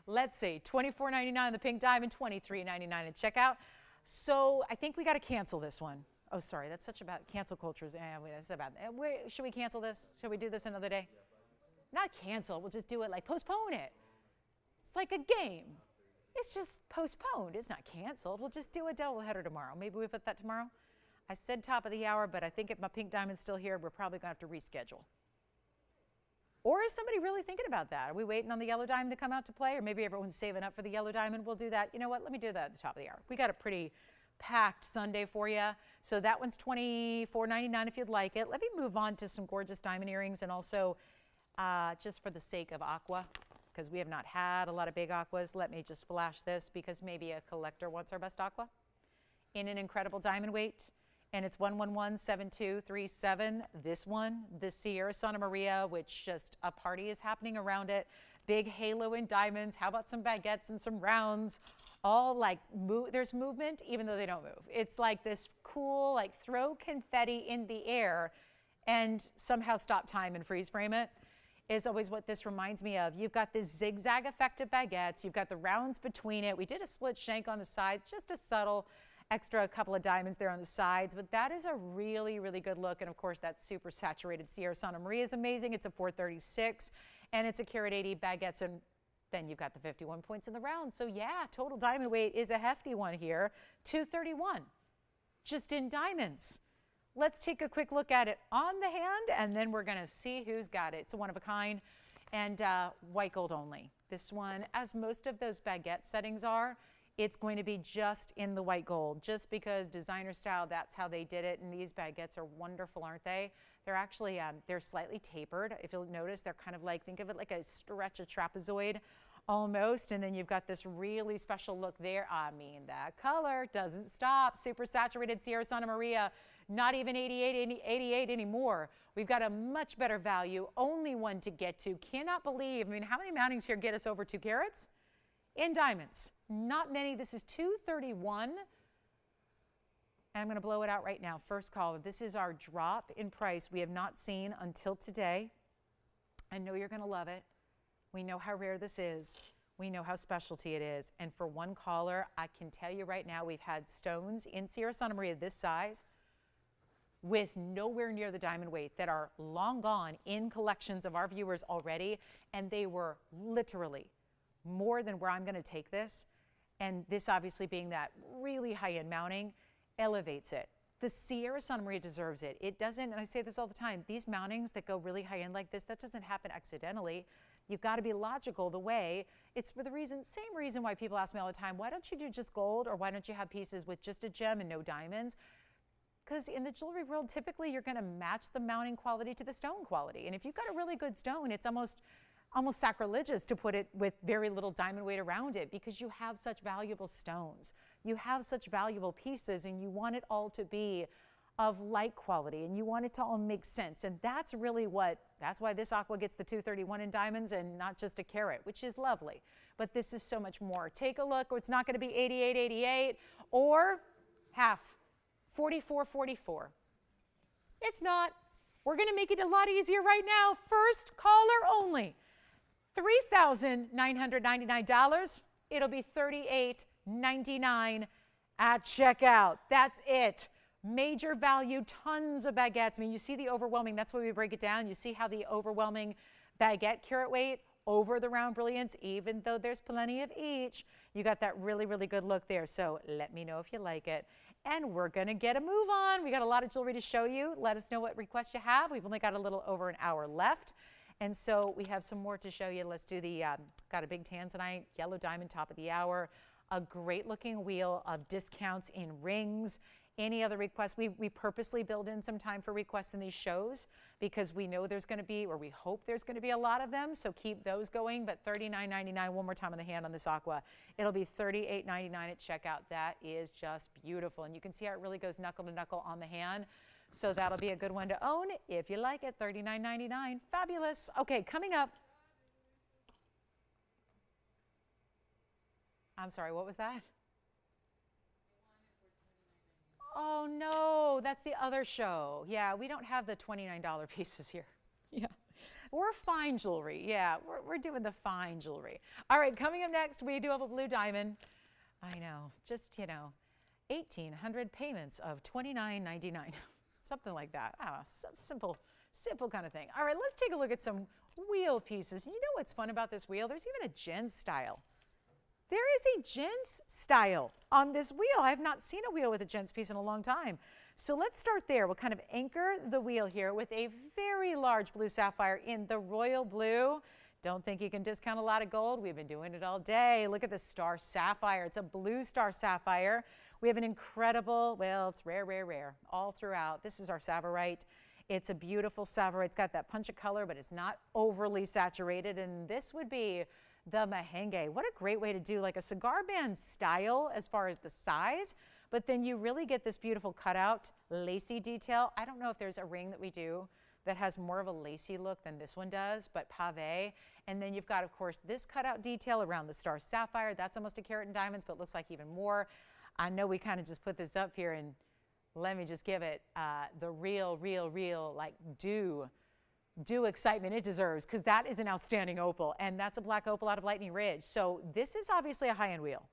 Let's see, $24.99 the pink diamond, $23.99 at checkout. So I think we got to cancel this one. Oh, sorry, that's such about cancel cultures. That's about. Should we cancel this? Should we do this another day? Not cancel. We'll just do it like postpone it. It's like a game. It's just postponed. It's not canceled. We'll just do a double header tomorrow. Maybe we put that tomorrow. I said top of the hour, but I think if my pink diamond's still here, we're probably going to have to reschedule. Or is somebody really thinking about that? Are we waiting on the yellow diamond to come out to play? Or maybe everyone's saving up for the yellow diamond. We'll do that. You know what? Let me do that at the top of the hour. We got a pretty packed Sunday for you. So that one's $24.99 if you'd like it. Let me move on to some gorgeous diamond earrings, and also just for the sake of aqua, because we have not had a lot of big aquas, let me just flash this because maybe a collector wants our best aqua in an incredible diamond weight. And it's 1117237. This one, the Sierra Santa Maria, which just a party is happening around it. Big halo in diamonds. How about some baguettes and some rounds? All like, there's movement even though they don't move. It's like this cool, like throw confetti in the air and somehow stop time and freeze frame it is always what this reminds me of. You've got this zigzag effect of baguettes. You've got the rounds between it. We did a split shank on the side, just a subtle extra couple of diamonds there on the sides, but that is a really, really good look. And of course, that super saturated Sierra Santa Maria is amazing. It's a 436 and it's a carat 80 baguettes, and then you've got the 51 points in the round. So yeah, total diamond weight is a hefty one here, 231, just in diamonds. Let's take a quick look at it on the hand, and then we're gonna see who's got it. It's a one of a kind and white gold only. This one, as most of those baguette settings are, it's going to be just in the white gold, just because designer style, that's how they did it. And these baguettes are wonderful, aren't they? They're actually, they're slightly tapered. If you'll notice, they're kind of like, think of it like a stretch, a trapezoid almost. And then you've got this really special look there. I mean, that color doesn't stop. Super saturated Sierra Santa Maria, not even 88 anymore. We've got a much better value, only one to get to. Cannot believe, I mean, how many mountings here get us over 2 carats? In diamonds, not many. This is 231, and I'm going to blow it out right now. First caller, this is our drop in price we have not seen until today. I know you're going to love it. We know how rare this is. We know how specialty it is. And for one caller, I can tell you right now, we've had stones in Sierra Santa Maria this size with nowhere near the diamond weight that are long gone in collections of our viewers already, and they were literally more than where I'm going to take this. And this obviously being that really high-end mounting elevates it. The Sierra Santa Maria deserves it. It doesn't, and I say this all the time, these mountings that go really high-end like this, that doesn't happen accidentally. You've got to be logical the way. It's for the reason, same reason why people ask me all the time, why don't you do just gold, or why don't you have pieces with just a gem and no diamonds? Because in the jewelry world, typically you're going to match the mounting quality to the stone quality. And if you've got a really good stone, it's almost sacrilegious to put it with very little diamond weight around it, because you have such valuable stones. You have such valuable pieces, and you want it all to be of like quality, and you want it to all make sense. And that's really that's why this aqua gets the 231 in diamonds and not just a carat, which is lovely. But this is so much more. Take a look. It's not going to be 88.88 or half, 44.44. It's not. We're going to make it a lot easier right now. First caller only. $3,999. It'll be $38.99 at checkout. That's it. Major value, tons of baguettes. I mean, you see the overwhelming, that's why we break it down. You see how the overwhelming baguette carat weight over the round brilliance, even though there's plenty of each, you got that really, really good look there. So let me know if you like it. And we're going to get a move on. We got a lot of jewelry to show you. Let us know what requests you have. We've only got a little over an hour left. And so we have some more to show you. Let's do the, got a big tan tonight, yellow diamond, top of the hour, a great looking wheel of discounts in rings. Any other requests? We purposely build in some time for requests in these shows because we know there's going to be, or we hope there's going to be a lot of them. So keep those going. But $39.99, one more time on the hand on this aqua. It'll be $38.99 at checkout. That is just beautiful. And you can see how it really goes knuckle to knuckle on the hand. So that'll be a good one to own if you like it. $39.99. Fabulous. Okay, coming up. I'm sorry, what was that? Oh no, that's the other show. Yeah, we don't have the $29 pieces here. Yeah, we're fine jewelry. Yeah, we're doing the fine jewelry. All right, coming up next, we do have a blue diamond. I know, just, 1,800 payments of $29.99. Something like that. I don't know, some simple kind of thing. All right, let's take a look at some wheel pieces. You know what's fun about this wheel? There's even a gents style. There is a gents style on this wheel. I have not seen a wheel with a gents piece in a long time. So let's start there. We'll kind of anchor the wheel here with a very large blue sapphire in the royal blue. Don't think you can discount a lot of gold. We've been doing it all day. Look at the star sapphire. It's a blue star sapphire. We have an incredible, well, it's rare, all throughout. This is our Tsavorite. It's a beautiful Tsavorite. It's got that punch of color, but it's not overly saturated. And this would be the mahenge. What a great way to do like a cigar band style as far as the size, but then you really get this beautiful cutout lacy detail. I don't know if there's a ring that we do that has more of a lacy look than this one does, but pave. And then you've got, of course, this cutout detail around the star sapphire. That's almost a carat in diamonds, but looks like even more. I know we kind of just put this up here, and let me just give it the real, like due excitement it deserves, because that is an outstanding opal, and that's a black opal out of Lightning Ridge. So this is obviously a high-end wheel,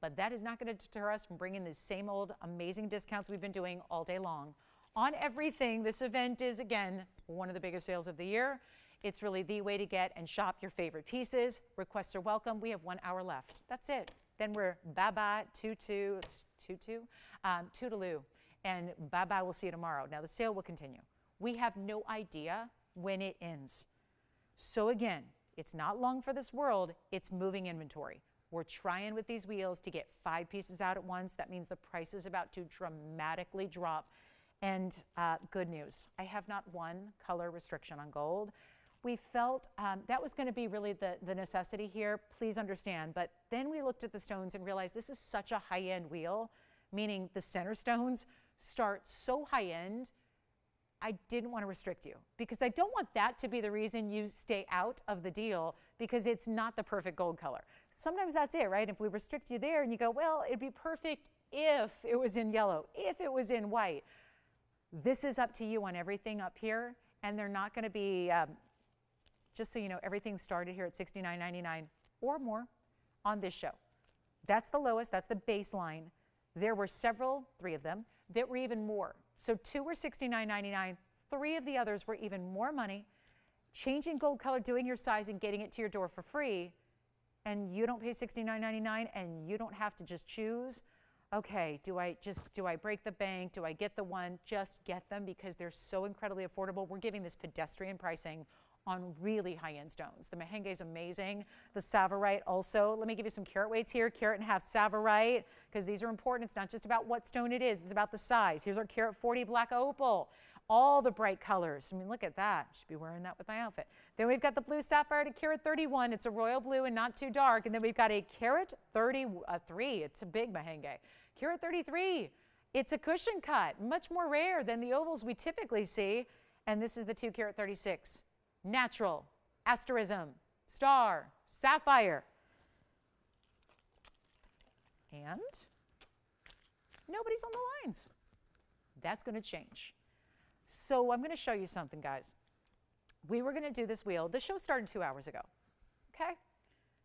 but that is not going to deter us from bringing the same old amazing discounts we've been doing all day long on everything. This event is, again, one of the biggest sales of the year. It's really the way to get and shop your favorite pieces. Requests are welcome. We have 1 hour left. That's it. Then we're bye-bye, toodaloo, and bye-bye, we'll see you tomorrow. Now, the sale will continue. We have no idea when it ends. So again, it's not long for this world, it's moving inventory. We're trying with these wheels to get 5 pieces out at once. That means the price is about to dramatically drop. And good news, I have not one color restriction on gold. We felt that was going to be really the necessity here, please understand. But then we looked at the stones and realized this is such a high-end wheel, meaning the center stones start so high-end. I didn't want to restrict you, because I don't want that to be the reason you stay out of the deal, because it's not the perfect gold color. Sometimes that's it, right? If we restrict you there and you go, well, it'd be perfect if it was in yellow, if it was in white. This is up to you on everything up here, and they're not going to be, just so you know, everything started here at $69.99 or more on this show. That's the lowest, that's the baseline. There were several, 3 of them, that were even more. So 2 were $69.99, 3 of the others were even more money. Changing gold color, doing your size, and getting it to your door for free, and you don't pay $69.99, and you don't have to just choose, okay, do I break the bank? Do I get the one? Just get them, because they're so incredibly affordable. We're giving this pedestrian pricing on really high-end stones. The mahenge is amazing. The Tsavorite also. Let me give you some carat weights here. Carat and half Tsavorite, because these are important. It's not just about what stone it is. It's about the size. Here's our carat 40 black opal. All the bright colors. I mean, look at that. Should be wearing that with my outfit. Then we've got the blue sapphire to carat 31. It's a royal blue and not too dark. And then we've got a carat 33. It's a big mahenge. Carat 33. It's a cushion cut, much more rare than the ovals we typically see. And this is the 2 carat 36. Natural, asterism, star, sapphire. And nobody's on the lines. That's going to change. So I'm going to show you something, guys. We were going to do this wheel. The show started 2 hours ago, okay?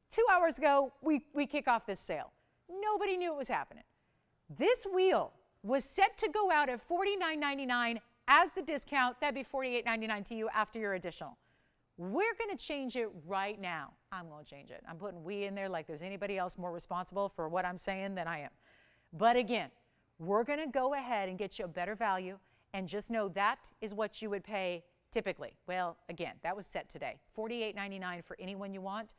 2 hours ago, we kick off this sale. Nobody knew it was happening. This wheel was set to go out at $49.99 as the discount. That'd be $48.99 to you after your additional. We're going to change it right now. I'm going to change it. I'm putting we in there like there's anybody else more responsible for what I'm saying than I am. But again, we're going to go ahead and get you a better value, and just know that is what you would pay typically. Well, again, that was set today. $48.99 for anyone you want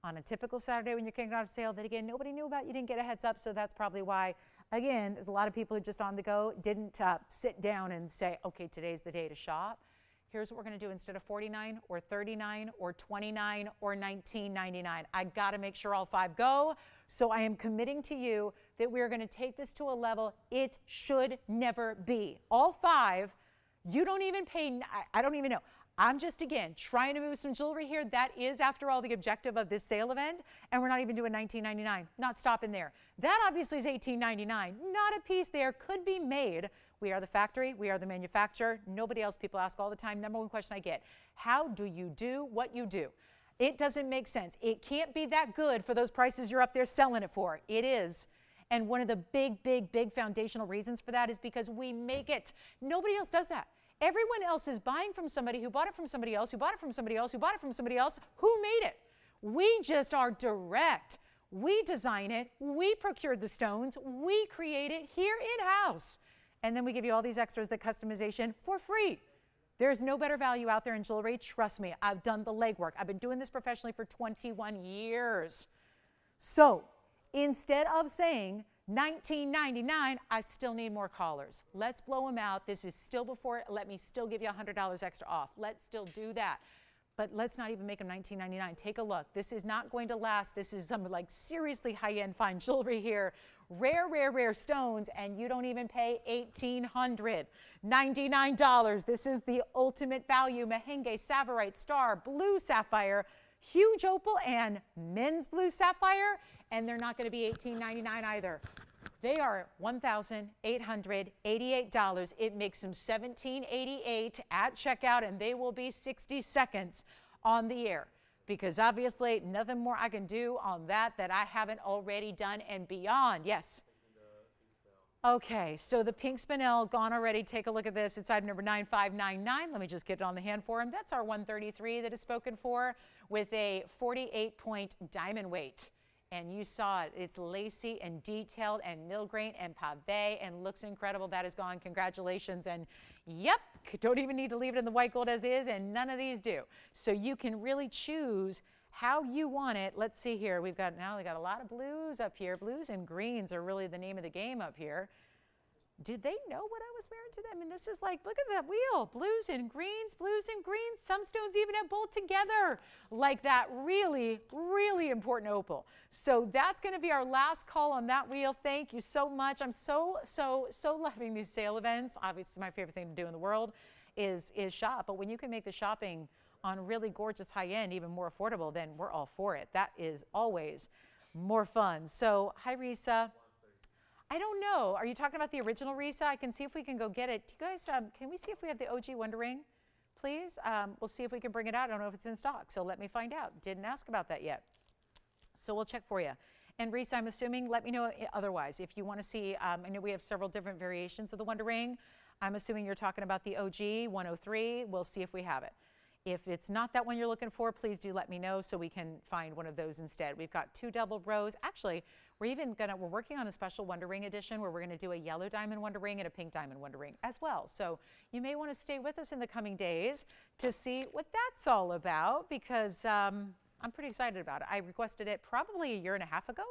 on a typical Saturday when you're kicking off sale that, again, nobody knew about. You didn't get a heads up, so that's probably why. Again, there's a lot of people who just on the go didn't sit down and say, okay, today's the day to shop. Here's what we're going to do instead of $49 or $39 or $29 or $19.99. I got to make sure all 5 go. So I am committing to you that we are going to take this to a level it should never be. All 5, you don't even pay, I don't even know. I'm just, again, trying to move some jewelry here. That is, after all, the objective of this sale event, and we're not even doing $19.99. Not stopping there. That obviously is $18.99. Not a piece there could be made. We are the factory. We are the manufacturer. Nobody else. People ask all the time. Number one question I get, how do you do what you do? It doesn't make sense. It can't be that good for those prices you're up there selling it for. It is. And one of the big foundational reasons for that is because we make it. Nobody else does that. Everyone else is buying from somebody who bought it from somebody else, who bought it from somebody else, who bought it from somebody else, who made it. We just are direct. We design it. We procured the stones. We create it here in-house. And then we give you all these extras, the customization, for free. There's no better value out there in jewelry. Trust me, I've done the legwork. I've been doing this professionally for 21 years. So instead of saying $19.99, I still need more callers. Let's blow them out. This is still before, let me still give you $100 extra off. Let's still do that. But let's not even make them $19.99. Take a look. This is not going to last. This is some like seriously high-end fine jewelry here. Rare stones, and you don't even pay $1,899. This is the ultimate value. Mahenge, Savarite, Star, Blue Sapphire, huge opal, and men's blue sapphire, and they're not going to be $18.99 either. They are $1,888. It makes them $1,788 at checkout, and they will be 60 seconds on the air. Because obviously nothing more I can do on that I haven't already done and beyond. Yes? Okay, so the pink spinel gone already. Take a look at this. It's item number 9599. Let me just get it on the hand for him. That's our 133 that is spoken for with a 48-point diamond weight. And you saw it. It's lacy and detailed and millgrain and pave and looks incredible. That is gone. Congratulations. And yep, don't even need to leave it in the white gold as is, and none of these do. So you can really choose how you want it. Let's see here. We got a lot of blues up here. Blues and greens are really the name of the game up here. Did they know what I was wearing today? I mean, this is like, look at that wheel. Blues and greens, blues and greens. Some stones even have both together. Like that really important opal. So that's going to be our last call on that wheel. Thank you so much. I'm so loving these sale events. Obviously, my favorite thing to do in the world is shop. But when you can make the shopping on really gorgeous high-end even more affordable, then we're all for it. That is always more fun. So, hi, Risa. I don't know. Are you talking about the original Risa? I can see if we can go get it. Do you guys, can we see if we have the OG Wonder Ring, please? We'll see if we can bring it out. I don't know if it's in stock, so let me find out. Didn't ask about that yet. So we'll check for you. And Risa, I'm assuming, let me know otherwise. If you want to see, I know we have several different variations of the Wonder Ring. I'm assuming you're talking about the OG 103. We'll see if we have it. If it's not that one you're looking for, please do let me know so we can find one of those instead. We've got 2 double rows. Actually, we're working on a special Wonder Ring edition where we're going to do a yellow diamond Wonder Ring and a pink diamond Wonder Ring as well. So you may want to stay with us in the coming days to see what that's all about, because I'm pretty excited about it. I requested it probably a year and a half ago,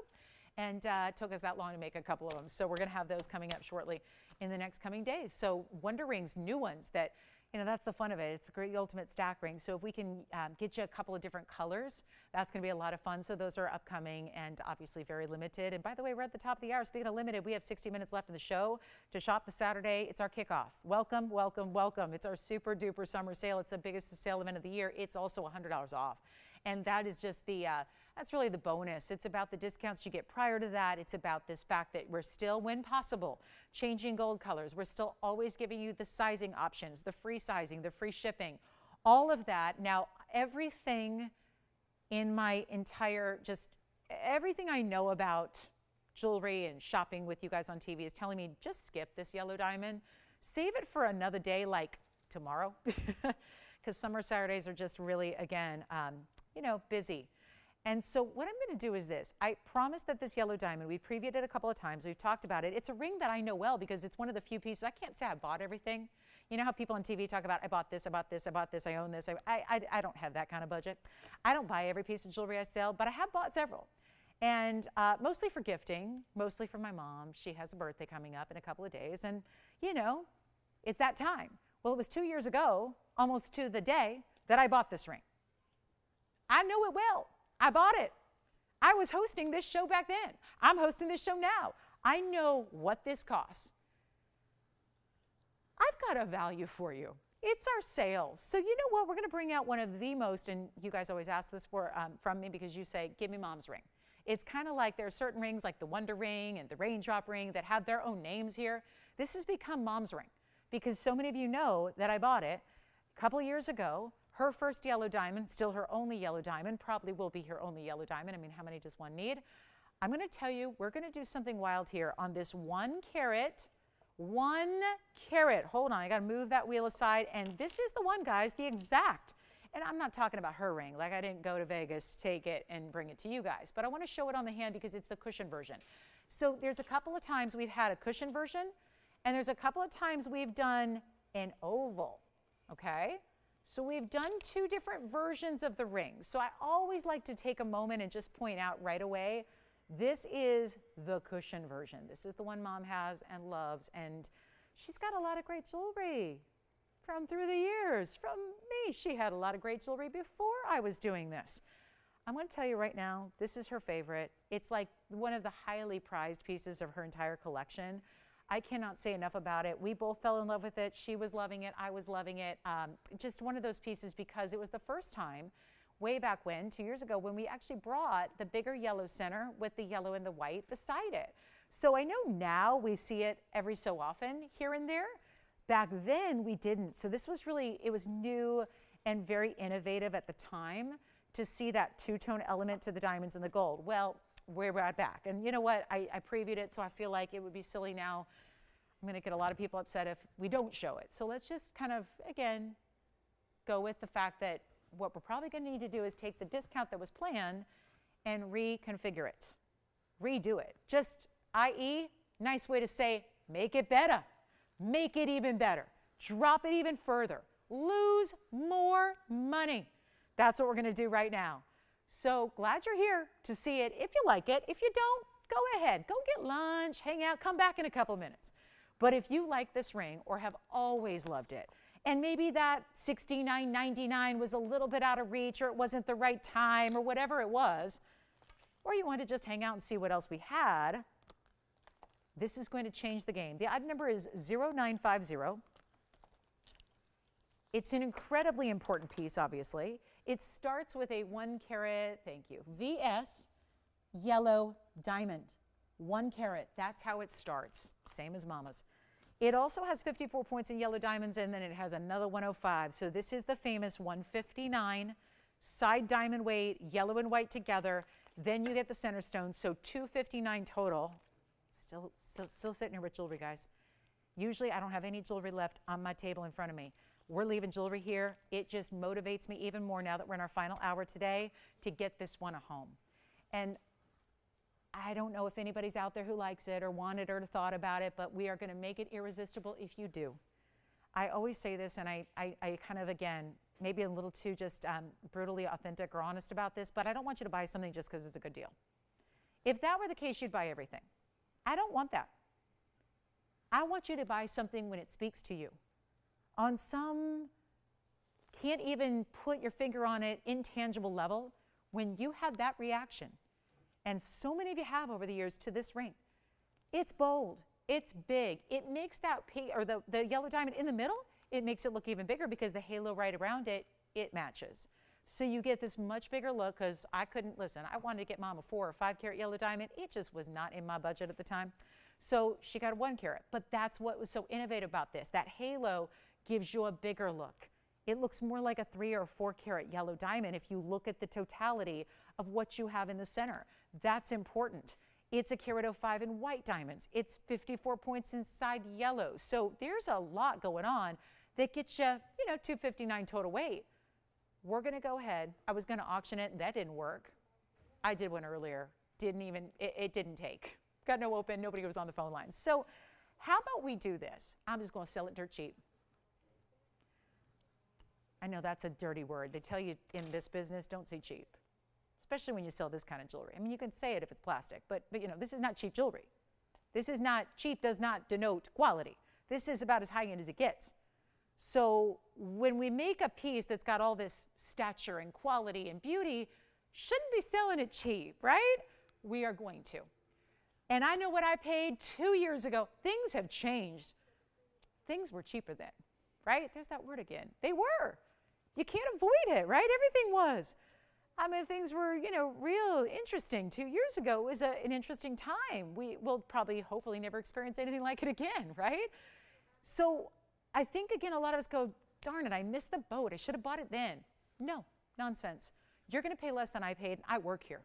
and it took us that long to make a couple of them. So we're going to have those coming up shortly in the next coming days. So Wonder Rings, new ones that, you know, that's the fun of it. It's the great ultimate stack ring. So if we can get you a couple of different colors, that's going to be a lot of fun. So those are upcoming and obviously very limited. And by the way, we're at the top of the hour. Speaking of limited, we have 60 minutes left in the show to shop this Saturday. It's our kickoff. Welcome, welcome, welcome. It's our super duper summer sale. It's the biggest sale event of the year. It's also $100 off. And that is just the, that's really the bonus. It's about the discounts you get prior to that. It's about this fact that we're still, when possible, changing gold colors. We're still always giving you the sizing options, the free sizing, the free shipping, all of that. Now, everything in my entire, just everything I know about jewelry and shopping with you guys on TV is telling me, just skip this yellow diamond. Save it for another day like tomorrow, because summer Saturdays are just really, again, you know, busy. And so what I'm going to do is this. I promised that this yellow diamond, we've previewed it a couple of times. We've talked about it. It's a ring that I know well because it's one of the few pieces. I can't say I bought everything. You know how people on TV talk about, I bought this, I bought this, I bought this, I own this. I don't have that kind of budget. I don't buy every piece of jewelry I sell, but I have bought several. And mostly for gifting, mostly for my mom. She has a birthday coming up in a couple of days. And, you know, it's that time. Well, it was 2 years ago, almost to the day, that I bought this ring. I know it well. I bought it. I was hosting this show back then. I'm hosting this show now. I know what this costs. I've got a value for you. It's our sales. So you know what? We're going to bring out one of the most, and you guys always ask this from me because you say, give me mom's ring. It's kind of like there are certain rings like the Wonder Ring and the Raindrop Ring that have their own names here. This has become mom's ring because so many of you know that I bought it a couple years ago. Her first yellow diamond, still her only yellow diamond, probably will be her only yellow diamond. I mean, how many does one need? I'm going to tell you, we're going to do something wild here on this 1 carat. 1 carat. Hold on, I got to move that wheel aside. And this is the one, guys, the exact. And I'm not talking about her ring. Like I didn't go to Vegas, take it, and bring it to you guys. But I want to show it on the hand because it's the cushion version. So there's a couple of times we've had a cushion version, and there's a couple of times we've done an oval, okay? So we've done 2 different versions of the ring. So I always like to take a moment and just point out right away, this is the cushion version. This is the one mom has and loves, and she's got a lot of great jewelry from through the years. From me, she had a lot of great jewelry before I was doing this. I'm going to tell you right now, this is her favorite. It's like one of the highly prized pieces of her entire collection. I cannot say enough about it. We both fell in love with it. She was loving it. I was loving it. Just one of those pieces because it was the first time way back when, 2 years ago, when we actually brought the bigger yellow center with the yellow and the white beside it. So I know now we see it every so often here and there. Back then we didn't. So this was really, it was new and very innovative at the time to see that 2-tone element to the diamonds and the gold. Well, we're right back. And you know what? I previewed it, so I feel like it would be silly now. I'm going to get a lot of people upset if we don't show it. So let's just kind of, again, go with the fact that what we're probably going to need to do is take the discount that was planned and reconfigure it, redo it. Just, i.e., nice way to say, make it better, make it even better, drop it even further, lose more money. That's what we're going to do right now. So glad you're here to see it. If you like it, if you don't, go ahead, go get lunch, hang out, come back in a couple minutes. But if you like this ring or have always loved it, and maybe that $69.99 was a little bit out of reach, or it wasn't the right time, or whatever it was, or you want to just hang out and see what else we had, this is going to change the game. The item number is 0950. It's an incredibly important piece, obviously. It starts with a 1 carat, thank you, VS yellow diamond. 1 carat, that's how it starts, same as mama's. It also has 54 points in yellow diamonds, and then it has another 105. So this is the famous 159, side diamond weight, yellow and white together. Then you get the center stone, so 259 total. Still sitting here with jewelry, guys. Usually I don't have any jewelry left on my table in front of me. We're leaving jewelry here. It just motivates me even more now that we're in our final hour today to get this one a home. And I don't know if anybody's out there who likes it or wanted or thought about it, but we are going to make it irresistible if you do. I always say this, and I kind of, again, maybe a little too just brutally authentic or honest about this, but I don't want you to buy something just because it's a good deal. If that were the case, you'd buy everything. I don't want that. I want you to buy something when it speaks to you. On some, can't even put your finger on it, intangible level, when you have that reaction. And so many of you have over the years to this ring. It's bold, it's big. It makes that or the yellow diamond in the middle, it makes it look even bigger because the halo right around it, it matches. So you get this much bigger look because I couldn't, listen, I wanted to get mom a 4 or 5 carat yellow diamond. It just was not in my budget at the time. So she got a 1 carat, but that's what was so innovative about this. That halo gives you a bigger look. It looks more like a 3 or 4 carat yellow diamond if you look at the totality of what you have in the center. That's important. It's a carat 05 in white diamonds. It's 54 points inside yellow. So there's a lot going on that gets you, you know, 259 total weight. We're going to go ahead. I was going to auction it. That didn't work. I did one earlier. It didn't take. Got no open. Nobody was on the phone line. So how about we do this? I'm just going to sell it dirt cheap. I know that's a dirty word. They tell you in this business, don't say cheap, especially when you sell this kind of jewelry. I mean, you can say it if it's plastic, but you know, this is not cheap jewelry. This is not, cheap does not denote quality. This is about as high end as it gets. So when we make a piece that's got all this stature and quality and beauty, shouldn't be selling it cheap, right? We are going to. And I know what I paid 2 years ago. Things have changed. Things were cheaper then. right? There's that word again. They were. You can't avoid it, right? Everything was. I mean, things were, you know, real interesting. 2 years ago was an interesting time. We will probably, hopefully, never experience anything like it again, right? So I think, again, a lot of us go, darn it, I missed the boat. I should have bought it then. No, nonsense. You're going to pay less than I paid. I work here.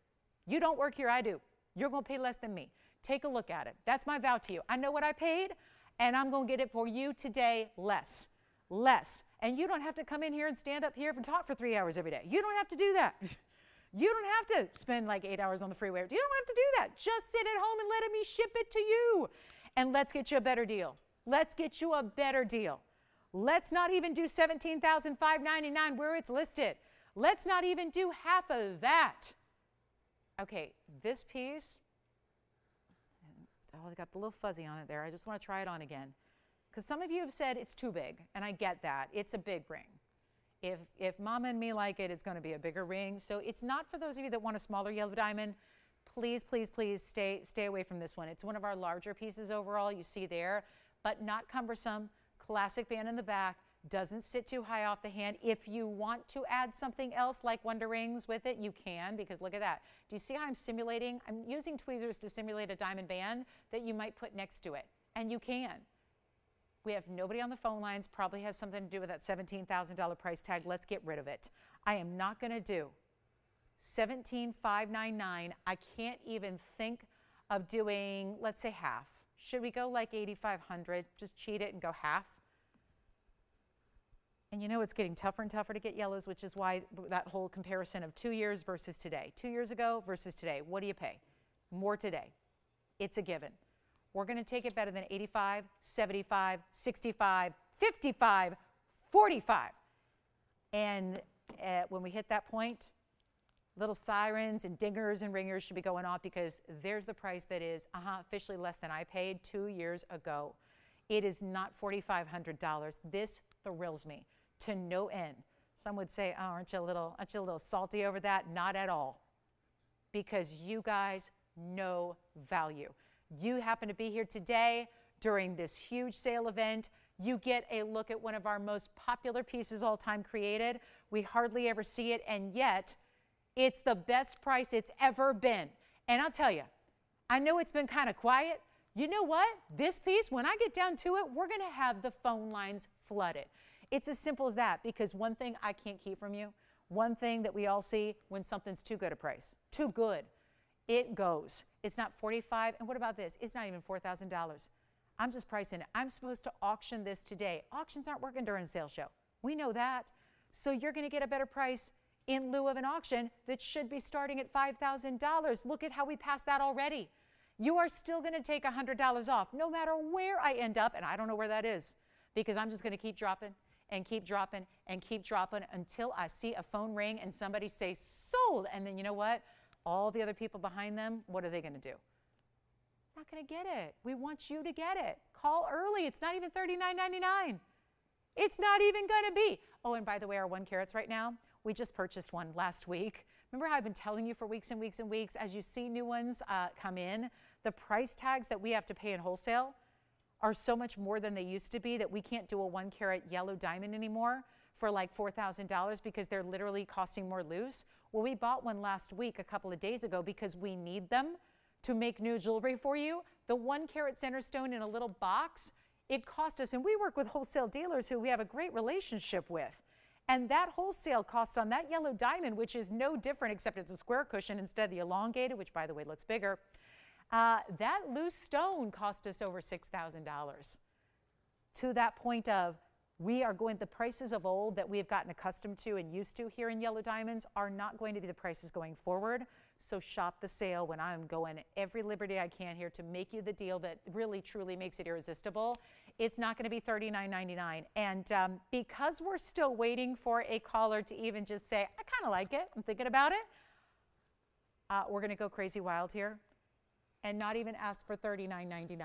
You don't work here, I do. You're going to pay less than me. Take a look at it. That's my vow to you. I know what I paid, and I'm going to get it for you today less. Less. And you don't have to come in here and stand up here and talk for 3 hours every day. You don't have to do that. You don't have to spend like 8 hours on the freeway. You don't have to do that. Just sit at home and let me ship it to you. And let's get you a better deal. Let's get you a better deal. Let's not even do $17,599 where it's listed. Let's not even do half of that. Okay, this piece, oh, I got the little fuzzy on it there. I just want to try it on again. Because some of you have said it's too big, and I get that. It's a big ring. If Mama and me like it, it's going to be a bigger ring. So it's not for those of you that want a smaller yellow diamond. Please, please, please stay away from this one. It's one of our larger pieces overall, you see there, but not cumbersome. Classic band in the back. Doesn't sit too high off the hand. If you want to add something else like Wonder Rings with it, you can, because look at that. Do you see how I'm simulating? I'm using tweezers to simulate a diamond band that you might put next to it, and you can. We have nobody on the phone lines, probably has something to do with that $17,000 price tag. Let's get rid of it. I am not going to do $17,599. I can't even think of doing, let's say, half. Should we go like $8,500? Just cheat it and go half? And you know it's getting tougher and tougher to get yellows, which is why that whole comparison of 2 years versus today. 2 years ago versus today. What do you pay? More today. It's a given. We're going to take it better than 85, 75, 65, 55, 45. And when we hit that point, little sirens and dingers and ringers should be going off, because there's the price that is officially less than I paid 2 years ago. It is not $4,500. This thrills me to no end. Some would say, oh, aren't you a little salty over that? Not at all, because you guys know value. You happen to be here today during this huge sale event. You get a look at one of our most popular pieces all time created. We hardly ever see it, and yet it's the best price it's ever been. And I'll tell you, I know it's been kind of quiet. You know what? This piece, when I get down to it, we're going to have the phone lines flooded. It's as simple as that, because one thing I can't keep from you, one thing that we all see when something's too good a price, too good, it goes. It's not $45,000, and what about this? It's not even $4,000. I'm just pricing it. I'm supposed to auction this today. Auctions aren't working during a sale show. We know that. So you're going to get a better price in lieu of an auction that should be starting at $5,000. Look at how we passed that already. You are still going to take $100 off, no matter where I end up, and I don't know where that is, because I'm just going to keep dropping and keep dropping and keep dropping until I see a phone ring and somebody say sold, and then you know what? All the other people behind them, what are they going to do? Not going to get it. We want you to get it. Call early. It's not even $39.99. It's not even going to be. Oh, and by the way, our 1 carats right now, we just purchased one last week. Remember how I've been telling you for weeks and weeks and weeks, as you see new ones come in, the price tags that we have to pay in wholesale are so much more than they used to be that we can't do a 1 carat yellow diamond anymore for like $4,000 because they're literally costing more loose. Well, we bought one last week, a couple of days ago, because we need them to make new jewelry for you. The 1 carat center stone in a little box, it cost us, and we work with wholesale dealers who we have a great relationship with. And that wholesale cost on that yellow diamond, which is no different except it's a square cushion instead of the elongated, which by the way looks bigger, that loose stone cost us over $6,000. To that point of, we are going, the prices of old that we have gotten accustomed to and used to here in yellow diamonds are not going to be the prices going forward. So shop the sale when I'm going every liberty I can here to make you the deal that really truly makes it irresistible. It's not going to be $39.99. And because we're still waiting for a caller to even just say, I kind of like it, I'm thinking about it, we're going to go crazy wild here and not even ask for $39.99.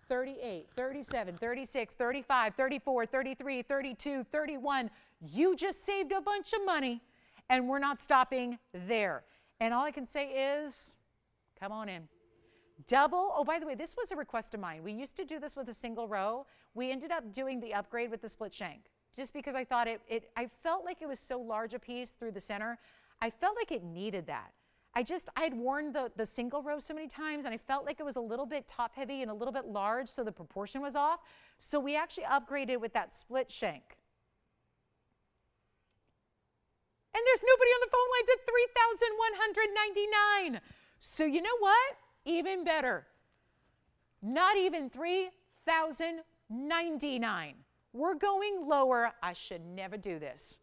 38, 37, 36, 35, 34, 33, 32, 31. You just saved a bunch of money, and we're not stopping there. And all I can say is, come on in. Double, oh, by the way, this was a request of mine. We used to do this with a single row. We ended up doing the upgrade with the split shank. just because I thought I felt like it was so large a piece through the center. I felt like it needed that. I had worn the single row so many times, and I felt like it was a little bit top heavy and a little bit large, so the proportion was off. So we actually upgraded with that split shank. And there's nobody on the phone lines at $3,199. So you know what? Even better. Not even $3,099. We're going lower. I should never do this.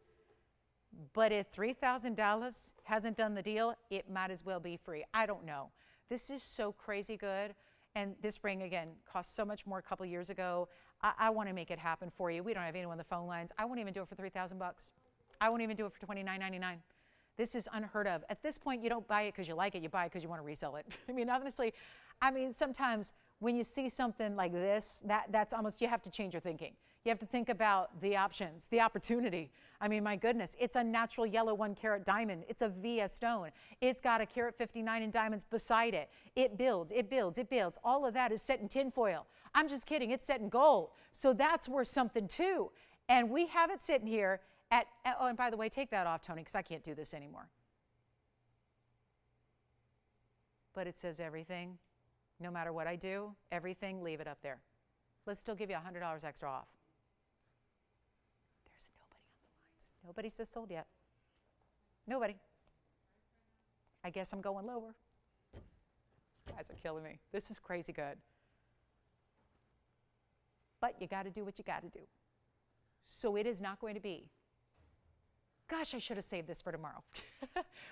But if $3,000 hasn't done the deal, it might as well be free. I don't know. This is so crazy good. And this ring, again, cost so much more a couple years ago. I want to make it happen for you. We don't have anyone on the phone lines. I won't even do it for $3,000 bucks. I won't even do it for $29.99. This is unheard of. At this point, you don't buy it because you like it. You buy it because you want to resell it. I mean, honestly, sometimes when you see something like this, that's almost, you have to change your thinking. You have to think about the options, the opportunity. I mean, my goodness, it's a natural yellow 1 carat diamond. It's a VS stone. It's got a carat 59 in diamonds beside it. It builds, it builds, it builds. All of that is set in tinfoil. I'm just kidding, it's set in gold. So that's worth something too. And we have it sitting here at, oh, and by the way, take that off, Tony, because I can't do this anymore. But it says everything, no matter what I do, everything, leave it up there. Let's still give you $100 extra off. There's nobody on the lines. Nobody says sold yet. Nobody. I guess I'm going lower. Guys are killing me. This is crazy good. But you got to do what you got to do. So it is not going to be. Gosh, I should have saved this for tomorrow.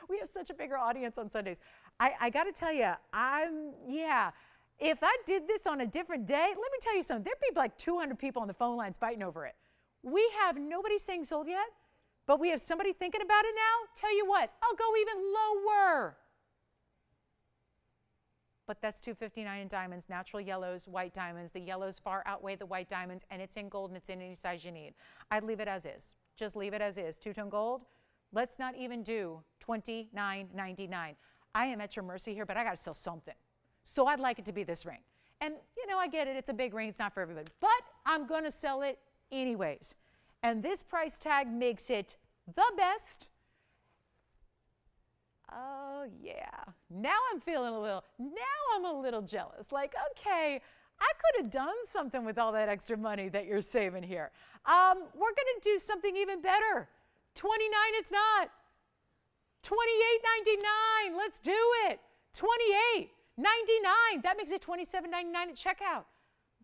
We have such a bigger audience on Sundays. I got to tell you, yeah. If I did this on a different day, let me tell you something. There'd be like 200 people on the phone lines fighting over it. We have nobody saying sold yet, but we have somebody thinking about it now. Tell you what, I'll go even lower. But that's $259 in diamonds, natural yellows, white diamonds. The yellows far outweigh the white diamonds, and it's in gold, and it's in any size you need. I'd leave it as is. Just leave it as is. Two-tone gold. Let's not even do $29.99. I am at your mercy here, but I got to sell something. So I'd like it to be this ring. And, you know, I get it. It's a big ring. It's not for everybody. But I'm going to sell it anyways. And this price tag makes it the best. Oh, yeah. Now I'm feeling now I'm a little jealous. Like, okay, I could have done something with all that extra money that you're saving here. We're going to do something even better. $29, it's not. $28.99, let's do it. $28.99, that makes it $27.99 at checkout.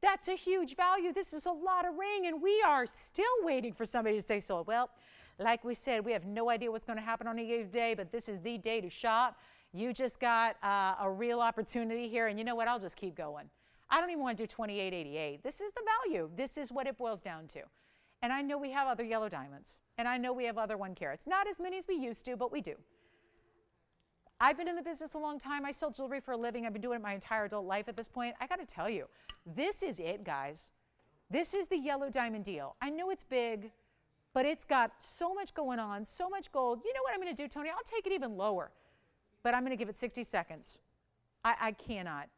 That's a huge value. This is a lot of ring, and we are still waiting for somebody to say sold. Well, like we said, we have no idea what's going to happen on any day, but this is the day to shop. You just got a real opportunity here, and you know what? I'll just keep going. I don't even want to do $28.88. This is the value. This is what it boils down to. And I know we have other yellow diamonds, and I know we have other 1 carats. Not as many as we used to, but we do. I've been in the business a long time. I sell jewelry for a living. I've been doing it my entire adult life at this point. I got to tell you, this is it, guys. This is the yellow diamond deal. I know it's big, but it's got so much going on, so much gold. You know what I'm going to do, Tony? I'll take it even lower, but I'm going to give it 60 seconds. I cannot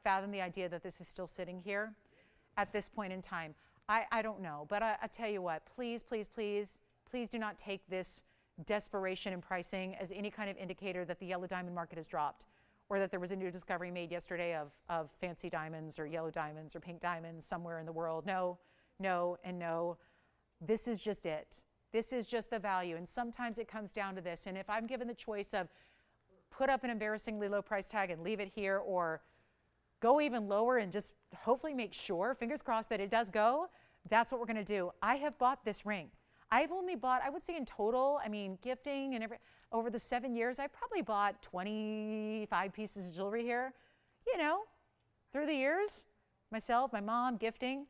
fathom the idea that this is still sitting here at this point in time. I don't know, but I tell you what, please, please, please, please do not take this desperation in pricing as any kind of indicator that the yellow diamond market has dropped, or that there was a new discovery made yesterday of fancy diamonds or yellow diamonds or pink diamonds somewhere in the world. No, no, and no. This is just it. This is just the value, and sometimes it comes down to this. And if I'm given the choice of put up an embarrassingly low price tag and leave it here, or go even lower and just hopefully make sure, fingers crossed, that it does go, that's what we're going to do. I have bought this ring. I've only bought, I would say in total, I mean, gifting and over the 7 years, I've probably bought 25 pieces of jewelry here, you know, through the years. Myself, my mom, gifting.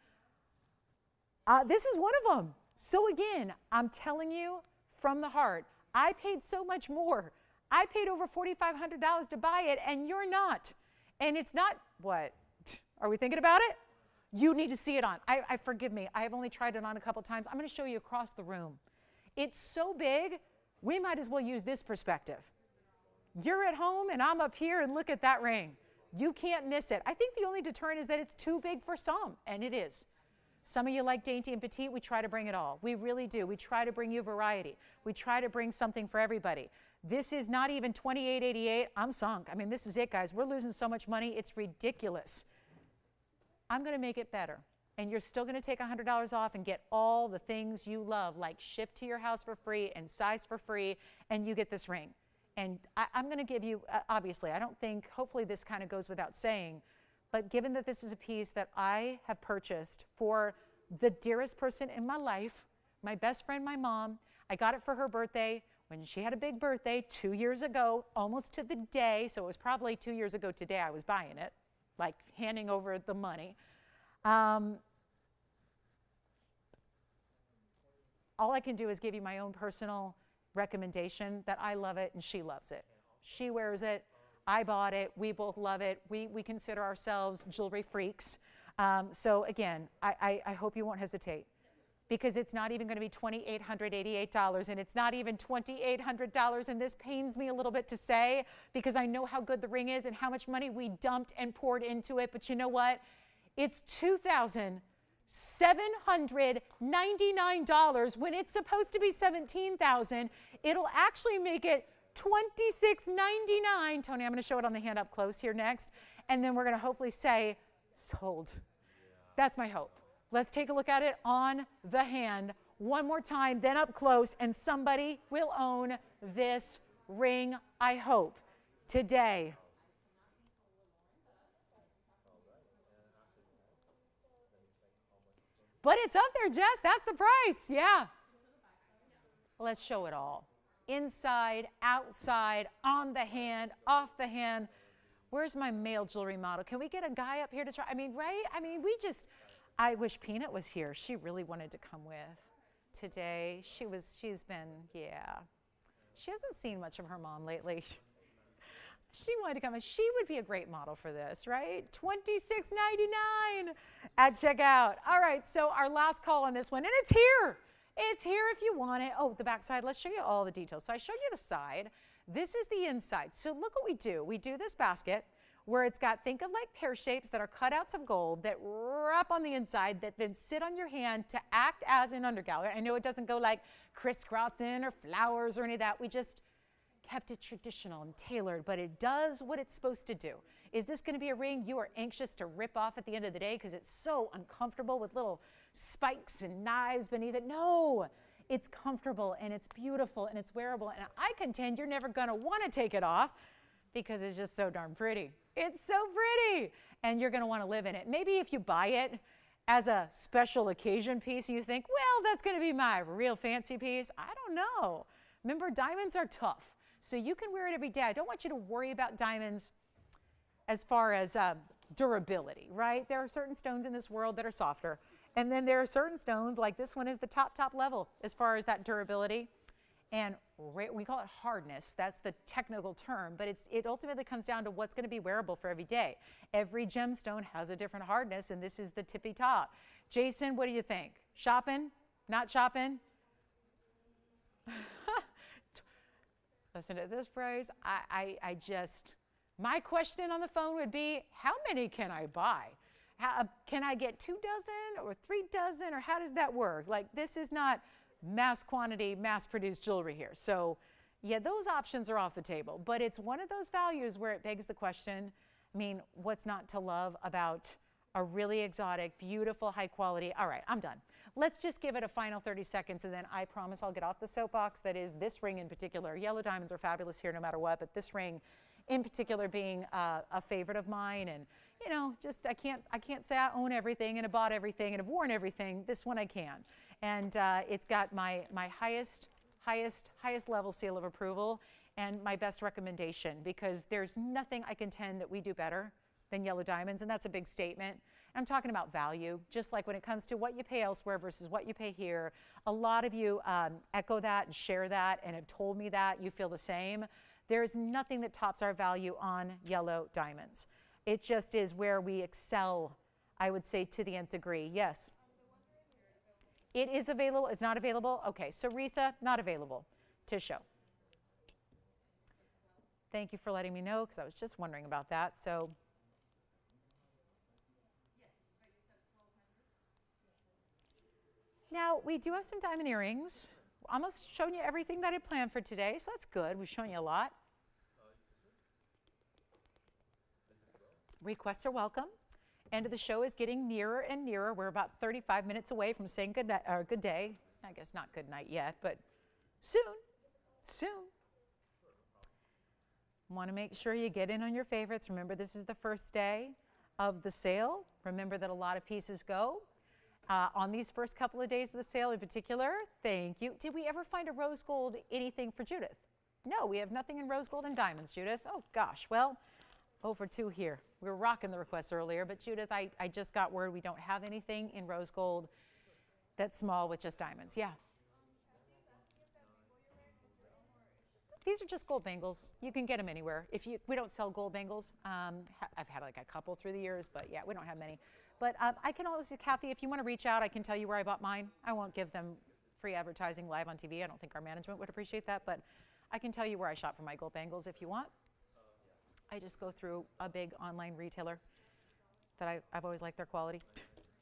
This is one of them. So again, I'm telling you from the heart, I paid so much more. I paid over $4,500 to buy it, and you're not. And it's not, what? Are we thinking about it? You need to see it on. Forgive me, I have only tried it on a couple times. I'm going to show you across the room. It's so big, we might as well use this perspective. You're at home, and I'm up here, and look at that ring. You can't miss it. I think the only deterrent is that it's too big for some, and it is. Some of you like dainty and petite. We try to bring it all. We really do. We try to bring you variety. We try to bring something for everybody. This is not even $28.88. I'm sunk. I mean, this is it, guys. We're losing so much money. It's ridiculous. I'm going to make it better. And you're still going to take $100 off and get all the things you love, like shipped to your house for free and size for free, and you get this ring. And I'm going to give you, obviously, I don't think, hopefully this kind of goes without saying, but given that this is a piece that I have purchased for the dearest person in my life, my best friend, my mom, I got it for her birthday when she had a big birthday 2 years ago, almost to the day, so it was probably 2 years ago today I was buying it, like handing over the money. All I can do is give you my own personal recommendation that I love it and she loves it. She wears it. I bought it. We both love it. We consider ourselves jewelry freaks. So again, I hope you won't hesitate, because it's not even going to be $2,888, and it's not even $2,800, and this pains me a little bit to say because I know how good the ring is and how much money we dumped and poured into it, but you know what? It's $2,799 when it's supposed to be $17,000. It'll actually make it $26.99. Tony, I'm going to show it on the hand up close here next, and then we're going to hopefully say sold. That's my hope. Let's take a look at it on the hand one more time, then up close, and somebody will own this ring, I hope, today. But it's up there, Jess. That's the price. Yeah. Let's show it all. Inside, outside, on the hand, off the hand. Where's my male jewelry model? Can we get a guy up here to try? I mean, right? I mean, I wish Peanut was here. She really wanted to come with today. She's been, yeah. She hasn't seen much of her mom lately. She wanted to come, and she would be a great model for this, right? $26.99 at checkout. All right, so our last call on this one, and it's here. It's here if you want it. Oh, the back side, let's show you all the details. So I showed you the side. This is the inside. So look what we do. We do this basket where it's got, think of like pear shapes that are cutouts of gold that wrap on the inside that then sit on your hand to act as an undergallery. I know it doesn't go like crisscrossing or flowers or any of that. We just kept it traditional and tailored, but it does what it's supposed to do. Is this going to be a ring you are anxious to rip off at the end of the day because it's so uncomfortable with little spikes and knives beneath it? No, it's comfortable and it's beautiful and it's wearable, and I contend you're never going to want to take it off because it's just so darn pretty. It's so pretty, and you're going to want to live in it. Maybe if you buy it as a special occasion piece, you think, well, that's going to be my real fancy piece. I don't know. Remember, diamonds are tough. So you can wear it every day. I don't want you to worry about diamonds as far as durability, right? There are certain stones in this world that are softer. And then there are certain stones, like this one is the top level as far as that durability. And we call it hardness. That's the technical term. But it ultimately comes down to what's going to be wearable for every day. Every gemstone has a different hardness, and this is the tippy top. Jason, what do you think? Shopping? Not shopping? Listen to this price. My question on the phone would be, how many can I buy? Can I get 2 dozen or 3 dozen, or how does that work? Like, this is not mass quantity, mass-produced jewelry here. So, yeah, those options are off the table. But it's one of those values where it begs the question, I mean, what's not to love about a really exotic, beautiful, high quality? All right, I'm done. Let's just give it a final 30 seconds, and then I promise I'll get off the soapbox. That is this ring in particular. Yellow diamonds are fabulous here no matter what, but this ring in particular being a favorite of mine. And, you know, just I can't say I own everything and have bought everything and have worn everything. This one I can. And it's got my highest level seal of approval and my best recommendation, because there's nothing I contend that we do better than yellow diamonds, and that's a big statement. I'm talking about value, just like when it comes to what you pay elsewhere versus what you pay here. A lot of you echo that and share that and have told me that you feel the same. There's nothing that tops our value on yellow diamonds. It just is where we excel, I would say, to the nth degree. Yes. It is available. It's not available. Okay, so Risa, not available to show. Thank you for letting me know, because I was just wondering about that. So. Now, we do have some diamond earrings. Almost showing you everything that I planned for today, so that's good. We've shown you a lot. Requests are welcome. End of the show is getting nearer and nearer. We're about 35 minutes away from saying good night, or good day. I guess not good night yet, but soon, soon. Want to make sure you get in on your favorites. Remember, this is the first day of the sale. Remember that a lot of pieces go on these first couple of days of the sale in particular. Thank you. Did we ever find a rose gold anything for Judith? No, we have nothing in rose gold and diamonds, Judith. Oh, gosh. Well, 0 for 2 here. We were rocking the requests earlier, but Judith, I just got word we don't have anything in rose gold that's small with just diamonds. Yeah. These are just gold bangles. You can get them anywhere. We don't sell gold bangles. I've had like a couple through the years, but yeah, we don't have many. But I can always, Kathy, if you want to reach out, I can tell you where I bought mine. I won't give them free advertising live on TV. I don't think our management would appreciate that, but I can tell you where I shop for my gold bangles if you want. I just go through a big online retailer that I've always liked their quality.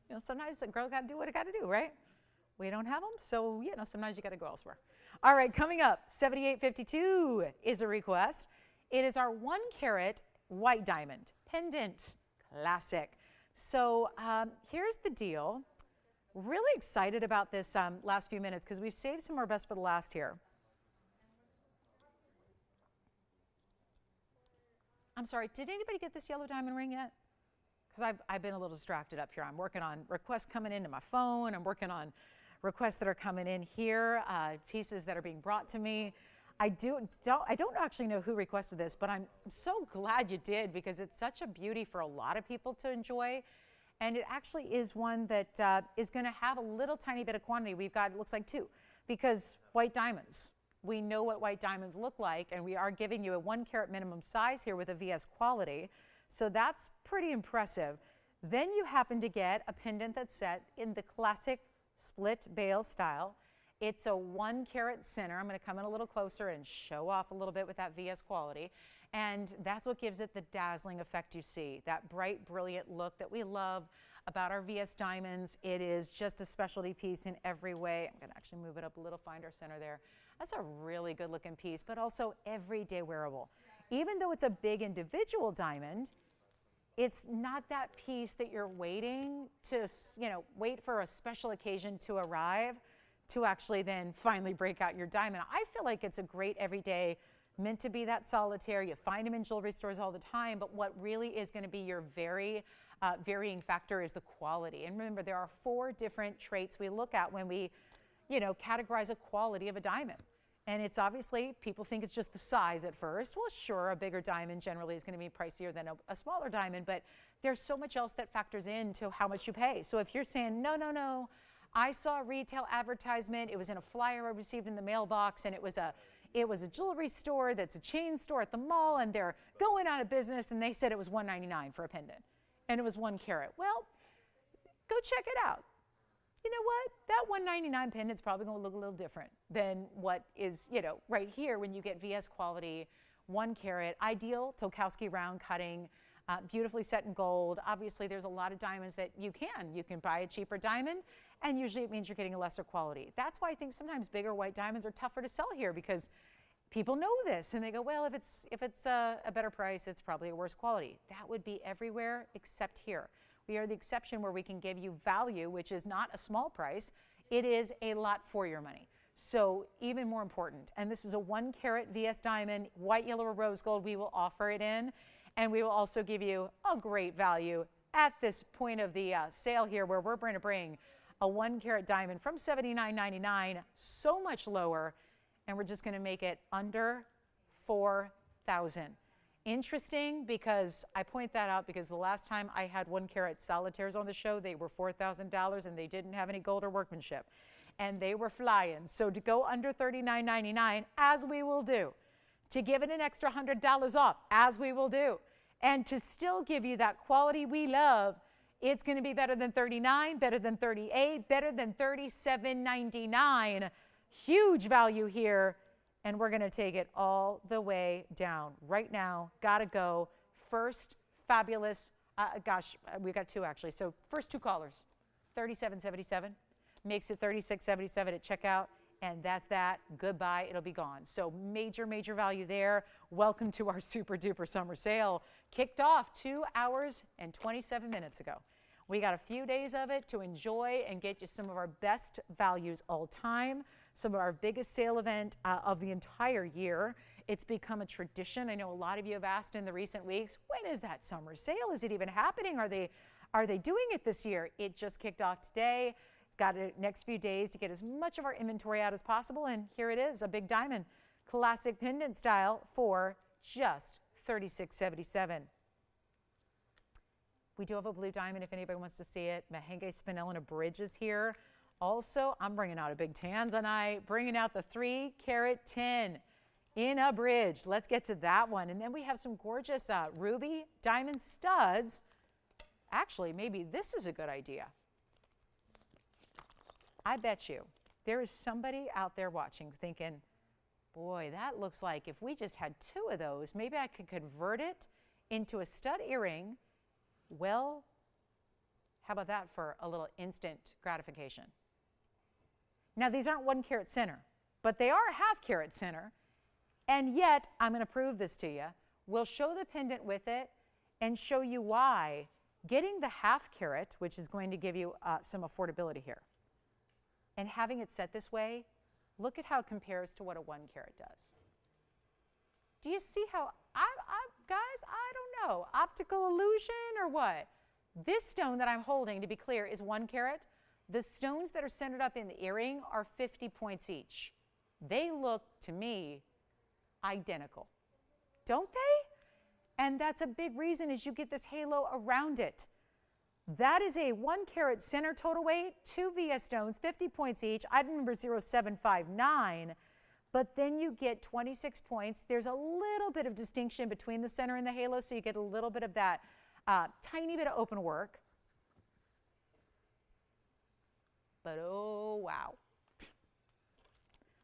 You know, sometimes the girl got to do what it got to do, right? We don't have them, so you know, sometimes you got to go elsewhere. All right, coming up, 7852 is a request. It is our 1 carat white diamond pendant, classic. So here's the deal. Really excited about this last few minutes because we've saved some of our best for the last here. I'm sorry, did anybody get this yellow diamond ring yet? Because I've been a little distracted up here. I'm working on requests coming into my phone. I'm working on requests that are coming in here, pieces that are being brought to me. I don't actually know who requested this, but I'm so glad you did because it's such a beauty for a lot of people to enjoy. And it actually is one that is going to have a little tiny bit of quantity. We've got, it looks like 2, because white diamonds. We know what white diamonds look like, and we are giving you a 1 carat minimum size here with a VS quality. So that's pretty impressive. Then you happen to get a pendant that's set in the classic split bail style. It's a 1 carat center. I'm going to come in a little closer and show off a little bit with that VS quality. And that's what gives it the dazzling effect you see, that bright, brilliant look that we love about our VS diamonds. It is just a specialty piece in every way. I'm going to actually move it up a little, find our center there. That's a really good looking piece, but also everyday wearable. Even though it's a big individual diamond, it's not that piece that you're waiting to, you know, wait for a special occasion to arrive to actually then finally break out your diamond. I feel like it's a great everyday, meant to be that solitaire. You find them in jewelry stores all the time, but what really is going to be your very varying factor is the quality. And remember, there are 4 different traits we look at when we, you know, categorize a quality of a diamond. And it's obviously, people think it's just the size at first. Well, sure, a bigger diamond generally is going to be pricier than a smaller diamond, but there's so much else that factors into how much you pay. So if you're saying, no, no, no, I saw a retail advertisement, it was in a flyer I received in the mailbox, and it was a jewelry store that's a chain store at the mall, and they're going out of business, and they said it was $199 for a pendant, and it was 1 carat. Well, go check it out. You know what? That $199 pendant's probably going to look a little different than what is, you know, right here when you get VS quality, 1 carat, ideal Tolkowski round cutting, beautifully set in gold. Obviously, there's a lot of diamonds that you can buy a cheaper diamond, and usually it means you're getting a lesser quality. That's why I think sometimes bigger white diamonds are tougher to sell here because people know this, and they go, well, if it's a better price, it's probably a worse quality. That would be everywhere except here. We are the exception where we can give you value, which is not a small price. It is a lot for your money. So even more important, and this is a 1 carat VS diamond, white, yellow, or rose gold. We will offer it in, and we will also give you a great value at this point of the sale here, where we're going to bring a 1 carat diamond from $79.99, so much lower, and we're just going to make it under $4,000. Interesting, because I point that out because the last time I had 1 carat solitaires on the show, they were $4,000 and they didn't have any gold or workmanship, and they were flying. So to go under $39.99, as we will do, to give it an extra $100 off, as we will do, and to still give you that quality we love, it's going to be better than $39, better than $38, better than $37.99. Huge value here. And we're going to take it all the way down right now. Gotta go. First fabulous, gosh, we got 2 actually. So first 2 callers, 3777. makes it $36.77 at checkout, and that's that. Goodbye, it'll be gone. So major, major value there. Welcome to our super duper summer sale. Kicked off 2 hours and 27 minutes ago. We got a few days of it to enjoy and get you some of our best values all time, some of our biggest sale event of the entire year. It's become a tradition. I know a lot of you have asked in the recent weeks, when is that summer sale? Is it even happening? Are they doing it this year? It just kicked off today. It's got the next few days to get as much of our inventory out as possible, and here it is, a big diamond classic pendant style for just $36.77. We do have a blue diamond if anybody wants to see it. Mahenge spinel and a bridge is here. Also, I'm bringing out a big tanzanite, bringing out the 3-carat tin in a bridge. Let's get to that one. And then we have some gorgeous ruby diamond studs. Actually, maybe this is a good idea. I bet you there is somebody out there watching thinking, boy, that looks like if we just had 2 of those, maybe I could convert it into a stud earring. Well, how about that for a little instant gratification? Now, these aren't 1-carat center, but they are a 1/2-carat center. And yet, I'm going to prove this to you. We'll show the pendant with it and show you why getting the 1/2-carat, which is going to give you some affordability here, and having it set this way, look at how it compares to what a 1-carat does. Do you see how, guys, I don't know, optical illusion or what? This stone that I'm holding, to be clear, is 1-carat. The stones that are centered up in the earring are 50 points each. They look, to me, identical, don't they? And that's a big reason is you get this halo around it. That is a 1-carat center total weight, 2 VS stones, 50 points each, item number 0759. But then you get 26 points. There's a little bit of distinction between the center and the halo, so you get a little bit of that tiny bit of open work. But oh, wow.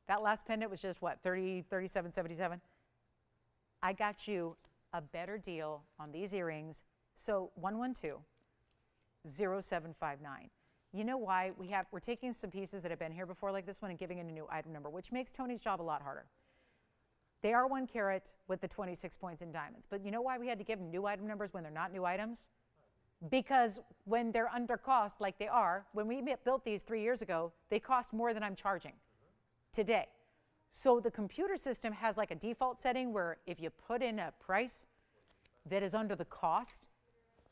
That last pendant was just, what, $37.77? I got you a better deal on these earrings. So 112-0759. You know why? We're taking some pieces that have been here before like this one and giving it a new item number, which makes Tony's job a lot harder. They are 1-carat with the 26 points in diamonds. But you know why we had to give them new item numbers when they're not new items? Because when they're under cost like they are, when we built these 3 years ago, they cost more than I'm charging today. So the computer system has like a default setting where if you put in a price that is under the cost,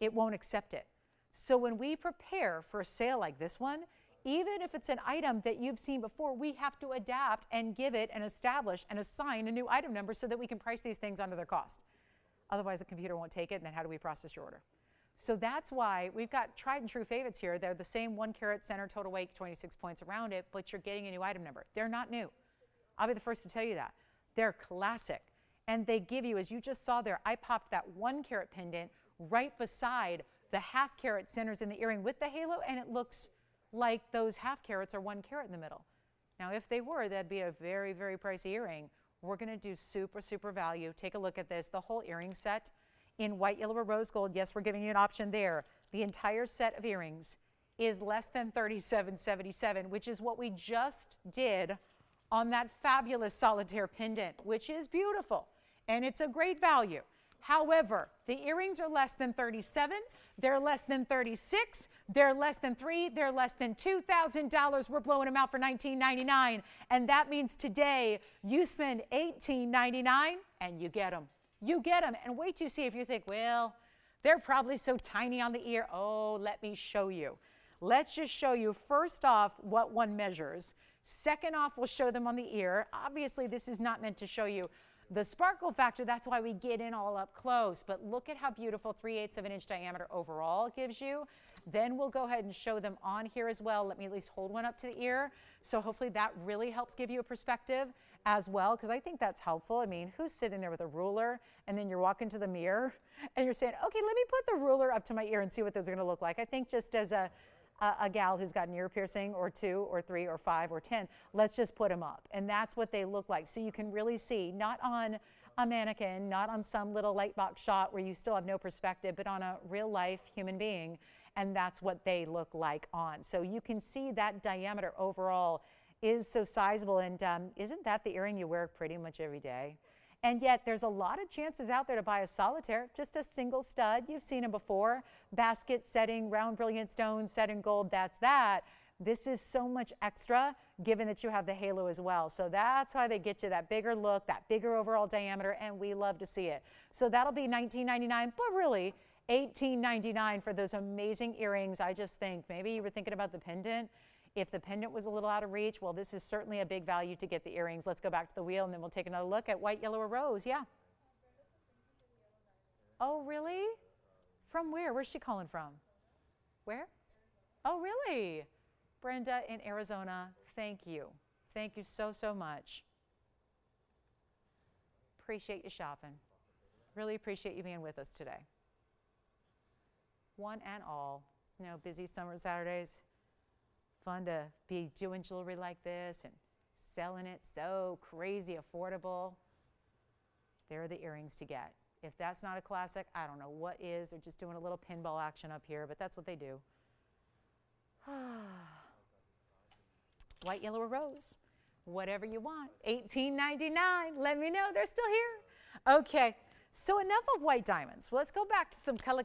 it won't accept it. So when we prepare for a sale like this one, even if it's an item that you've seen before, we have to adapt and give it and establish and assign a new item number so that we can price these things under their cost. Otherwise, the computer won't take it, and then how do we process your order? So that's why we've got tried and true favorites here. They're the same 1-carat center total weight, 26 points around it, but you're getting a new item number. They're not new. I'll be the first to tell you that. They're classic. And they give you, as you just saw there, I popped that 1-carat pendant right beside the 1/2-carat centers in the earring with the halo, and it looks like those 1/2-carats are 1-carat in the middle. Now, if they were, that'd be a very, very pricey earring. We're going to do super, super value. Take a look at this. The whole earring set in white, yellow, or rose gold. Yes, we're giving you an option there. The entire set of earrings is less than $37.77, which is what we just did on that fabulous solitaire pendant, which is beautiful, and it's a great value. However, the earrings are less than $37, they're less than $36, they're less than $3, they're less than $2,000. We're blowing them out for $19.99, and that means today you spend $18.99 and you get them. You get them, and wait till you see if you think, well, they're probably so tiny on the ear. Oh, let me show you. Let's just show you first off what one measures. Second off, we'll show them on the ear. Obviously, this is not meant to show you the sparkle factor. That's why we get in all up close. But look at how beautiful 3/8 of an inch diameter overall gives you. Then we'll go ahead and show them on here as well. Let me at least hold one up to the ear. So hopefully that really helps give you a perspective as well, because I think that's helpful. I mean, who's sitting there with a ruler and then you're walking to the mirror and you're saying, okay, let me put the ruler up to my ear and see what those are going to look like. I think just as a gal who's got an ear piercing or 2 or 3 or 5 or 10, let's just put them up. And that's what they look like. So you can really see, not on a mannequin, not on some little light box shot where you still have no perspective, but on a real life human being. and that's what they look like on. So you can see that diameter overall is so sizable, and isn't that the earring you wear pretty much every day? And yet there's a lot of chances out there to buy a solitaire, just a single stud. You've seen them before. Basket setting, round brilliant stones set in gold, that's that. This is so much extra given that you have the halo as well. So that's why they get you that bigger look, that bigger overall diameter, and we love to see it. So that'll be $19.99, but really $18.99 for those amazing earrings. I just think maybe you were thinking about the pendant. If the pendant was a little out of reach, well, this is certainly a big value to get the earrings. Let's go back to the wheel, and then we'll take another look at white, yellow, or rose. Yeah. Oh, really? From where? Where's she calling from? Where? Oh, really? Brenda in Arizona, thank you. Thank you so, so much. Appreciate you shopping. Really appreciate you being with us today. One and all. You know, busy summer Saturdays. Fun to be doing jewelry like this and selling it so crazy affordable. There are the earrings to get. If that's not a classic, I don't know what is. They're just doing a little pinball action up here, but that's what they do. White, yellow, or rose. Whatever you want. $18.99. Let me know. They're still here. Okay. So enough of white diamonds. Well, let's go back to some color.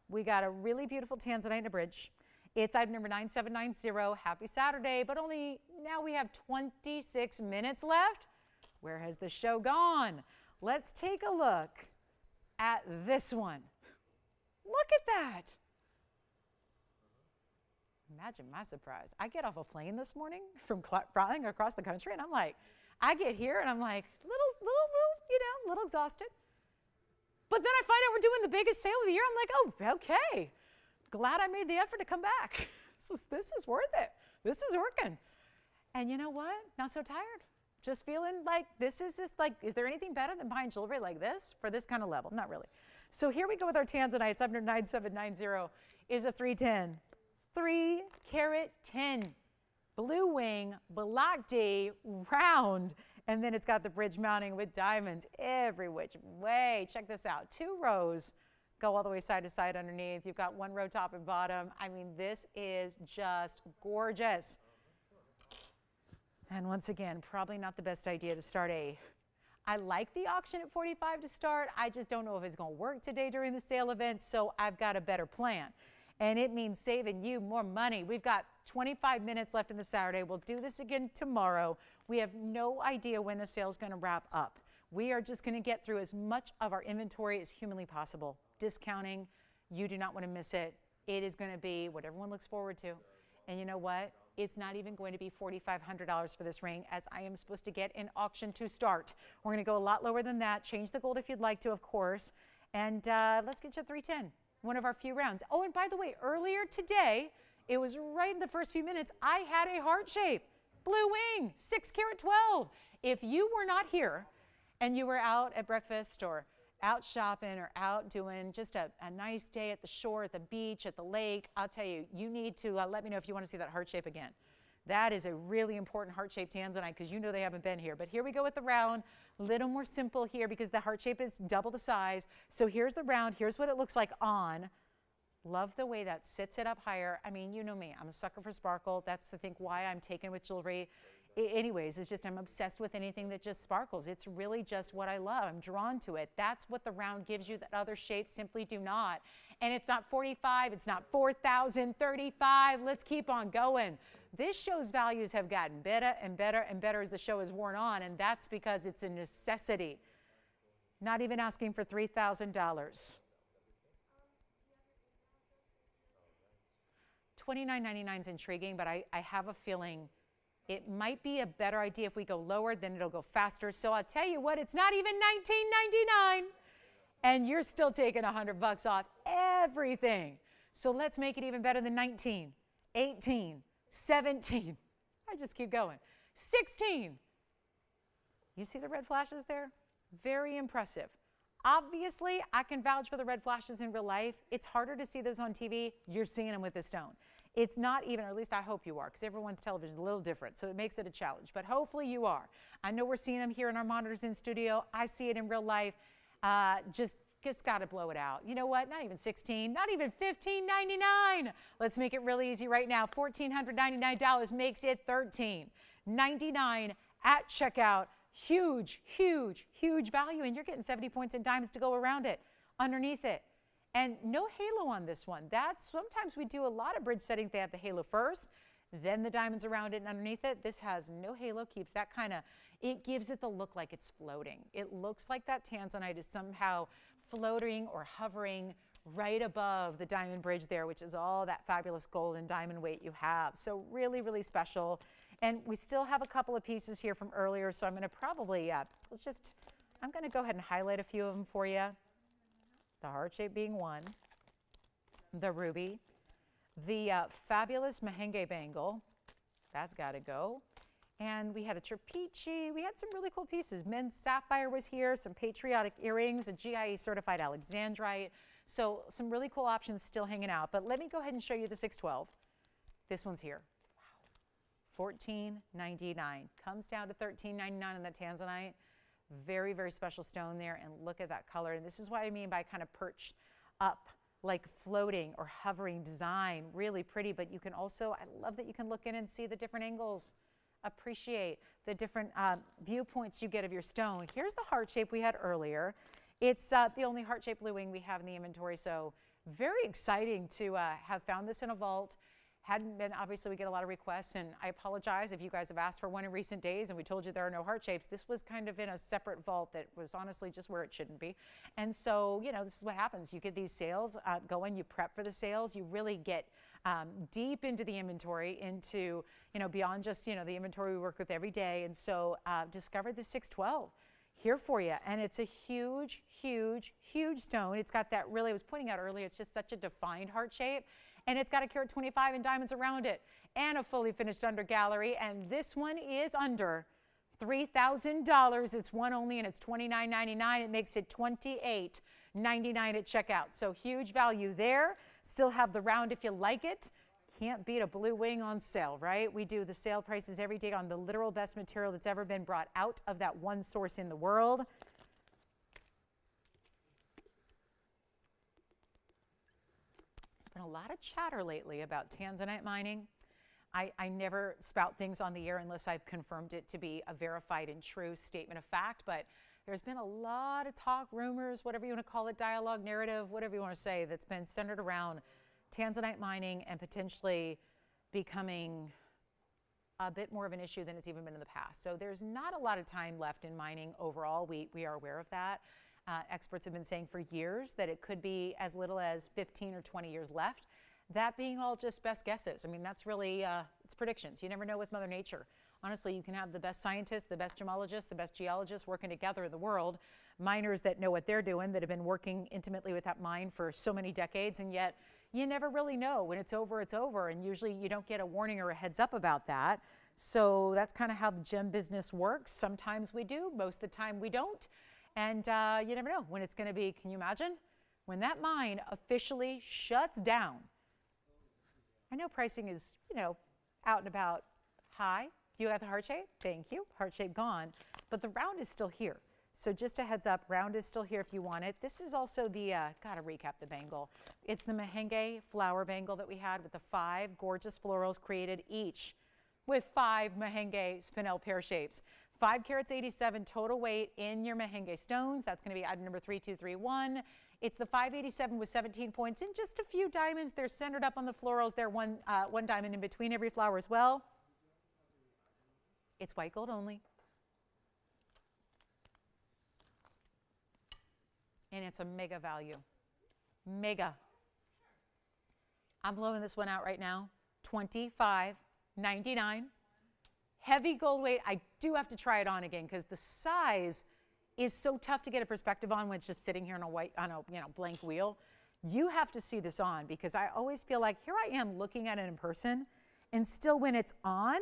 We got a really beautiful tanzanite in a bridge. It's item number 9790. Happy Saturday, but only now we have 26 minutes left. Where has the show gone? Let's take a look at this one. Look at that. Imagine my surprise. I get off a plane this morning from flying across the country, and I'm like, I get here and I'm like, little exhausted. But then I find out we're doing the biggest sale of the year. I'm like, oh, okay. Glad I made the effort to come back. This is worth it. This is working. And you know what? Not so tired. Just feeling like this is just like, is there anything better than buying jewelry like this for this kind of level? Not really. So here we go with our tanzanites. Under 9790 is a 310. 3 carat 10. Blue wing, balakdi, round. And then it's got the bridge mounting with diamonds every which way. Check this out. 2 rows. Go all the way side to side underneath. You've got 1 row top and bottom. I mean, this is just gorgeous. And once again, probably not the best idea to start I like the auction at 45 to start. I just don't know if it's going to work today during the sale event, so I've got a better plan. And it means saving you more money. We've got 25 minutes left in the Saturday. We'll do this again tomorrow. We have no idea when the sale is going to wrap up. We are just going to get through as much of our inventory as humanly possible. Discounting, you do not want to miss it. It is going to be what everyone looks forward to. And you know what? It's not even going to be $4,500 for this ring, as I am supposed to get an auction to start. We're going to go a lot lower than that. Change the gold if you'd like to, of course. And let's get you 310, one of our few rounds. Oh, and by the way, earlier today, it was right in the first few minutes, I had a heart shape, blue wing, 6 carat 12. If you were not here and you were out at breakfast or out shopping or out doing just a nice day at the shore, at the beach, at the lake, I'll tell you, you need to let me know if you want to see that heart shape again. That is a really important heart-shaped tanzanite because you know they haven't been here. But here we go with the round, a little more simple here because the heart shape is double the size. So here's the round, here's what it looks like on. Love the way that sits it up higher. I mean, you know me, I'm a sucker for sparkle. That's I think why I'm taken with jewelry. Anyways, it's just I'm obsessed with anything that just sparkles. It's really just what I love. I'm drawn to it. That's what the round gives you that other shapes simply do not. And it's not 45, it's not 4,000, 35. Let's keep on going. This show's values have gotten better and better and better as the show has worn on, and that's because it's a necessity. Not even asking for $3,000. $29.99 is intriguing, but I have a feeling it might be a better idea if we go lower, then it'll go faster. So I'll tell you what, it's not even $19.99, and you're still taking $100 off everything. So let's make it even better than 19, 18, 17. I just keep going. 16. You see the red flashes there? Very impressive. Obviously, I can vouch for the red flashes in real life. It's harder to see those on TV. You're seeing them with the stone. It's not even, or at least I hope you are, because everyone's television is a little different, so it makes it a challenge. But hopefully you are. I know we're seeing them here in our monitors in studio. I see it in real life. Just Just got to blow it out. You know what? Not even $16, not even $15.99. Let's make it really easy right now. $1,499 makes it $13.99 at checkout. Huge, huge, huge value. And you're getting 70 points in diamonds to go around it, underneath it. And no halo on this one. Sometimes we do a lot of bridge settings. They have the halo first, then the diamonds around it and underneath it. This has no halo, keeps that kind of, it gives it the look like it's floating. It looks like that tanzanite is somehow floating or hovering right above the diamond bridge there, which is all that fabulous gold and diamond weight you have. So really, really special. And we still have a couple of pieces here from earlier, so I'm going to probably, I'm going to go ahead and highlight a few of them for you. The heart shape being one, the ruby, the fabulous mahenge bangle, that's got to go. And we had a trapiche. We had some really cool pieces. Men's sapphire was here, some patriotic earrings, a GIE certified alexandrite. So some really cool options still hanging out. But let me go ahead and show you the 612. This one's here. Wow. $14.99. Comes down to $13.99 on that tanzanite. Very, very special stone there. And look at that color. And this is what I mean by kind of perched up, like floating or hovering design. Really pretty. But you can also, I love that you can look in and see the different angles. Appreciate the different viewpoints you get of your stone. Here's the heart shape we had earlier. It's the only heart-shaped bluing we have in the inventory, so very exciting to have found this in a vault. Hadn't been, obviously we get a lot of requests, and I apologize if you guys have asked for one in recent days and we told you there are no heart shapes. This was kind of in a separate vault that was honestly just where it shouldn't be. And so, you know, this is what happens. You get these sales going, you prep for the sales, you really get deep into the inventory, into, you know, beyond just, you know, the inventory we work with every day. And so discovered the 612 here for you. And it's a huge, huge, huge stone. It's got that really, I was pointing out earlier, it's just such a defined heart shape. And it's got a carat 25 in diamonds around it and a fully finished under gallery. And this one is under $3,000. It's one only, and it's $29.99. It makes it $28.99 at checkout. So huge value there. Still have the round if you like it. Can't beat a blue wing on sale, right? We do the sale prices every day on the literal best material that's ever been brought out of that one source in the world. There's been a lot of chatter lately about tanzanite mining. I never spout things on the air unless I've confirmed it to be a verified and true statement of fact, but there's been a lot of talk, rumors, whatever you want to call it, dialogue, narrative, whatever you want to say, that's been centered around tanzanite mining and potentially becoming a bit more of an issue than it's even been in the past. So there's not a lot of time left in mining overall. We are aware of that. Experts have been saying for years that it could be as little as 15 or 20 years left. That being all just best guesses. I mean, that's really, it's predictions. You never know with Mother Nature. Honestly, you can have the best scientists, the best gemologists, the best geologists working together in the world, miners that know what they're doing, that have been working intimately with that mine for so many decades, and yet you never really know. When it's over, and usually you don't get a warning or a heads up about that. So that's kind of how the gem business works. Sometimes we do, most of the time we don't, and you never know when it's going to be. Can you imagine? When that mine officially shuts down. I know pricing is, you know, out and about high. You got the heart shape? Thank you. Heart shape gone. But the round is still here. So just a heads up, round is still here if you want it. This is also the, gotta recap the bangle. It's the mahenge flower bangle that we had with the 5 gorgeous florals created each with 5 mahenge spinel pear shapes. 5 carats 87 total weight in your mahenge stones. That's gonna be item number 3231. It's the 587 with 17 points and just a few diamonds. They're centered up on the florals. They're one diamond in between every flower as well. It's white gold only. And it's a mega value. Mega. I'm blowing this one out right now. $25.99. Heavy gold weight. I do have to try it on again because the size is so tough to get a perspective on when it's just sitting here on a blank wheel. You have to see this on because I always feel like here I am looking at it in person, and still when it's on,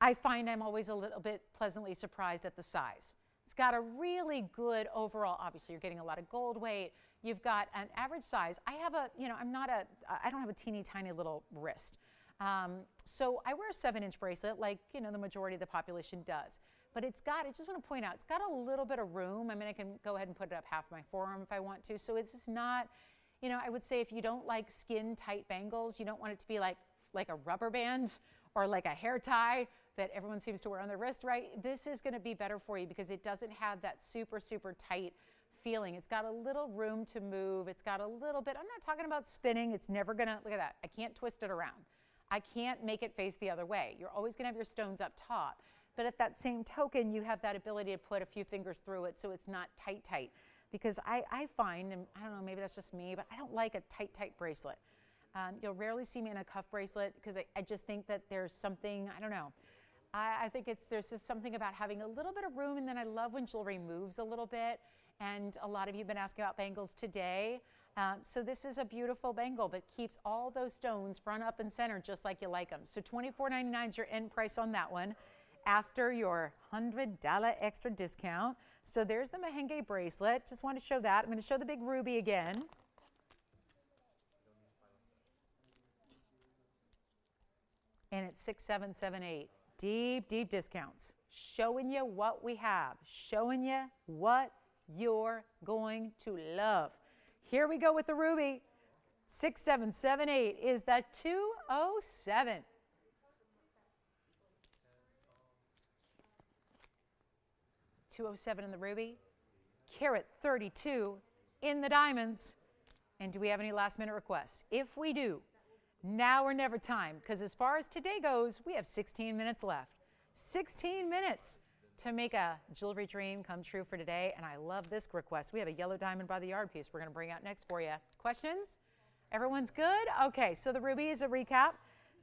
I find I'm always a little bit pleasantly surprised at the size. It's got a really good overall, obviously you're getting a lot of gold weight. You've got an average size. I have a, you know, I don't have a teeny tiny little wrist. So I wear a 7-inch bracelet like, you know, the majority of the population does. but it's got, I just want to point out, it's got a little bit of room. I mean, I can go ahead and put it up half my forearm if I want to. So it's just not, you know, I would say if you don't like skin tight bangles, you don't want it to be like a rubber band or like a hair tie that everyone seems to wear on their wrist, right? This is going to be better for you because it doesn't have that super, super tight feeling. It's got a little room to move. It's got a little bit, I'm not talking about spinning. It's never going to, look at that. I can't twist it around. I can't make it face the other way. You're always going to have your stones up top. But at that same token, you have that ability to put a few fingers through it so it's not tight, tight. Because I find, and I don't know, maybe that's just me, but I don't like a tight, tight bracelet. You'll rarely see me in a cuff bracelet because I just think that there's something, I don't know. I think there's just something about having a little bit of room, and then I love when jewelry moves a little bit. And a lot of you have been asking about bangles today. So this is a beautiful bangle, but keeps all those stones front, up, and center just like you like them. So $24.99 is your end price on that one after your $100 extra discount. So there's the mahenge bracelet. Just want to show that. I'm going to show the big ruby again. And it's $6,778. Deep, deep discounts. Showing you what we have. Showing you what you're going to love. Here we go with the ruby. 6778 is that 207. $207 in the ruby, carat 32 in the diamonds. And do we have any last minute requests? If we do, now or never time, because as far as today goes, we have 16 minutes left. 16 minutes to make a jewelry dream come true for today. And I love this request. We have a yellow diamond by the yard piece we're going to bring out next for you. Questions? Everyone's good? Okay, so the ruby is a recap.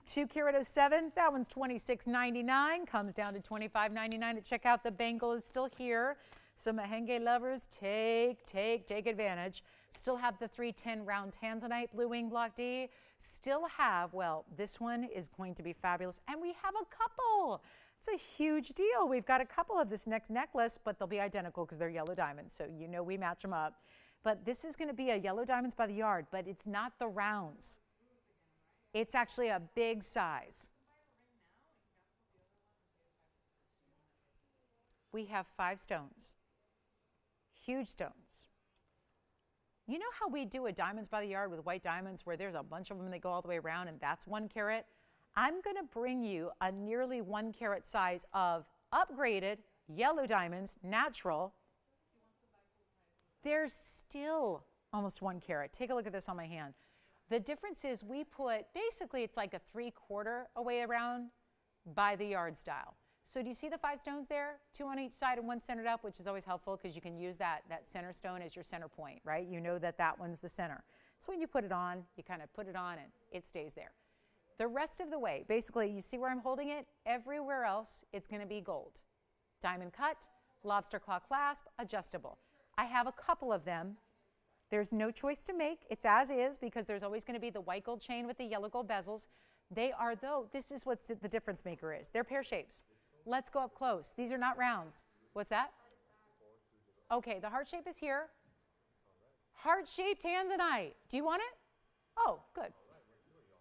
2 carat 07, that one's $26.99, comes down to $25.99 to check out. The bangle is still here. So mahenge lovers, take advantage. Still have the 310 round tanzanite blue wing block D. Still have, well, this one is going to be fabulous. And we have a couple. It's a huge deal. We've got a couple of this next necklace, but they'll be identical because they're yellow diamonds. So you know we match them up. But this is going to be a yellow diamonds by the yard, but it's not the rounds. It's actually a big size. We have 5 stones, huge stones. You know how we do a diamonds by the yard with white diamonds where there's a bunch of them and they go all the way around and that's 1 carat? I'm going to bring you a nearly 1 carat size of upgraded yellow diamonds, natural. There's still almost 1 carat. Take a look at this on my hand. The difference is we put, basically it's like a 3/4 away around by the yard style. So do you see the 5 stones there? 2 on each side and 1 centered up, which is always helpful because you can use that center stone as your center point, right? You know that one's the center. So when you put it on, you kind of put it on and it stays there. The rest of the way, basically, you see where I'm holding it? Everywhere else, it's going to be gold. Diamond cut, lobster claw clasp, adjustable. I have a couple of them. There's no choice to make. It's as is because there's always going to be the white gold chain with the yellow gold bezels. They are, though, this is what the difference maker is. They're pear shapes. Let's go up close. These are not rounds. What's that? Okay, the heart shape is here. Heart-shaped tanzanite. Do you want it? Oh, good.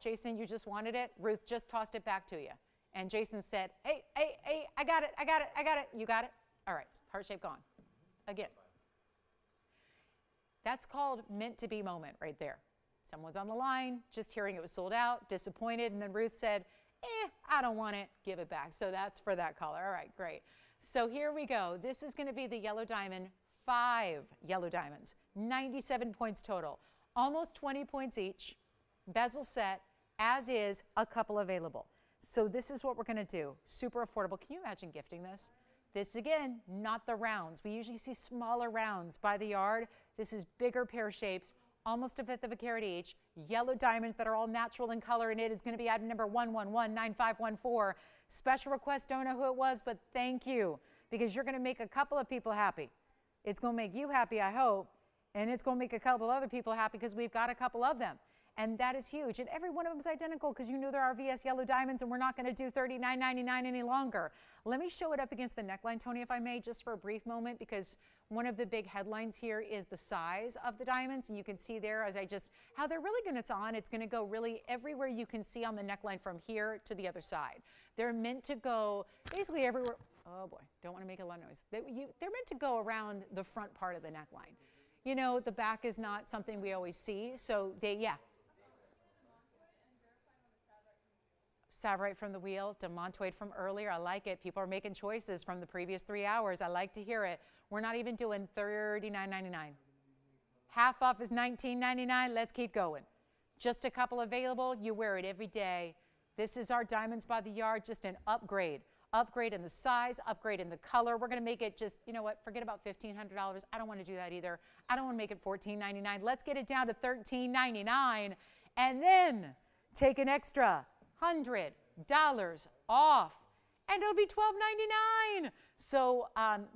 Jason, you just wanted it. Ruth just tossed it back to you. And Jason said, hey, I got it. You got it? All right, heart shape gone. Again. That's called meant to be moment right there. Someone's on the line, just hearing it was sold out, disappointed, and then Ruth said, I don't want it, give it back. So that's for that color. All right, great. So here we go. This is going to be the yellow diamond, 5 yellow diamonds, 97 points total, almost 20 points each, bezel set, as is, a couple available. So this is what we're going to do. Super affordable. Can you imagine gifting this? This, again, not the rounds. We usually see smaller rounds by the yard. This is bigger pear shapes, almost 1/5 of a carat each. Yellow diamonds that are all natural in color, and it is going to be item number 1119514. Special request, don't know who it was, but thank you, because you're going to make a couple of people happy. It's going to make you happy, I hope, and it's going to make a couple other people happy because we've got a couple of them. And that is huge. And every one of them is identical because you know there are VS yellow diamonds, and we're not going to do $39.99 any longer. Let me show it up against the neckline, Tony, if I may, just for a brief moment, because one of the big headlines here is the size of the diamonds. And you can see there as how they're really going to on. It's going to go really everywhere you can see on the neckline from here to the other side. They're meant to go basically everywhere. Oh boy, don't want to make a lot of noise. They're meant to go around the front part of the neckline. You know, the back is not something we always see, so yeah. Savarite from the wheel, demantoid from earlier. I like it. People are making choices from the previous 3 hours. I like to hear it. We're not even doing $39.99. Half off is $19.99. Let's keep going. Just a couple available. You wear it every day. This is our Diamonds by the Yard, just an upgrade. Upgrade in the size, upgrade in the color. We're going to make it just, you know what, forget about $1,500. I don't want to do that either. I don't want to make it $14.99. Let's get it down to $13.99 and then take an extra $100 off, and it'll be $12.99. So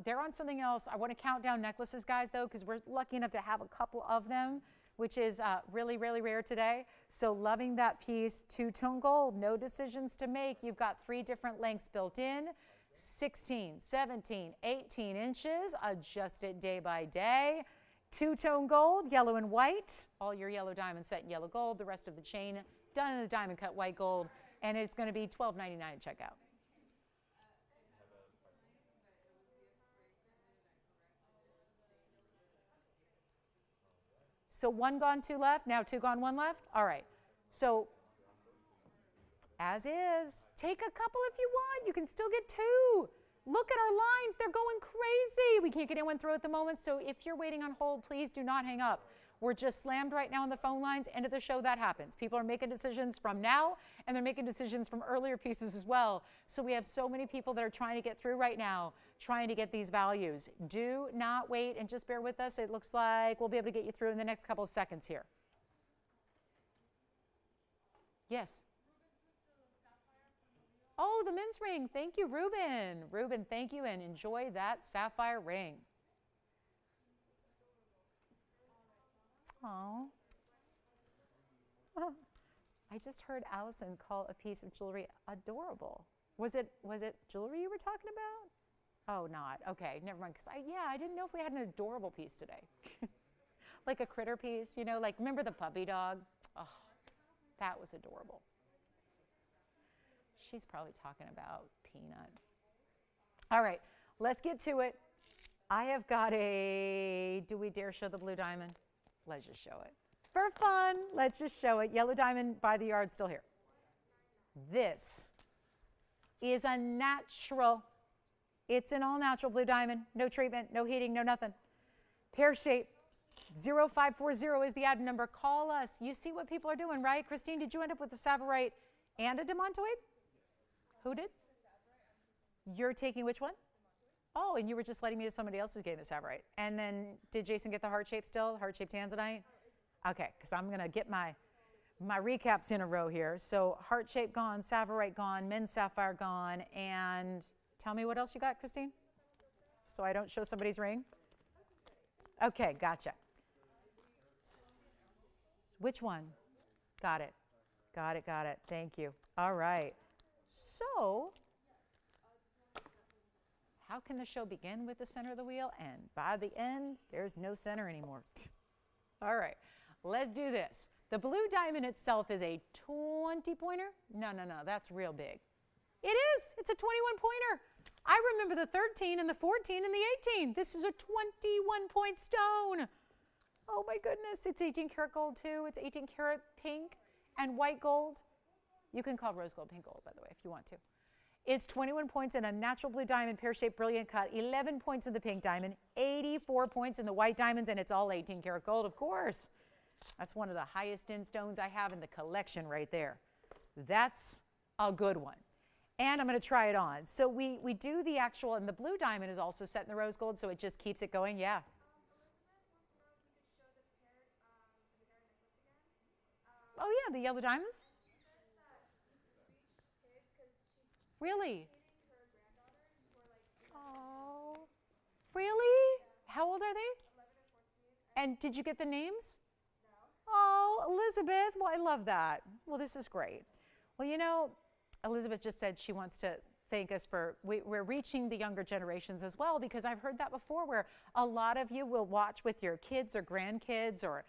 they're on something else. I want to count down necklaces, guys, though, because we're lucky enough to have a couple of them, which is really, really rare today. So loving that piece. Two-tone gold, no decisions to make. You've got 3 different lengths built in, 16, 17, 18 inches. Adjust it day by day. Two-tone gold, yellow and white. All your yellow diamonds set in yellow gold. The rest of the chain done in the diamond cut white gold. And it's going to be $12.99 at checkout. So 1 gone, 2 left. Now 2 gone, 1 left. All right. So as is, take a couple if you want. You can still get 2. Look at our lines. They're going crazy. We can't get anyone through at the moment. So if you're waiting on hold, please do not hang up. We're just slammed right now on the phone lines. End of the show, that happens. People are making decisions from now, and they're making decisions from earlier pieces as well. So we have so many people that are trying to get through right now, trying to get these values. Do not wait and just bear with us. It looks like we'll be able to get you through in the next couple of seconds here. Yes. Oh, the men's ring. Thank you, Ruben. Ruben, thank you, and enjoy that sapphire ring. Oh. I just heard Allison call a piece of jewelry adorable. Was it jewelry you were talking about? Oh, not. Okay, never mind. Because I didn't know if we had an adorable piece today. Like a critter piece, you know, like remember the puppy dog? Oh, that was adorable. She's probably talking about Peanut. All right, let's get to it. I have got a, do we dare show the blue diamond? Let's just show it. For fun, let's just show it. Yellow diamond by the yard, still here. This is a natural. It's an all-natural blue diamond. No treatment, no heating, no nothing. Pear-shape, 0540 is the ad number. Call us. You see what people are doing, right? Christine, did you end up with a Savarite and a demantoid? Who did? You're taking which one? Oh, and you were just letting me know somebody else is getting the Savarite. And then did Jason get the heart shape still? Heart shaped tanzanite? Okay, because I'm going to get my recaps in a row here. So heart shape gone, Savarite gone, men's sapphire gone, and tell me what else you got, Christine? So I don't show somebody's ring? Okay, gotcha. Which one? Got it. Got it, got it. Thank you. All right. So how can the show begin with the center of the wheel, and by the end, there's no center anymore? All right, let's do this. The blue diamond itself is a 20-pointer. No, that's real big. It is. It's a 21-pointer. I remember the 13 and the 14 and the 18. This is a 21-point stone. Oh, my goodness. It's 18 karat gold, too. It's 18 karat pink and white gold. You can call rose gold pink gold, by the way, if you want to. It's 21 points in a natural blue diamond, pear-shaped brilliant cut, 11 points in the pink diamond, 84 points in the white diamonds, and it's all 18 karat gold, of course. That's one of the highest end stones I have in the collection right there. That's a good one. And I'm going to try it on. So we do the actual, and the blue diamond is also set in the rose gold, so it just keeps it going. Yeah. Oh, yeah, the yellow diamonds? Really? Oh, really? How old are they? 11 or 14. And did you get the names? No. Oh, Elizabeth. Well, I love that. Well, this is great. Well, you know, Elizabeth just said she wants to thank us for, we're reaching the younger generations as well, because I've heard that before, where a lot of you will watch with your kids or grandkids or,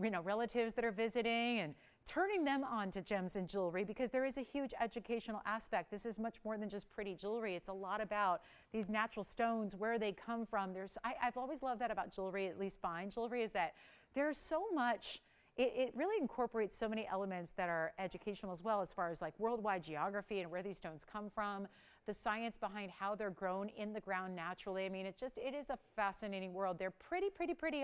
you know, relatives that are visiting and turning them on to gems and jewelry, because there is a huge educational aspect. This is much more than just pretty jewelry. It's a lot about these natural stones, where they come from. I've always loved that about jewelry, at least fine jewelry, is that there's so much. It really incorporates so many elements that are educational as well, as far as like worldwide geography and where these stones come from, the science behind how they're grown in the ground naturally. I mean, it is a fascinating world. They're pretty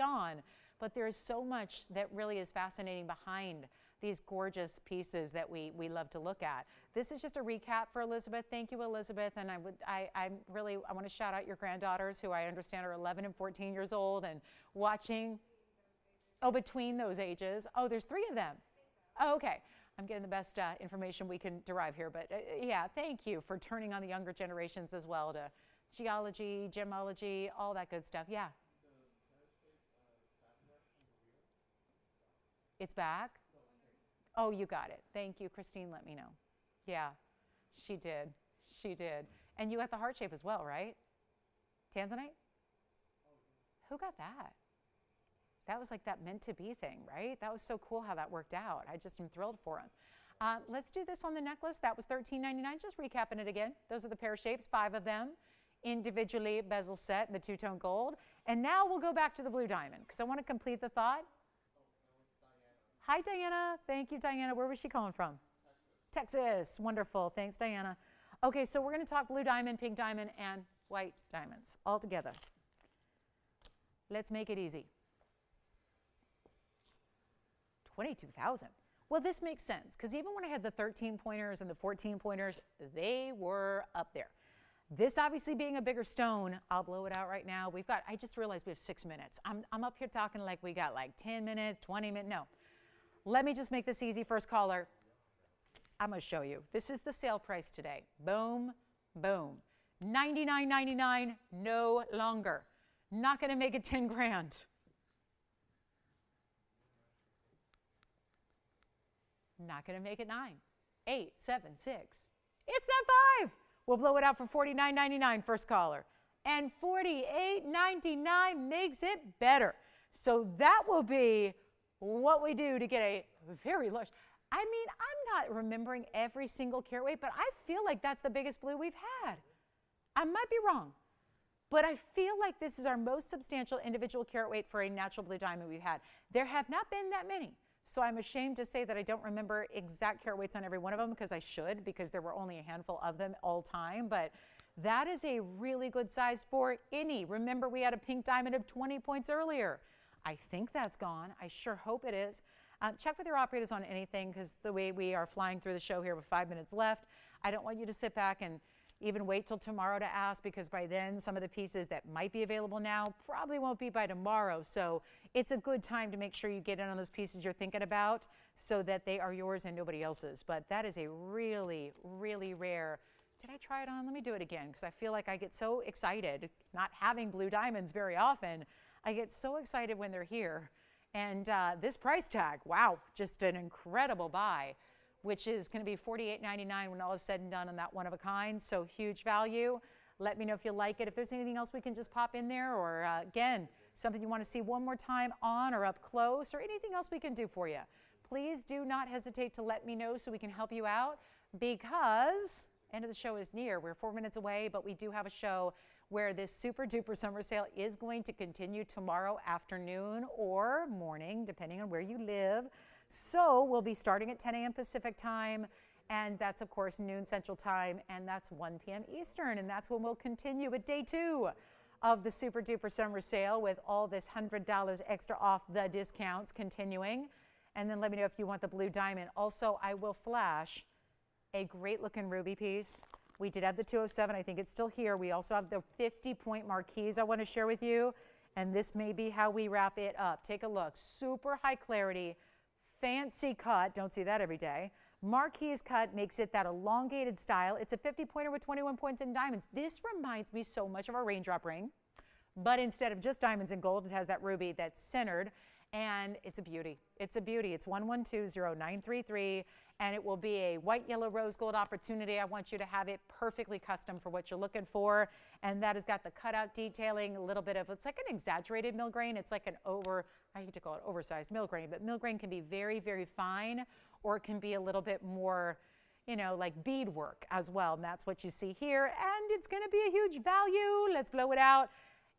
on, but there is so much that really is fascinating behind these gorgeous pieces that we love to look at. This is just a recap for Elizabeth. Thank you, Elizabeth. And I want to shout out your granddaughters, who I understand are 11 and 14 years old and watching. Oh, between those ages. Oh, there's 3 of them. Oh, okay. I'm getting the best information we can derive here. But yeah, thank you for turning on the younger generations as well to geology, gemology, all that good stuff. Yeah. It's back? Oh, you got it. Thank you. Christine let me know. Yeah, she did. She did. And you got the heart shape as well, right? Tanzanite? Who got that? That was like that meant to be thing, right? That was so cool how that worked out. I just am thrilled for him. Let's do this on the necklace. That was $13.99. Just recapping it again. Those are the pear shapes, 5 of them, individually bezel set in the 2-tone gold. And now we'll go back to the blue diamond, because I want to complete the thought. Hi, Diana. Thank you, Diana. Where was she calling from? Texas. Wonderful. Thanks, Diana. Okay, so we're going to talk blue diamond, pink diamond, and white diamonds all together. Let's make it easy. 22,000. Well, this makes sense, because even when I had the 13 pointers and the 14 pointers, they were up there. This obviously being a bigger stone, I'll blow it out right now. I just realized we have 6 minutes. I'm up here talking like we got like 10 minutes, 20 minutes. No. Let me just make this easy. First caller. I'm going to show you. This is the sale price today. Boom, boom. $99.99, no longer. Not going to make it 10 grand. Not going to make it 9, 8, 7, 6. It's not 5. We'll blow it out for $49.99, first caller. And $48.99 makes it better. So that will be what we do to get a very large. I mean, I'm not remembering every single carat weight, but I feel like that's the biggest blue we've had. I might be wrong, but I feel like this is our most substantial individual carat weight for a natural blue diamond we've had. There have not been that many. So I'm ashamed to say that I don't remember exact carat weights on every one of them, because I should, because there were only a handful of them all time. But that is a really good size for any. Remember, we had a pink diamond of 20 points earlier. I think that's gone. I sure hope it is. Check with your operators on anything, because the way we are flying through the show here with 5 minutes left, I don't want you to sit back and even wait till tomorrow to ask, because by then some of the pieces that might be available now probably won't be by tomorrow. So it's a good time to make sure you get in on those pieces you're thinking about, so that they are yours and nobody else's. But that is a really, really rare. Did I try it on? Let me do it again, because I feel like I get so excited, not having blue diamonds very often. I get so excited when they're here. And this price tag, wow, just an incredible buy, which is going to be $48.99 when all is said and done on that one of a kind. So huge value. Let me know if you like it. If there's anything else we can just pop in there, or again, something you want to see one more time on or up close, or anything else we can do for you, please do not hesitate to let me know so we can help you out, because end of the show is near. We're 4 minutes away, but we do have a show where this super duper summer sale is going to continue tomorrow afternoon or morning, depending on where you live. So we'll be starting at 10 a.m. Pacific time, and that's of course noon Central time, and that's 1 p.m. Eastern, and that's when we'll continue with day 2 of the super duper summer sale, with all this $100 extra off the discounts continuing. And then let me know if you want the blue diamond. Also, I will flash a great looking ruby piece. We did have the 207, I think it's still here. We also have the 50-point marquise I want to share with you, and this may be how we wrap it up. Take a look. Super high clarity, fancy cut, don't see that every day. Marquise cut makes it that elongated style. It's a 50-pointer with 21 points in diamonds. This reminds me so much of our raindrop ring, but instead of just diamonds and gold, it has that ruby that's centered, and it's a beauty. It's a beauty. It's 1120-933, and it will be a white, yellow, rose gold opportunity. I want you to have it perfectly custom for what you're looking for, and that has got the cutout detailing, a little bit of, it's like an exaggerated mill grain. It's like an I hate to call it oversized mill grain, but mill grain can be very, very fine, or it can be a little bit more, you know, like beadwork as well, and that's what you see here, and it's going to be a huge value. Let's blow it out.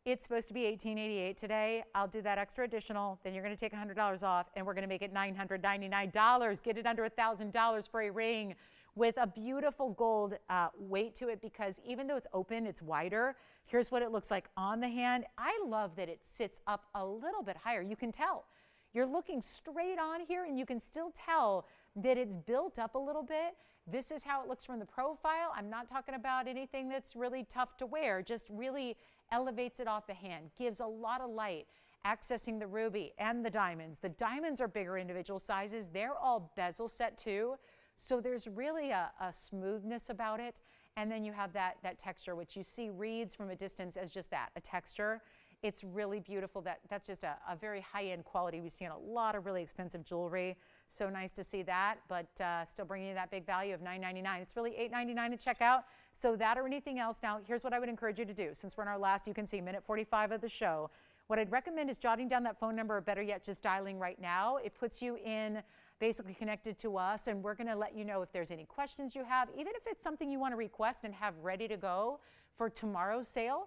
It's supposed to be $18.88 today. I'll do that extra additional. Then you're going to take $100 off, and we're going to make it $999. Get it under $1,000 for a ring with a beautiful gold weight to it, because even though it's open, it's wider. Here's what it looks like on the hand. I love that it sits up a little bit higher. You can tell. You're looking straight on here, and you can still tell that it's built up a little bit. This is how it looks from the profile. I'm not talking about anything that's really tough to wear, just really elevates it off the hand, gives a lot of light, accessing the ruby and the diamonds. The diamonds are bigger individual sizes. They're all bezel set too. So there's really a smoothness about it. And then you have that texture, which you see reads from a distance as just that, a texture. It's really beautiful. That's just a very high-end quality we see in a lot of really expensive jewelry. So nice to see that, but still bringing you that big value of $9.99. It's really $8.99 to check out. So that or anything else. Now, here's what I would encourage you to do. Since we're in our last, you can see, minute 45 of the show. What I'd recommend is jotting down that phone number, or better yet, just dialing right now. It puts you in basically connected to us, and we're going to let you know if there's any questions you have, even if it's something you want to request and have ready to go for tomorrow's sale.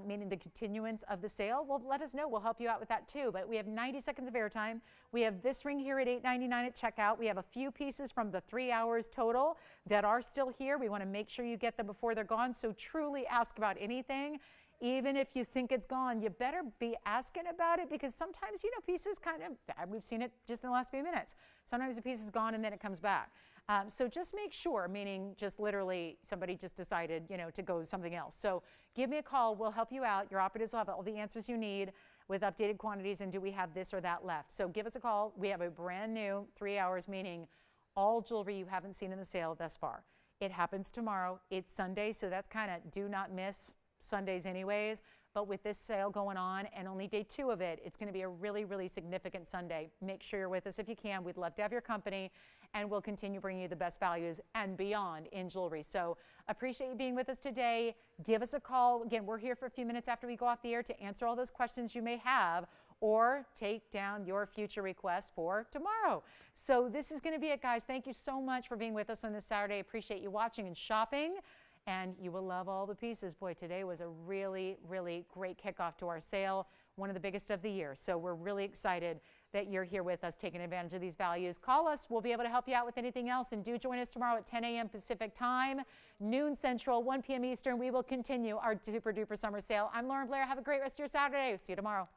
Meaning the continuance of the sale, well, let us know. We'll help you out with that too. But we have 90 seconds of airtime. We have this ring here at $8.99 at checkout. We have a few pieces from the 3 hours total that are still here. We want to make sure you get them before they're gone. So truly ask about anything. Even if you think it's gone, you better be asking about it, because sometimes, you know, pieces kind of, we've seen it just in the last few minutes. Sometimes the piece is gone and then it comes back. So just make sure, meaning just literally somebody just decided, you know, to go something else. So give me a call. We'll help you out. Your operatives will have all the answers you need with updated quantities and do we have this or that left. So give us a call. We have a brand new 3 hours, meaning all jewelry you haven't seen in the sale thus far. It happens tomorrow. It's Sunday, so that's kind of do not miss Sundays anyways. But with this sale going on and only day 2 of it, it's going to be a really, really significant Sunday. Make sure you're with us if you can. We'd love to have your company, and we'll continue bringing you the best values and beyond in jewelry. So appreciate you being with us today. Give us a call. Again, we're here for a few minutes after we go off the air to answer all those questions you may have, or take down your future requests for tomorrow. So this is going to be it, guys. Thank you so much for being with us on this Saturday. Appreciate you watching and shopping. And you will love all the pieces. Boy, today was a really, really great kickoff to our sale, one of the biggest of the year. So we're really excited that you're here with us, taking advantage of these values. Call us. We'll be able to help you out with anything else. And do join us tomorrow at 10 a.m. Pacific time, noon Central, 1 p.m. Eastern. We will continue our super duper summer sale. I'm Lauren Blair. Have a great rest of your Saturday. See you tomorrow.